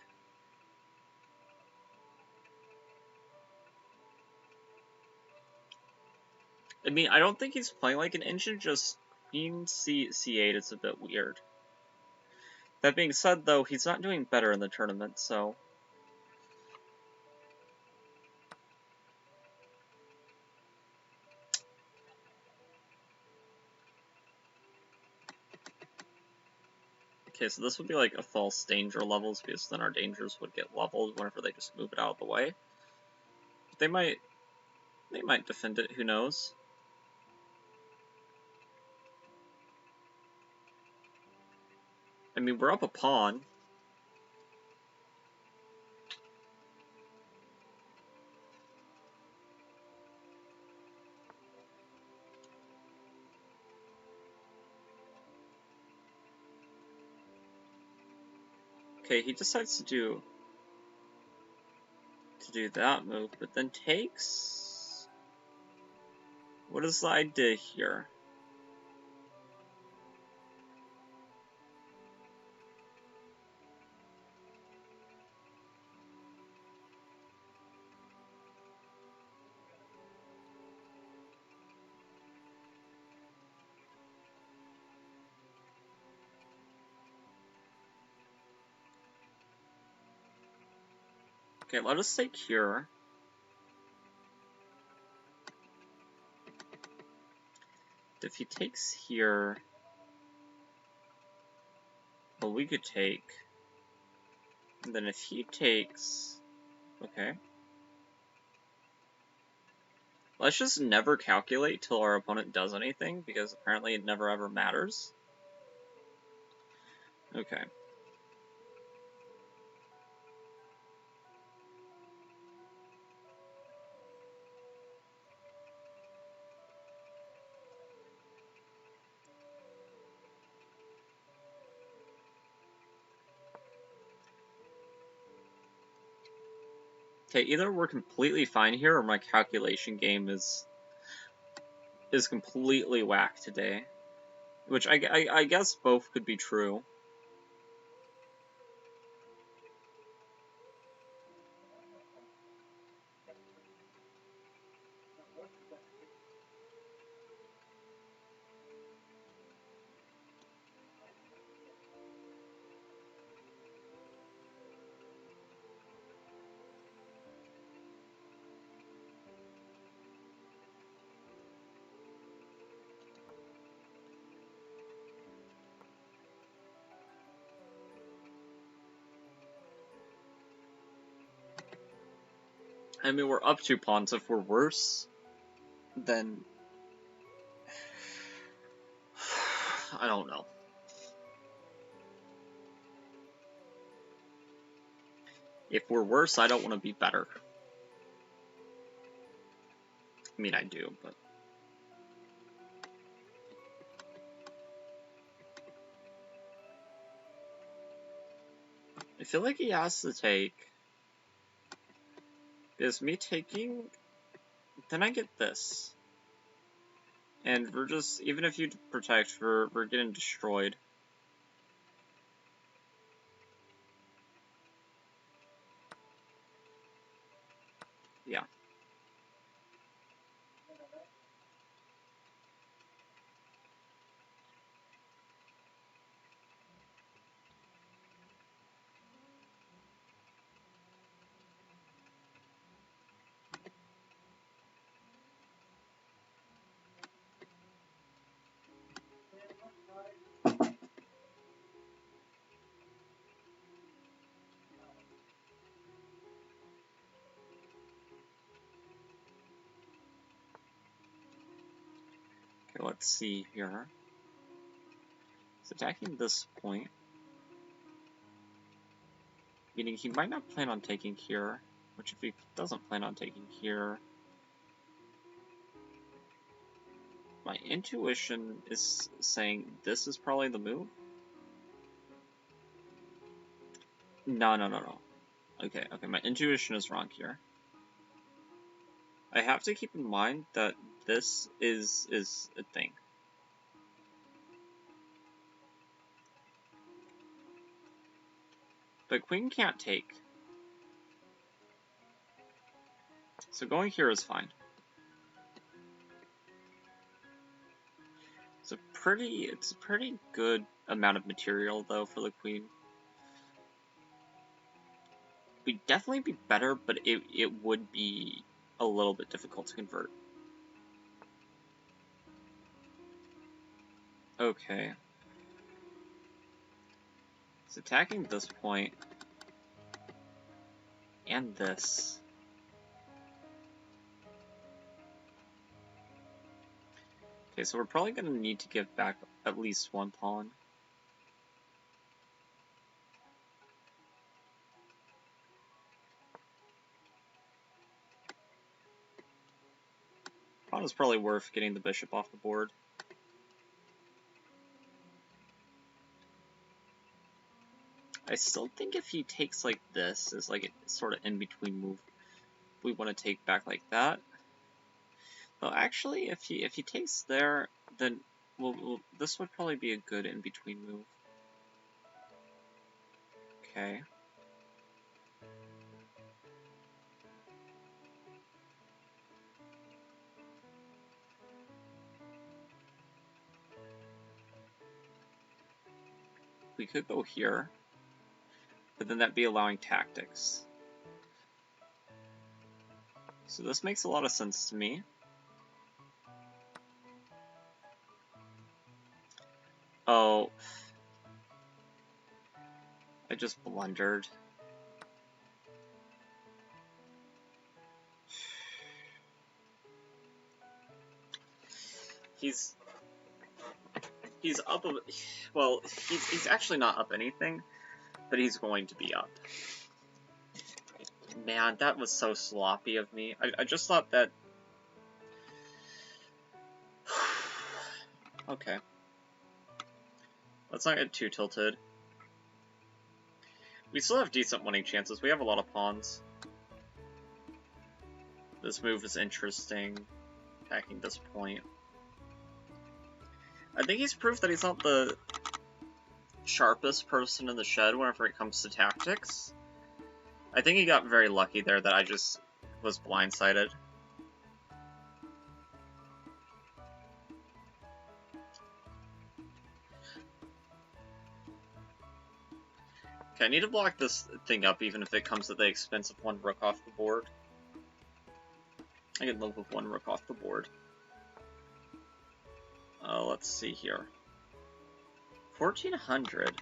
I mean, I don't think he's playing like an engine, just Queen C8 is a bit weird. That being said, though, he's not doing better in the tournament, so... Okay, so this would be like a false danger levels, because then our dangers would get leveled whenever they just move it out of the way. But they might defend it, who knows? I mean, we're up a pawn. Okay, he decides to do that move, but then takes... What is the idea here? Okay, let us take here. If he takes here... Well, we could take... And then if he takes... Okay. Let's just never calculate till our opponent does anything, because apparently it never ever matters. Okay. Okay, either we're completely fine here, or my calculation game is completely whack today. Which I guess both could be true. I mean, we're up 2 pawns. If we're worse, then... I don't know. If we're worse, I don't want to be better. I mean, I do, but... I feel like he has to take... Is me taking... Then I get this. And we're just... Even if you protect, we're getting destroyed. Yeah. Okay, let's see here. He's attacking this point. Meaning he might not plan on taking here. Which if he doesn't plan on taking here... My intuition is saying this is probably the move. No. Okay, my intuition is wrong here. I have to keep in mind that this is a thing. But queen can't take. So going here is fine. It's a pretty good amount of material though for the queen. We'd definitely be better, but it would be a little bit difficult to convert. Okay. It's attacking this point. And this. Okay, so we're probably going to need to give back at least 1 pawn. Pawn is probably worth getting the bishop off the board. I still think if he takes like this, is like a sort of in-between move. We want to take back like that. Well, actually, if he takes there, then this would probably be a good in-between move. Okay. We could go here, but then that'd be allowing tactics. So this makes a lot of sense to me. Oh. I just blundered. He's up. Well, he's actually not up anything, but he's going to be up. Man, that was so sloppy of me. I just thought that. Okay. Let's not get too tilted. We still have decent winning chances. We have a lot of pawns. This move is interesting. Attacking this point. I think he's proved that he's not the sharpest person in the shed whenever it comes to tactics. I think he got very lucky there that I just was blindsided. Okay, I need to block this thing up even if it comes at the expense of one rook off the board. I can live with one rook off the board. Let's see here. 1400.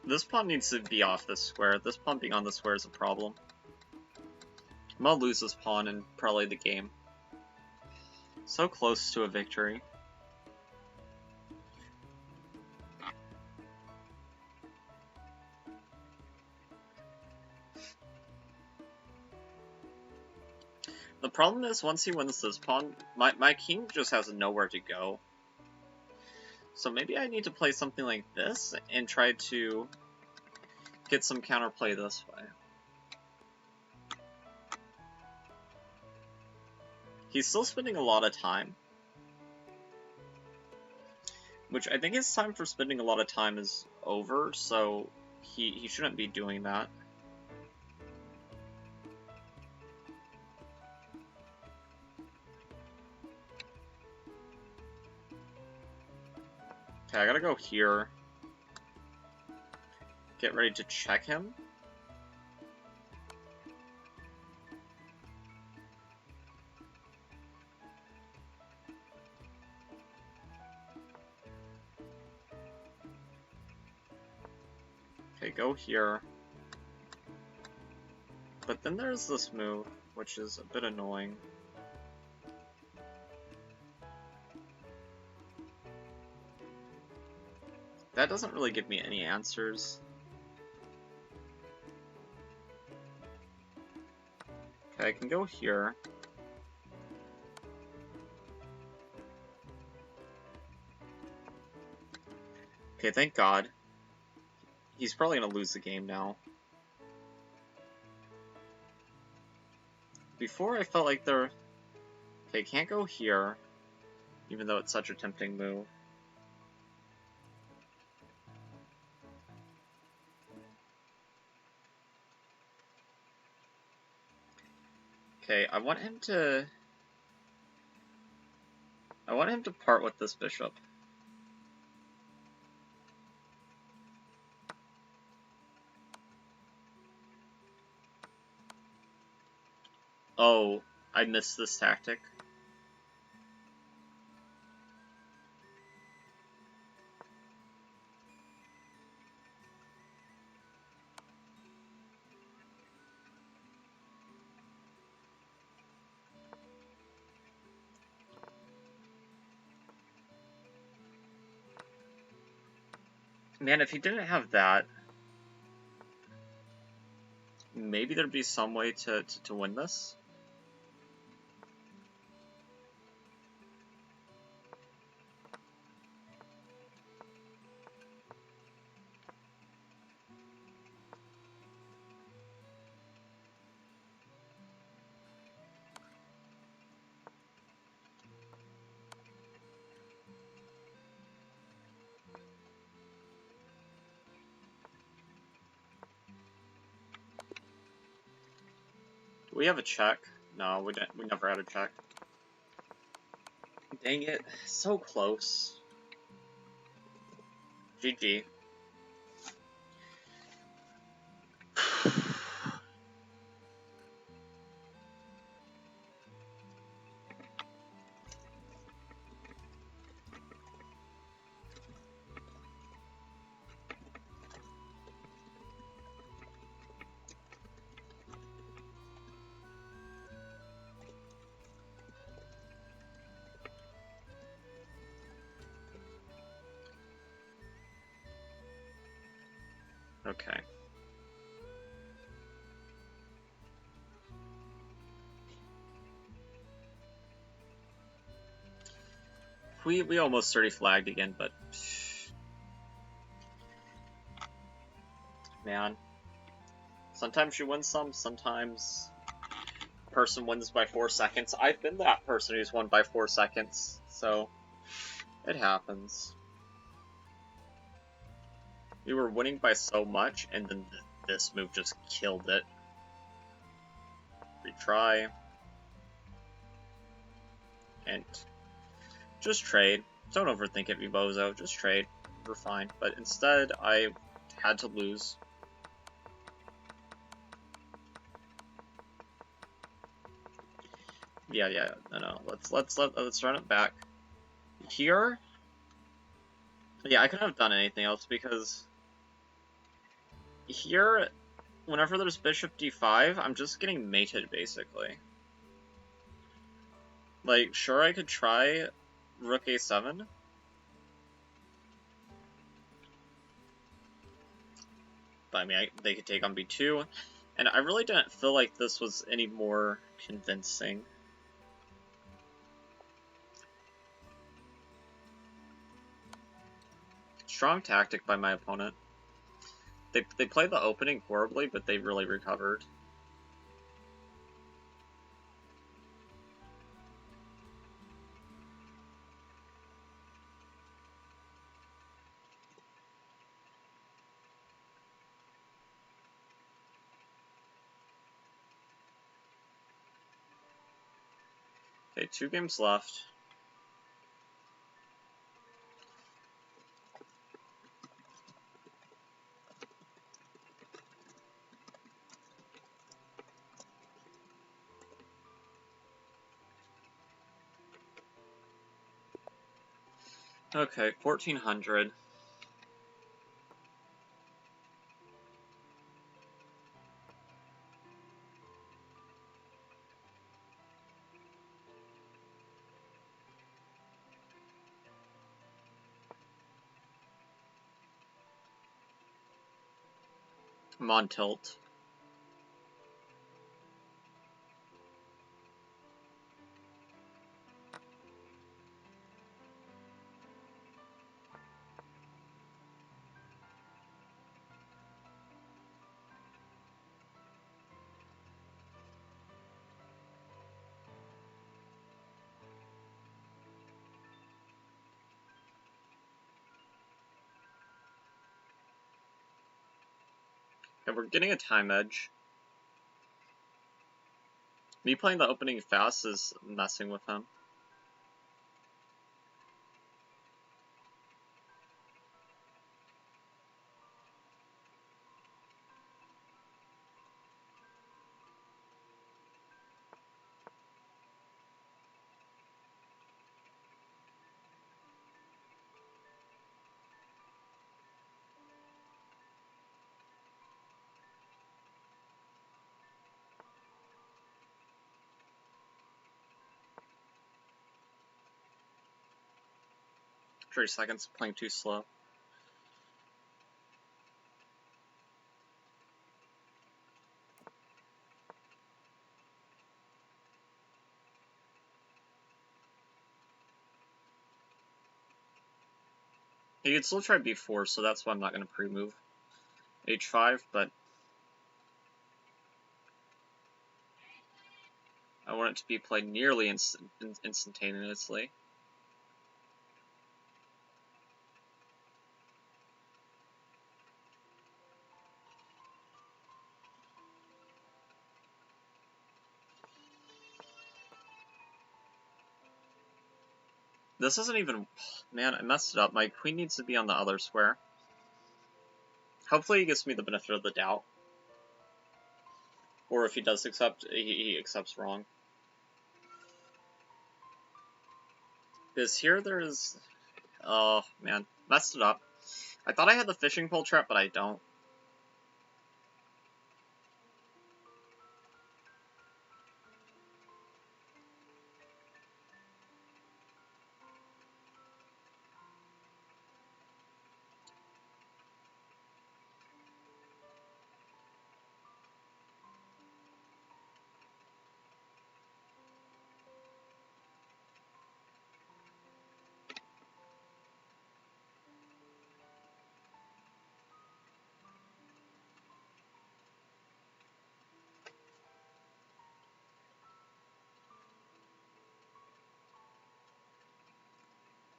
This pawn needs to be off this square. This pawn being on the square is a problem. I'm gonna lose this pawn and probably the game. So close to a victory. The problem is, once he wins this pawn, my king just has nowhere to go. So maybe I need to play something like this and try to get some counterplay this way. He's still spending a lot of time. Which I think his time for spending a lot of time is over, so he shouldn't be doing that. Okay, I gotta go here. Get ready to check him. Okay, go here. But then there's this move, which is a bit annoying. That doesn't really give me any answers. Okay, I can go here. Okay, thank God. He's probably gonna lose the game now. Before I felt like there... Okay, can't go here, even though it's such a tempting move. Okay, I want him to part with this bishop. Oh, I missed this tactic. Man, if he didn't have that, maybe there'd be some way to win this. we have a check? No, we didn't. We never had a check. Dang it. So close. GG. Okay. We almost 30 flagged again, but man, sometimes you win some, sometimes a person wins by 4 seconds. I've been that person who's won by 4 seconds, so it happens. We were winning by so much, and then this move just killed it. Retry. And just trade. Don't overthink it, Vibozo. Just trade. We're fine. But instead, I had to lose. Yeah. No. Let's run it back. Here? Yeah, I couldn't have done anything else because here, whenever there's bishop d5, I'm just getting mated, basically. Like, sure, I could try rook a7. But, I mean, they could take on b2. And I really didn't feel like this was any more convincing. Strong tactic by my opponent. They played the opening horribly, but they really recovered. Okay, 2 games left. Okay, 1400. I'm on tilt. Okay, we're getting a time edge. Me playing the opening fast is messing with him. Three seconds, playing too slow. He could still try b4, so that's why I'm not going to pre-move h5, but I want it to be played nearly instantaneously. This isn't even... Man, I messed it up. My queen needs to be on the other square. Hopefully he gives me the benefit of the doubt. Or if he does accept, he accepts wrong. Because here there's... Oh, man. Messed it up. I thought I had the fishing pole trap, but I don't.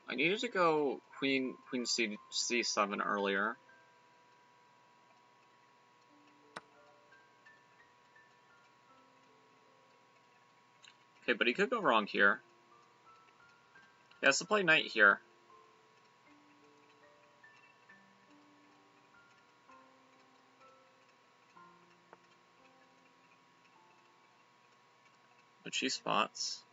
I needed to go queen c7 earlier. Okay, but he could go wrong here. He has to play knight here. Which he spots.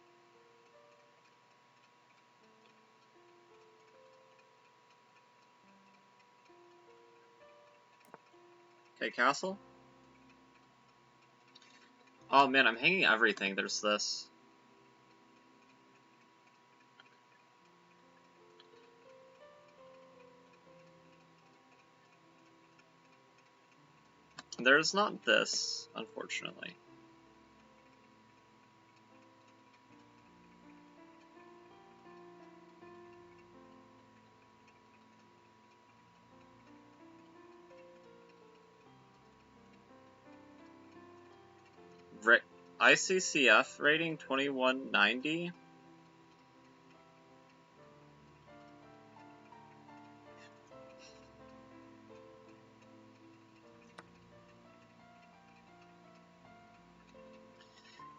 Okay, castle. Oh man, I'm hanging everything. There's this. There's not this, unfortunately. ICCF rating 2190.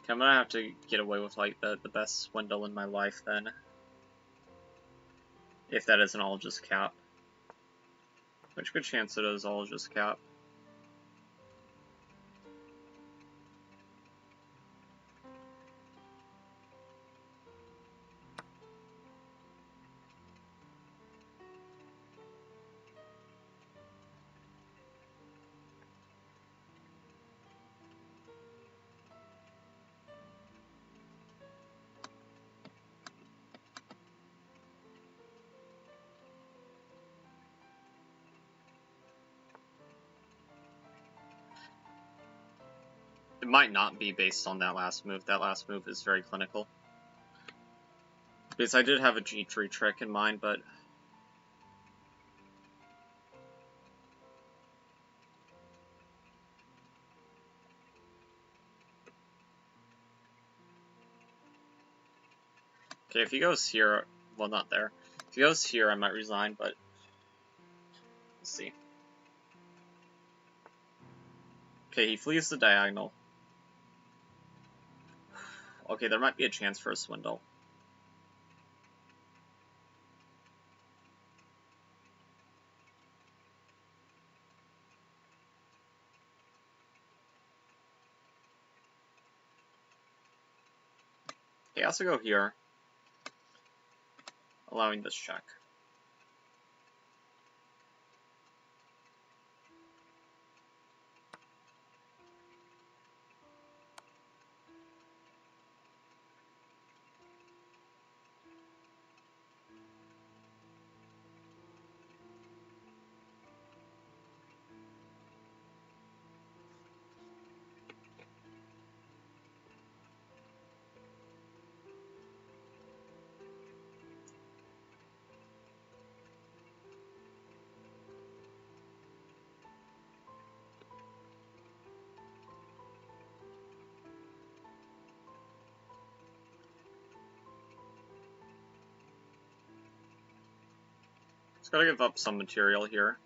Okay, I'm gonna have to get away with like the best swindle in my life then. If that isn't all just cap. Which good chance it is all just cap. It might not be based on that last move. That last move is very clinical. Because I did have a G3 trick in mind, but... Okay, if he goes here... Well, not there. If he goes here, I might resign, but... We'll see. Okay, he flees the diagonal. Okay, there might be a chance for a swindle. He has to go here, allowing this check. He's gotta give up some material here.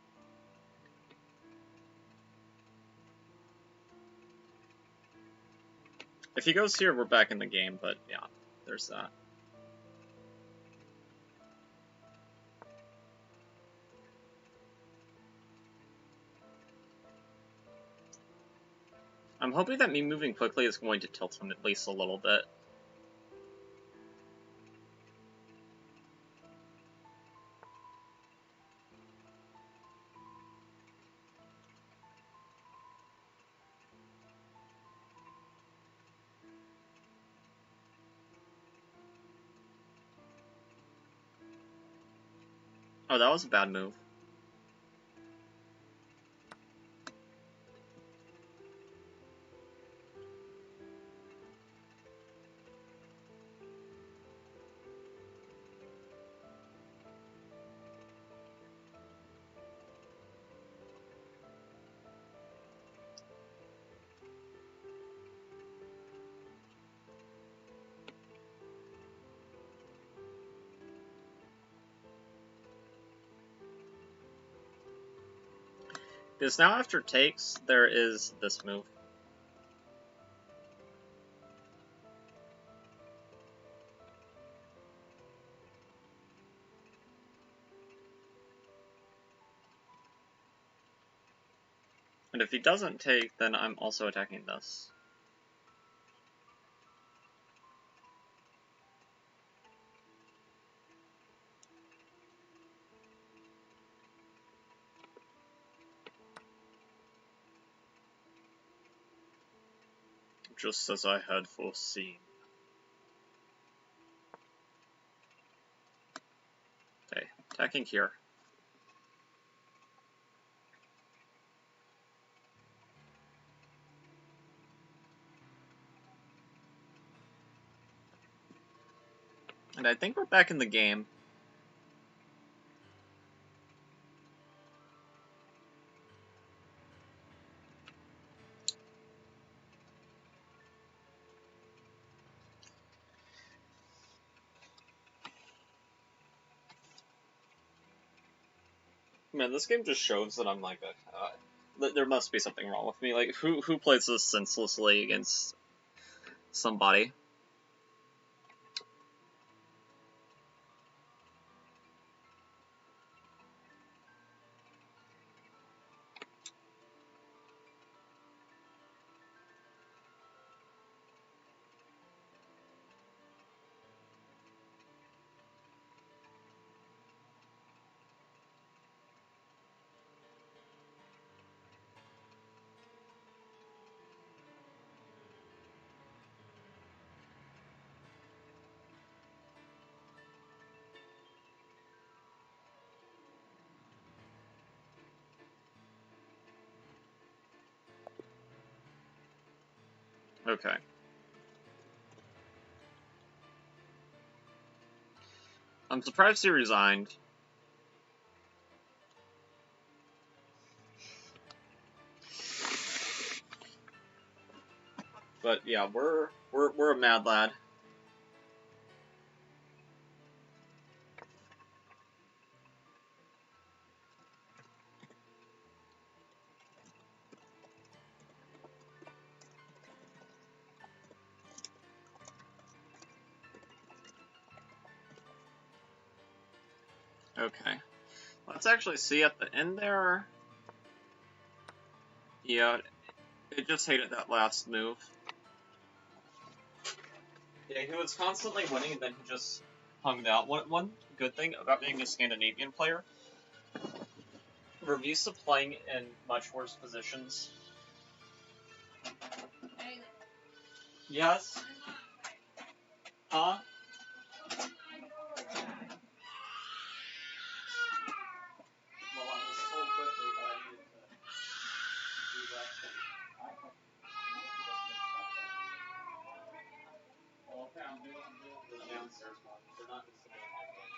If he goes here, we're back in the game, but yeah, there's that. I'm hoping that me moving quickly is going to tilt him at least a little bit. Oh, that was a bad move. Because now after takes, there is this move. And if he doesn't take, then I'm also attacking this. Just as I had foreseen. Okay, attacking here. And I think we're back in the game. Man, this game just shows that I'm like there must be something wrong with me. Like, who plays this senselessly against somebody? Okay. I'm surprised he resigned. But yeah, we're a mad lad. Okay. Let's actually see at the end there. Yeah, it just hated that last move. Yeah, he was constantly winning and then he just hung out. One good thing about being a Scandinavian player, we're used to playing in much worse positions. Yes? Huh? Well, I was told quickly that I needed to do that. Well, okay, I'm doing the downstairs one. They're not just sitting in my room.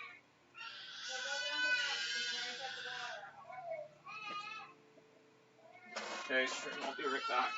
Okay, sure, I'll be right back.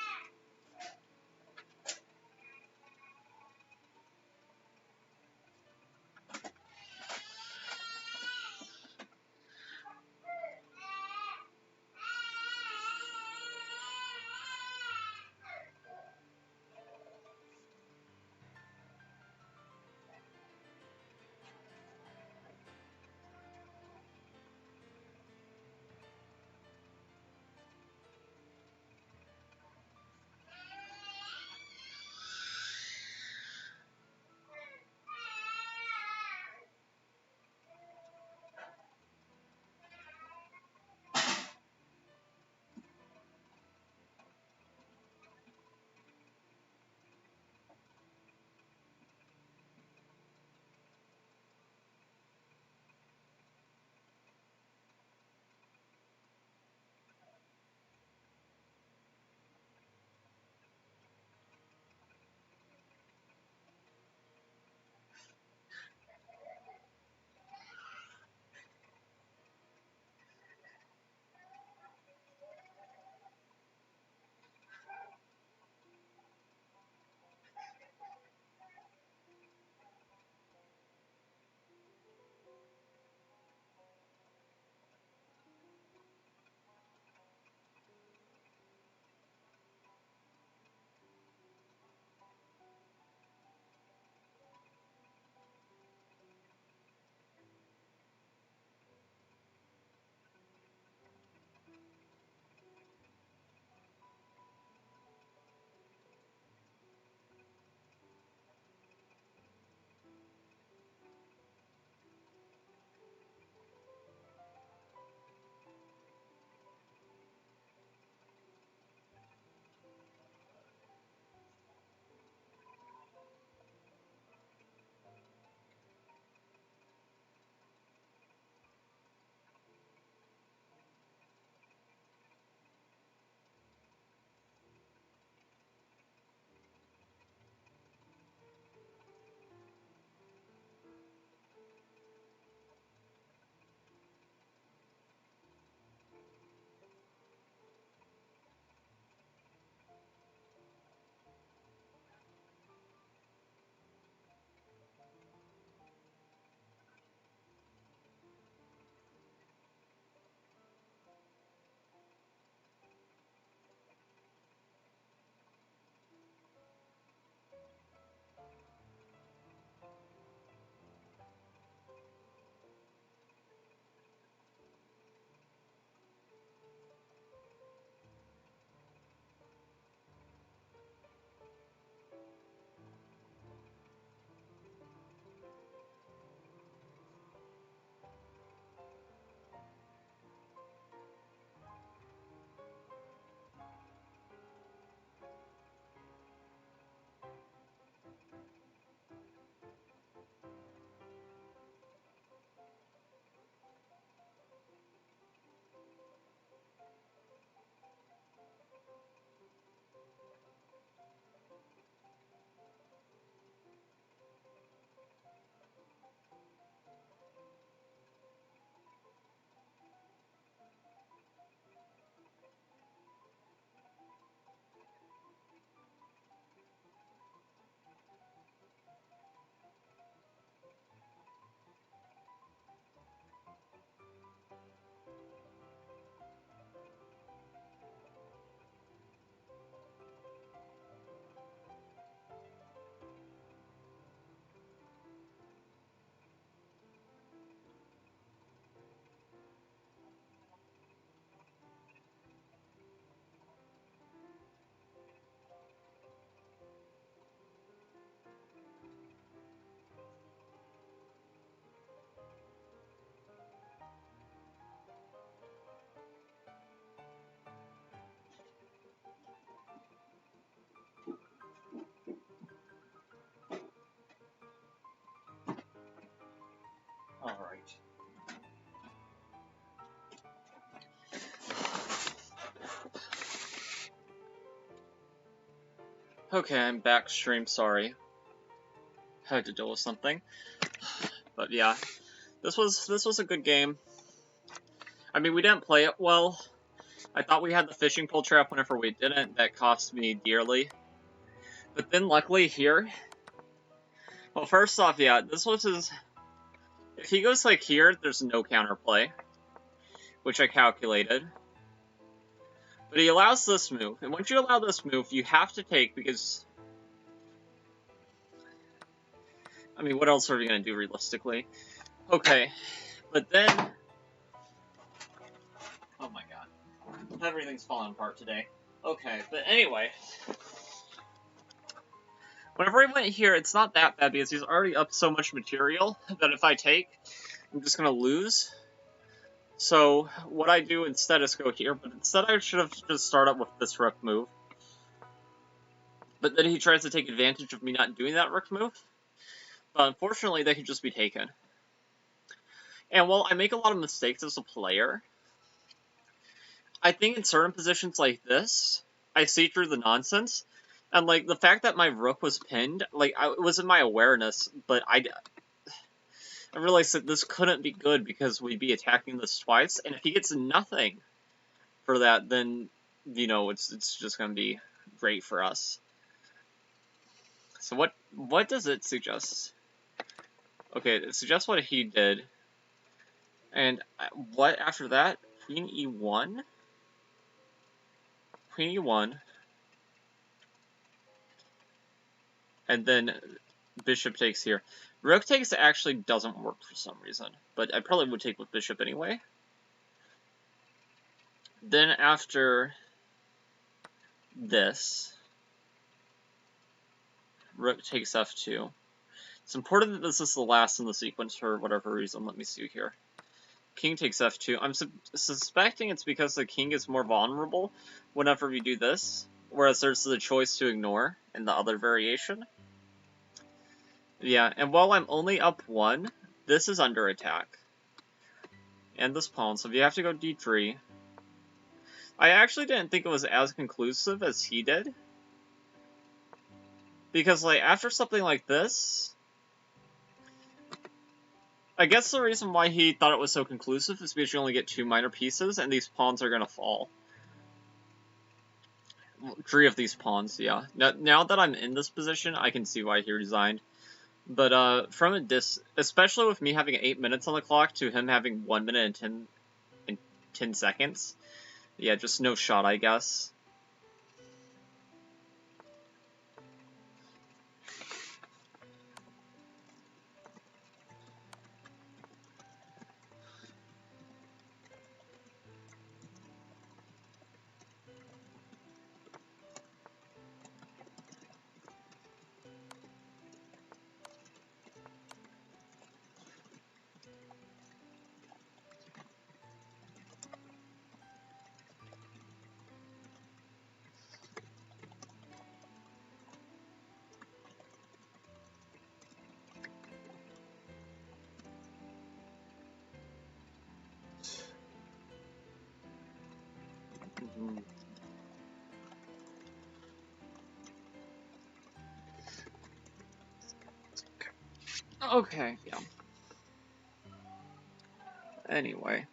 Okay, I'm back stream, sorry. I had to deal with something. But yeah, this was a good game. I mean, we didn't play it well. I thought we had the fishing pole trap whenever we didn't. That cost me dearly. But then luckily here... Well, first off, yeah, this was his... If he goes like here, there's no counterplay. Which I calculated. But he allows this move. And once you allow this move, you have to take because... I mean, what else are we going to do realistically? Okay, but then... Oh my god. Everything's falling apart today. Okay, but anyway... Whenever I went here, it's not that bad because he's already up so much material that if I take, I'm just going to lose. So, what I do instead is go here, but instead I should have just started with this rook move. But then he tries to take advantage of me not doing that rook move. But unfortunately, they could just be taken. And while I make a lot of mistakes as a player, I think in certain positions like this, I see through the nonsense. And, like, the fact that my rook was pinned, like, it was in my awareness, but I realized that this couldn't be good because we'd be attacking this twice, and if he gets nothing for that, then, you know, it's just gonna be great for us. So what does it suggest? Okay, it suggests what he did. And what after that? Queen e1? Queen e1. And then bishop takes here. Rook takes actually doesn't work for some reason, but I probably would take with bishop anyway. Then after this, rook takes f2. It's important that this is the last in the sequence for whatever reason. Let me see here. King takes f2. I'm suspecting it's because the king is more vulnerable whenever we do this, whereas there's the choice to ignore in the other variation. Yeah, and while I'm only up 1, this is under attack. And this pawn, so if you have to go d3. I actually didn't think it was as conclusive as he did. Because, like, after something like this... I guess the reason why he thought it was so conclusive is because you only get 2 minor pieces, and these pawns are gonna fall. 3 of these pawns, yeah. Now that I'm in this position, I can see why he resigned. But, from a especially with me having 8 minutes on the clock to him having 1 minute and 10 seconds, yeah, just no shot, I guess. Okay, yeah. Anyway.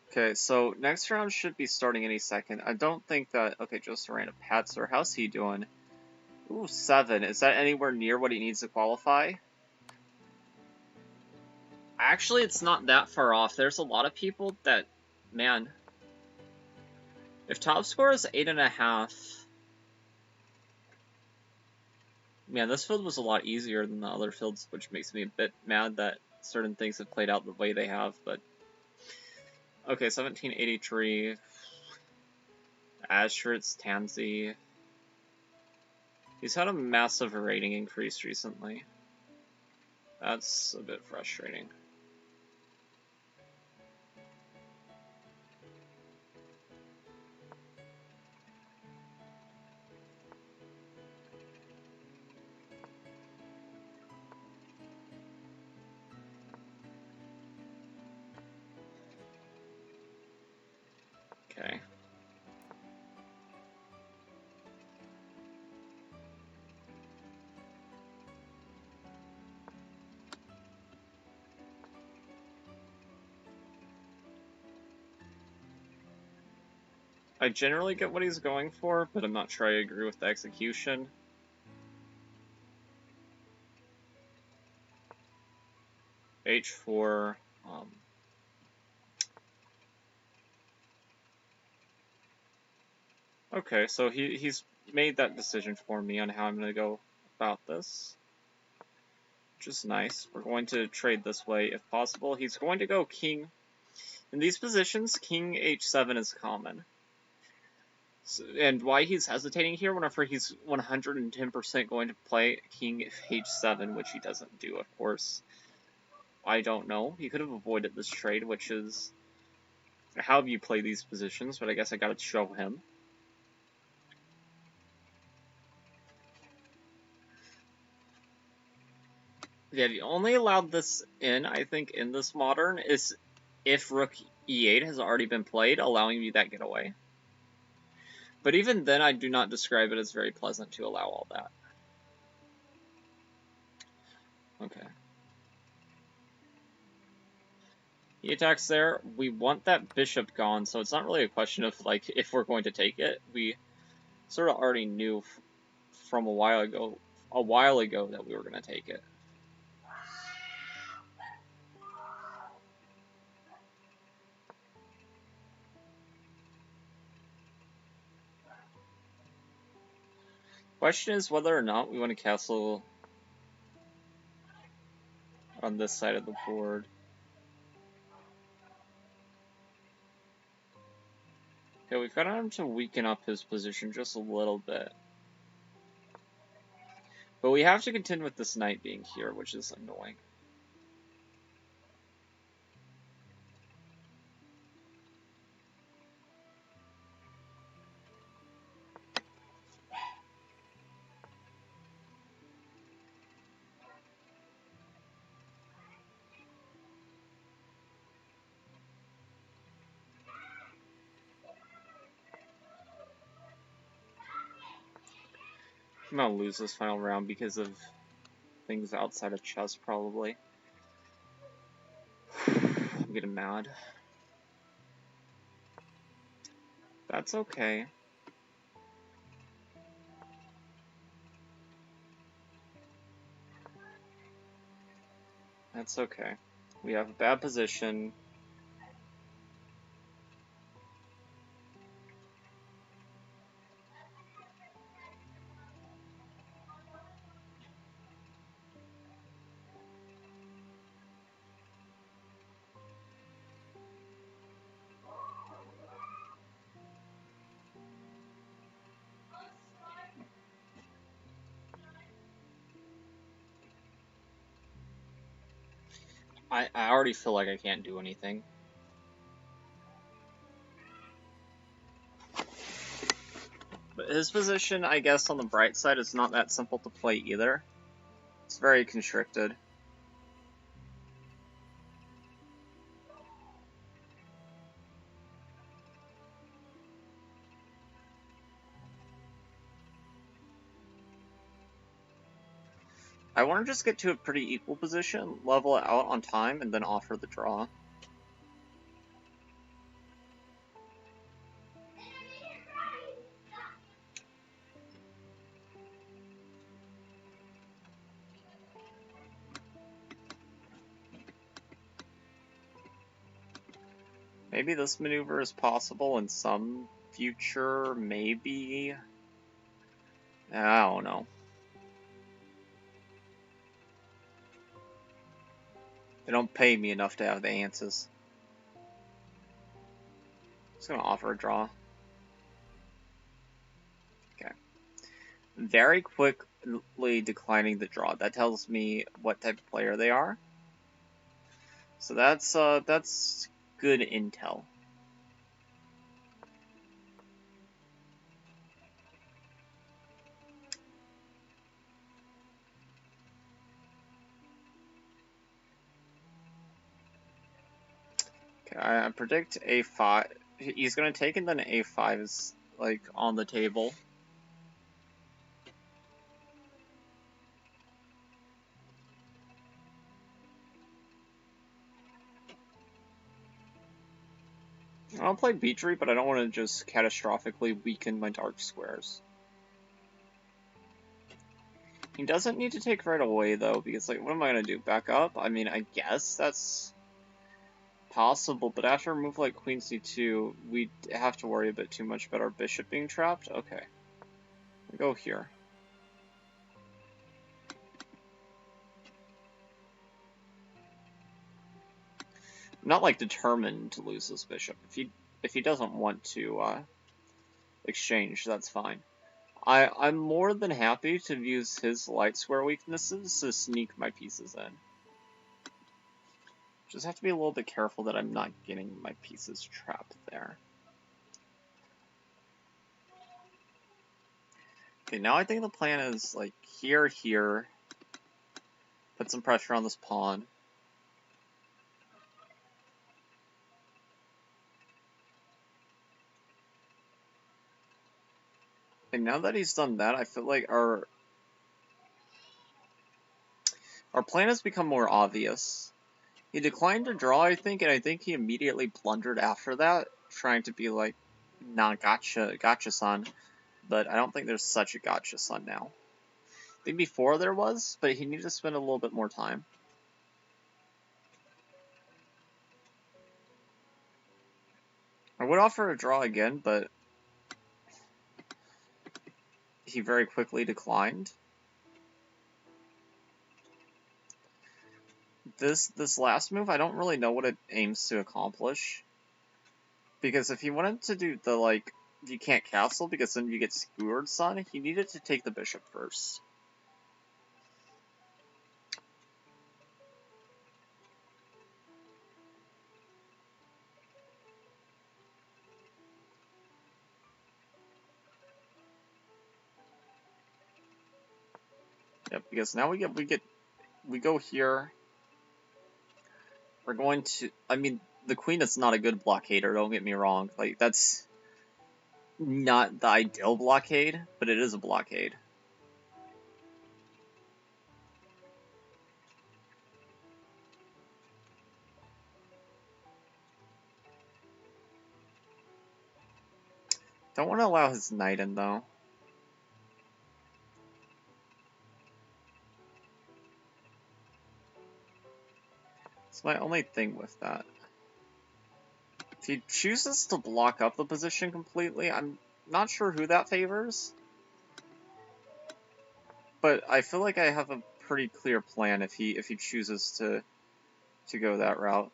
Okay, so next round should be starting any second. I don't think that... Okay, just a random Patzer. How's he doing? Ooh, 7. Is that anywhere near what he needs to qualify? Actually, it's not that far off. There's a lot of people that... Man. If top score is 8.5... Man, this field was a lot easier than the other fields, which makes me a bit mad that certain things have played out the way they have, but... Okay, 1783... Ashford's Tansy... He's had a massive rating increase recently. That's a bit frustrating. Okay. I generally get what he's going for, but I'm not sure I agree with the execution. H4. Okay, so he's made that decision for me on how I'm going to go about this, which is nice. We're going to trade this way if possible. He's going to go king. In these positions, king h7 is common. So, and why he's hesitating here whenever he's 110% going to play king h7, which he doesn't do, of course. I don't know. He could have avoided this trade, which is how you play these positions, but I guess I gotta show him. Yeah, the only allowed this in, I think, in this modern is if rook e8 has already been played, allowing me that getaway. But even then, I do not describe it as very pleasant to allow all that. Okay. He attacks there. We want that bishop gone, so it's not really a question of, like, if we're going to take it. We sort of already knew from a while ago that we were going to take it. Question is whether or not we want to castle on this side of the board. Okay, we've got him to weaken up his position just a little bit. But we have to contend with this knight being here, which is annoying. I'm gonna lose this final round because of things outside of chess, probably. I'm getting mad. That's okay. That's okay. We have a bad position. I already feel like I can't do anything. But his position, I guess, on the bright side, is not that simple to play either. It's very constricted. I want to just get to a pretty equal position, level it out on time, and then offer the draw. Maybe this maneuver is possible in some future, maybe. I don't know. They don't pay me enough to have the answers. Just gonna offer a draw. Okay. Very quickly declining the draw. That tells me what type of player they are. So that's good intel. Okay, I predict a5. He's gonna take, and then a5 is like on the table. I'll play Beatry, but I don't want to just catastrophically weaken my dark squares. He doesn't need to take right away, though, because, like, what am I going to do? Back up? I mean, I guess that's possible, but after a move like Queen C2, we have to worry a bit too much about our bishop being trapped. Okay. We'll go here. I'm not, like, determined to lose this bishop. If he doesn't want to exchange, that's fine. I'm more than happy to use his light square weaknesses to sneak my pieces in. Just have to be a little bit careful that I'm not getting my pieces trapped there. Okay, now I think the plan is, like, here, put some pressure on this pawn. And now that he's done that, I feel like our plan has become more obvious. He declined to draw, I think, and I think he immediately blundered after that, trying to be like, nah, gotcha, son. But I don't think there's such a gotcha, son, now. I think before there was, but he needed to spend a little bit more time. I would offer a draw again, but he very quickly declined. This last move, I don't really know what it aims to accomplish. Because if he wanted to do the, like, you can't castle because then you get skewered, son, he needed to take the bishop first. Yep, because now we go here. We're going to, I mean, the queen is not a good blockader, don't get me wrong. Like, that's not the ideal blockade, but it is a blockade. Don't want to allow his knight in, though. It's my only thing with that. If he chooses to block up the position completely, I'm not sure who that favors. But I feel like I have a pretty clear plan if he chooses to go that route.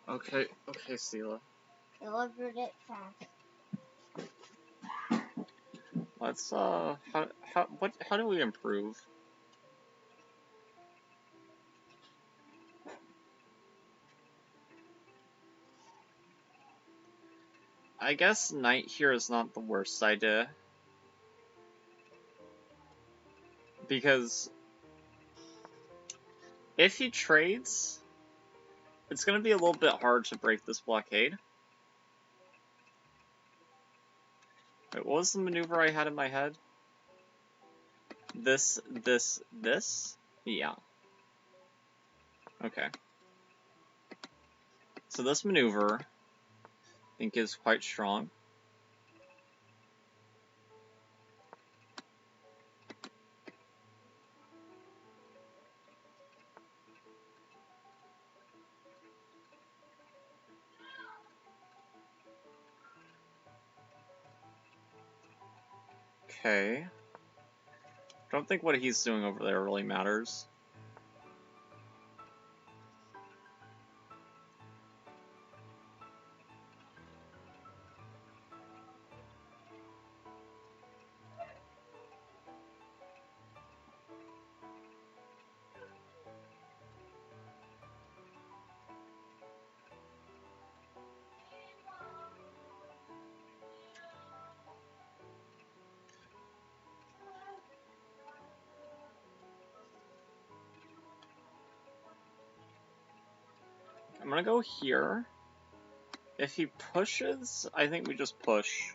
Okay, Sela. Delivered it fast. Let's how do we improve? I guess knight here is not the worst idea. Because if he trades, it's going to be a little bit hard to break this blockade. Wait, what was the maneuver I had in my head? This? Yeah. Okay. So this maneuver, I think, is quite strong. Okay. Don't think what he's doing over there really matters. I'm gonna go here. If he pushes, I think we just push.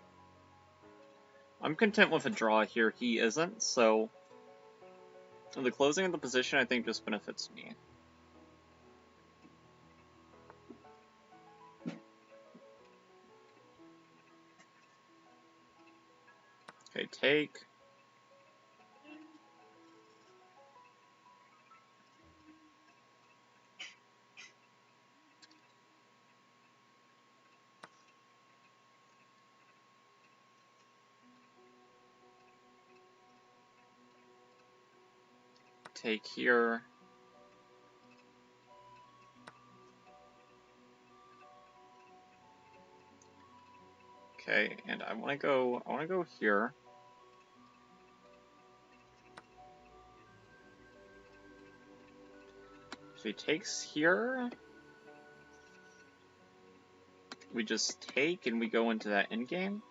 I'm content with a draw here. He isn't, so And the closing of the position, I think, just benefits me. Okay, take. Take here. Okay, and I want to go here. If he takes here, we just take and we go into that endgame.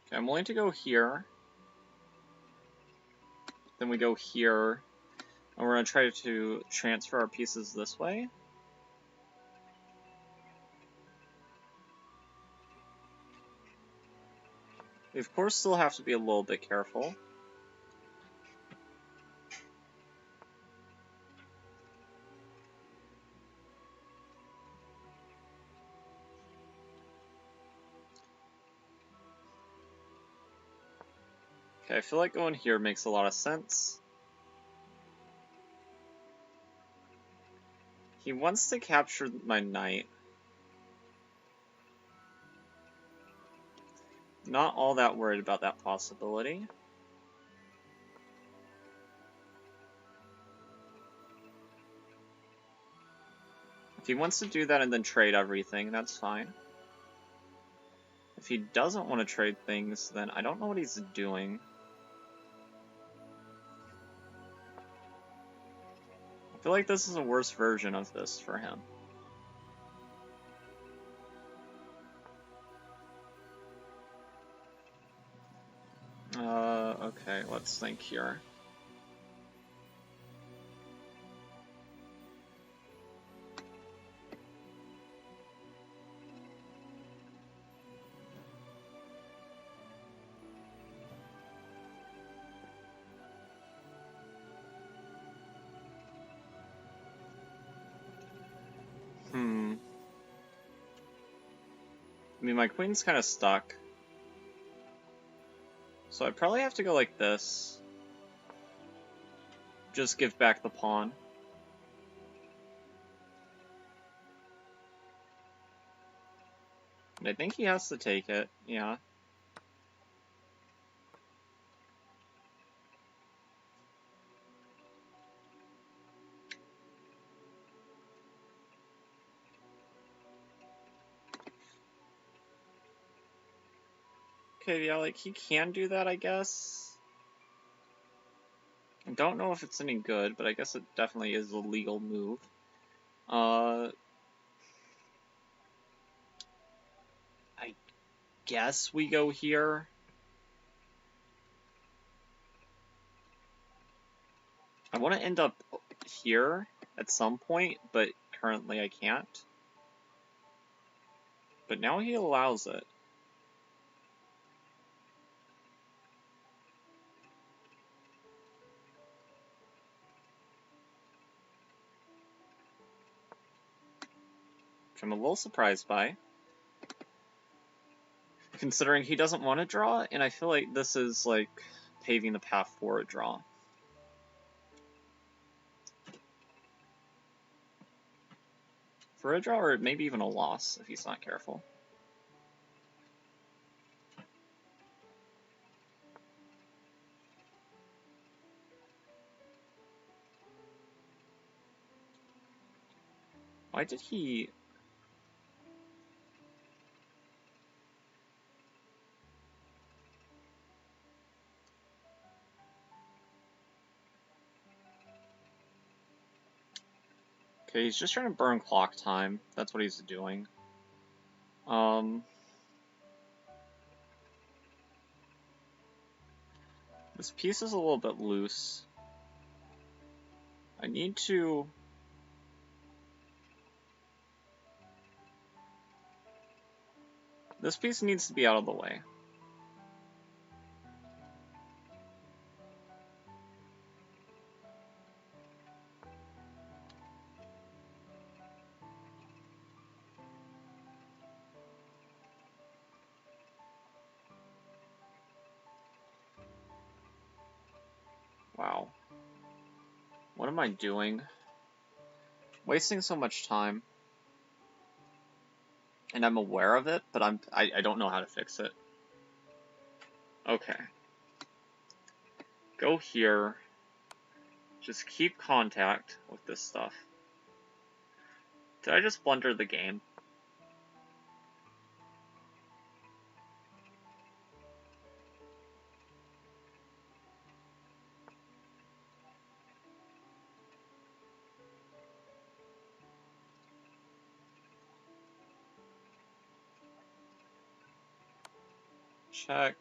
Okay, I'm willing to go here. Then we go here, and we're going to try to transfer our pieces this way. We of course still have to be a little bit careful. Okay, I feel like going here makes a lot of sense. He wants to capture my knight. Not all that worried about that possibility. If he wants to do that and then trade everything, that's fine. If he doesn't want to trade things, then I don't know what he's doing. I feel like this is a worse version of this for him. Okay, let's think here. I mean, my queen's kind of stuck. So I'd probably have to go like this. Just give back the pawn. And I think he has to take it, yeah. Okay, yeah, like, he can do that, I guess. I don't know if it's any good, but I guess it definitely is a legal move. I guess we go here. I want to end up here at some point, but currently I can't. But now he allows it. Which I'm a little surprised by. Considering he doesn't want to draw, and I feel like this is, like, paving the path for a draw. For a draw, or maybe even a loss, if he's not careful. Why did he... Okay, he's just trying to burn clock time. That's what he's doing. This piece is a little bit loose. I need to... This piece needs to be out of the way. Wow. What am I doing? Wasting so much time. And I'm aware of it, but I don't know how to fix it. Okay. Go here. Just keep contact with this stuff. Did I just blunder the game? Check.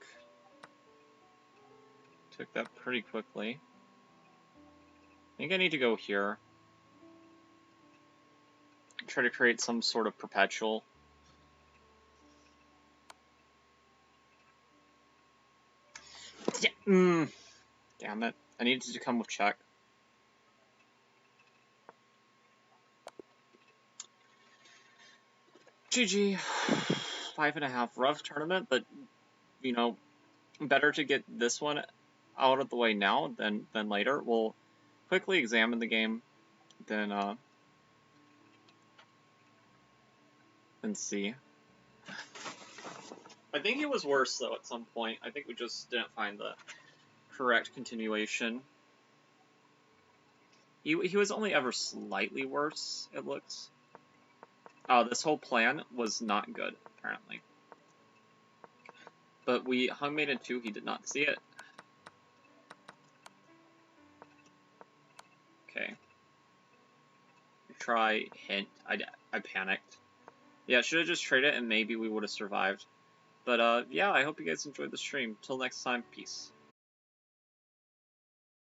Took that pretty quickly. I think I need to go here. Try to create some sort of perpetual. Yeah. Damn it. I needed to come with check. GG. 5.5. Rough tournament, but, you know, better to get this one out of the way now than later. We'll quickly examine the game, then see. I think it was worse, though, at some point. I think we just didn't find the correct continuation. He was only ever slightly worse, it looks. This whole plan was not good, apparently. But we hung mate in 2, he did not see it. Okay. Try hint. I panicked. Yeah, should have just traded it and maybe we would have survived. But yeah, I hope you guys enjoyed the stream. Till next time, peace.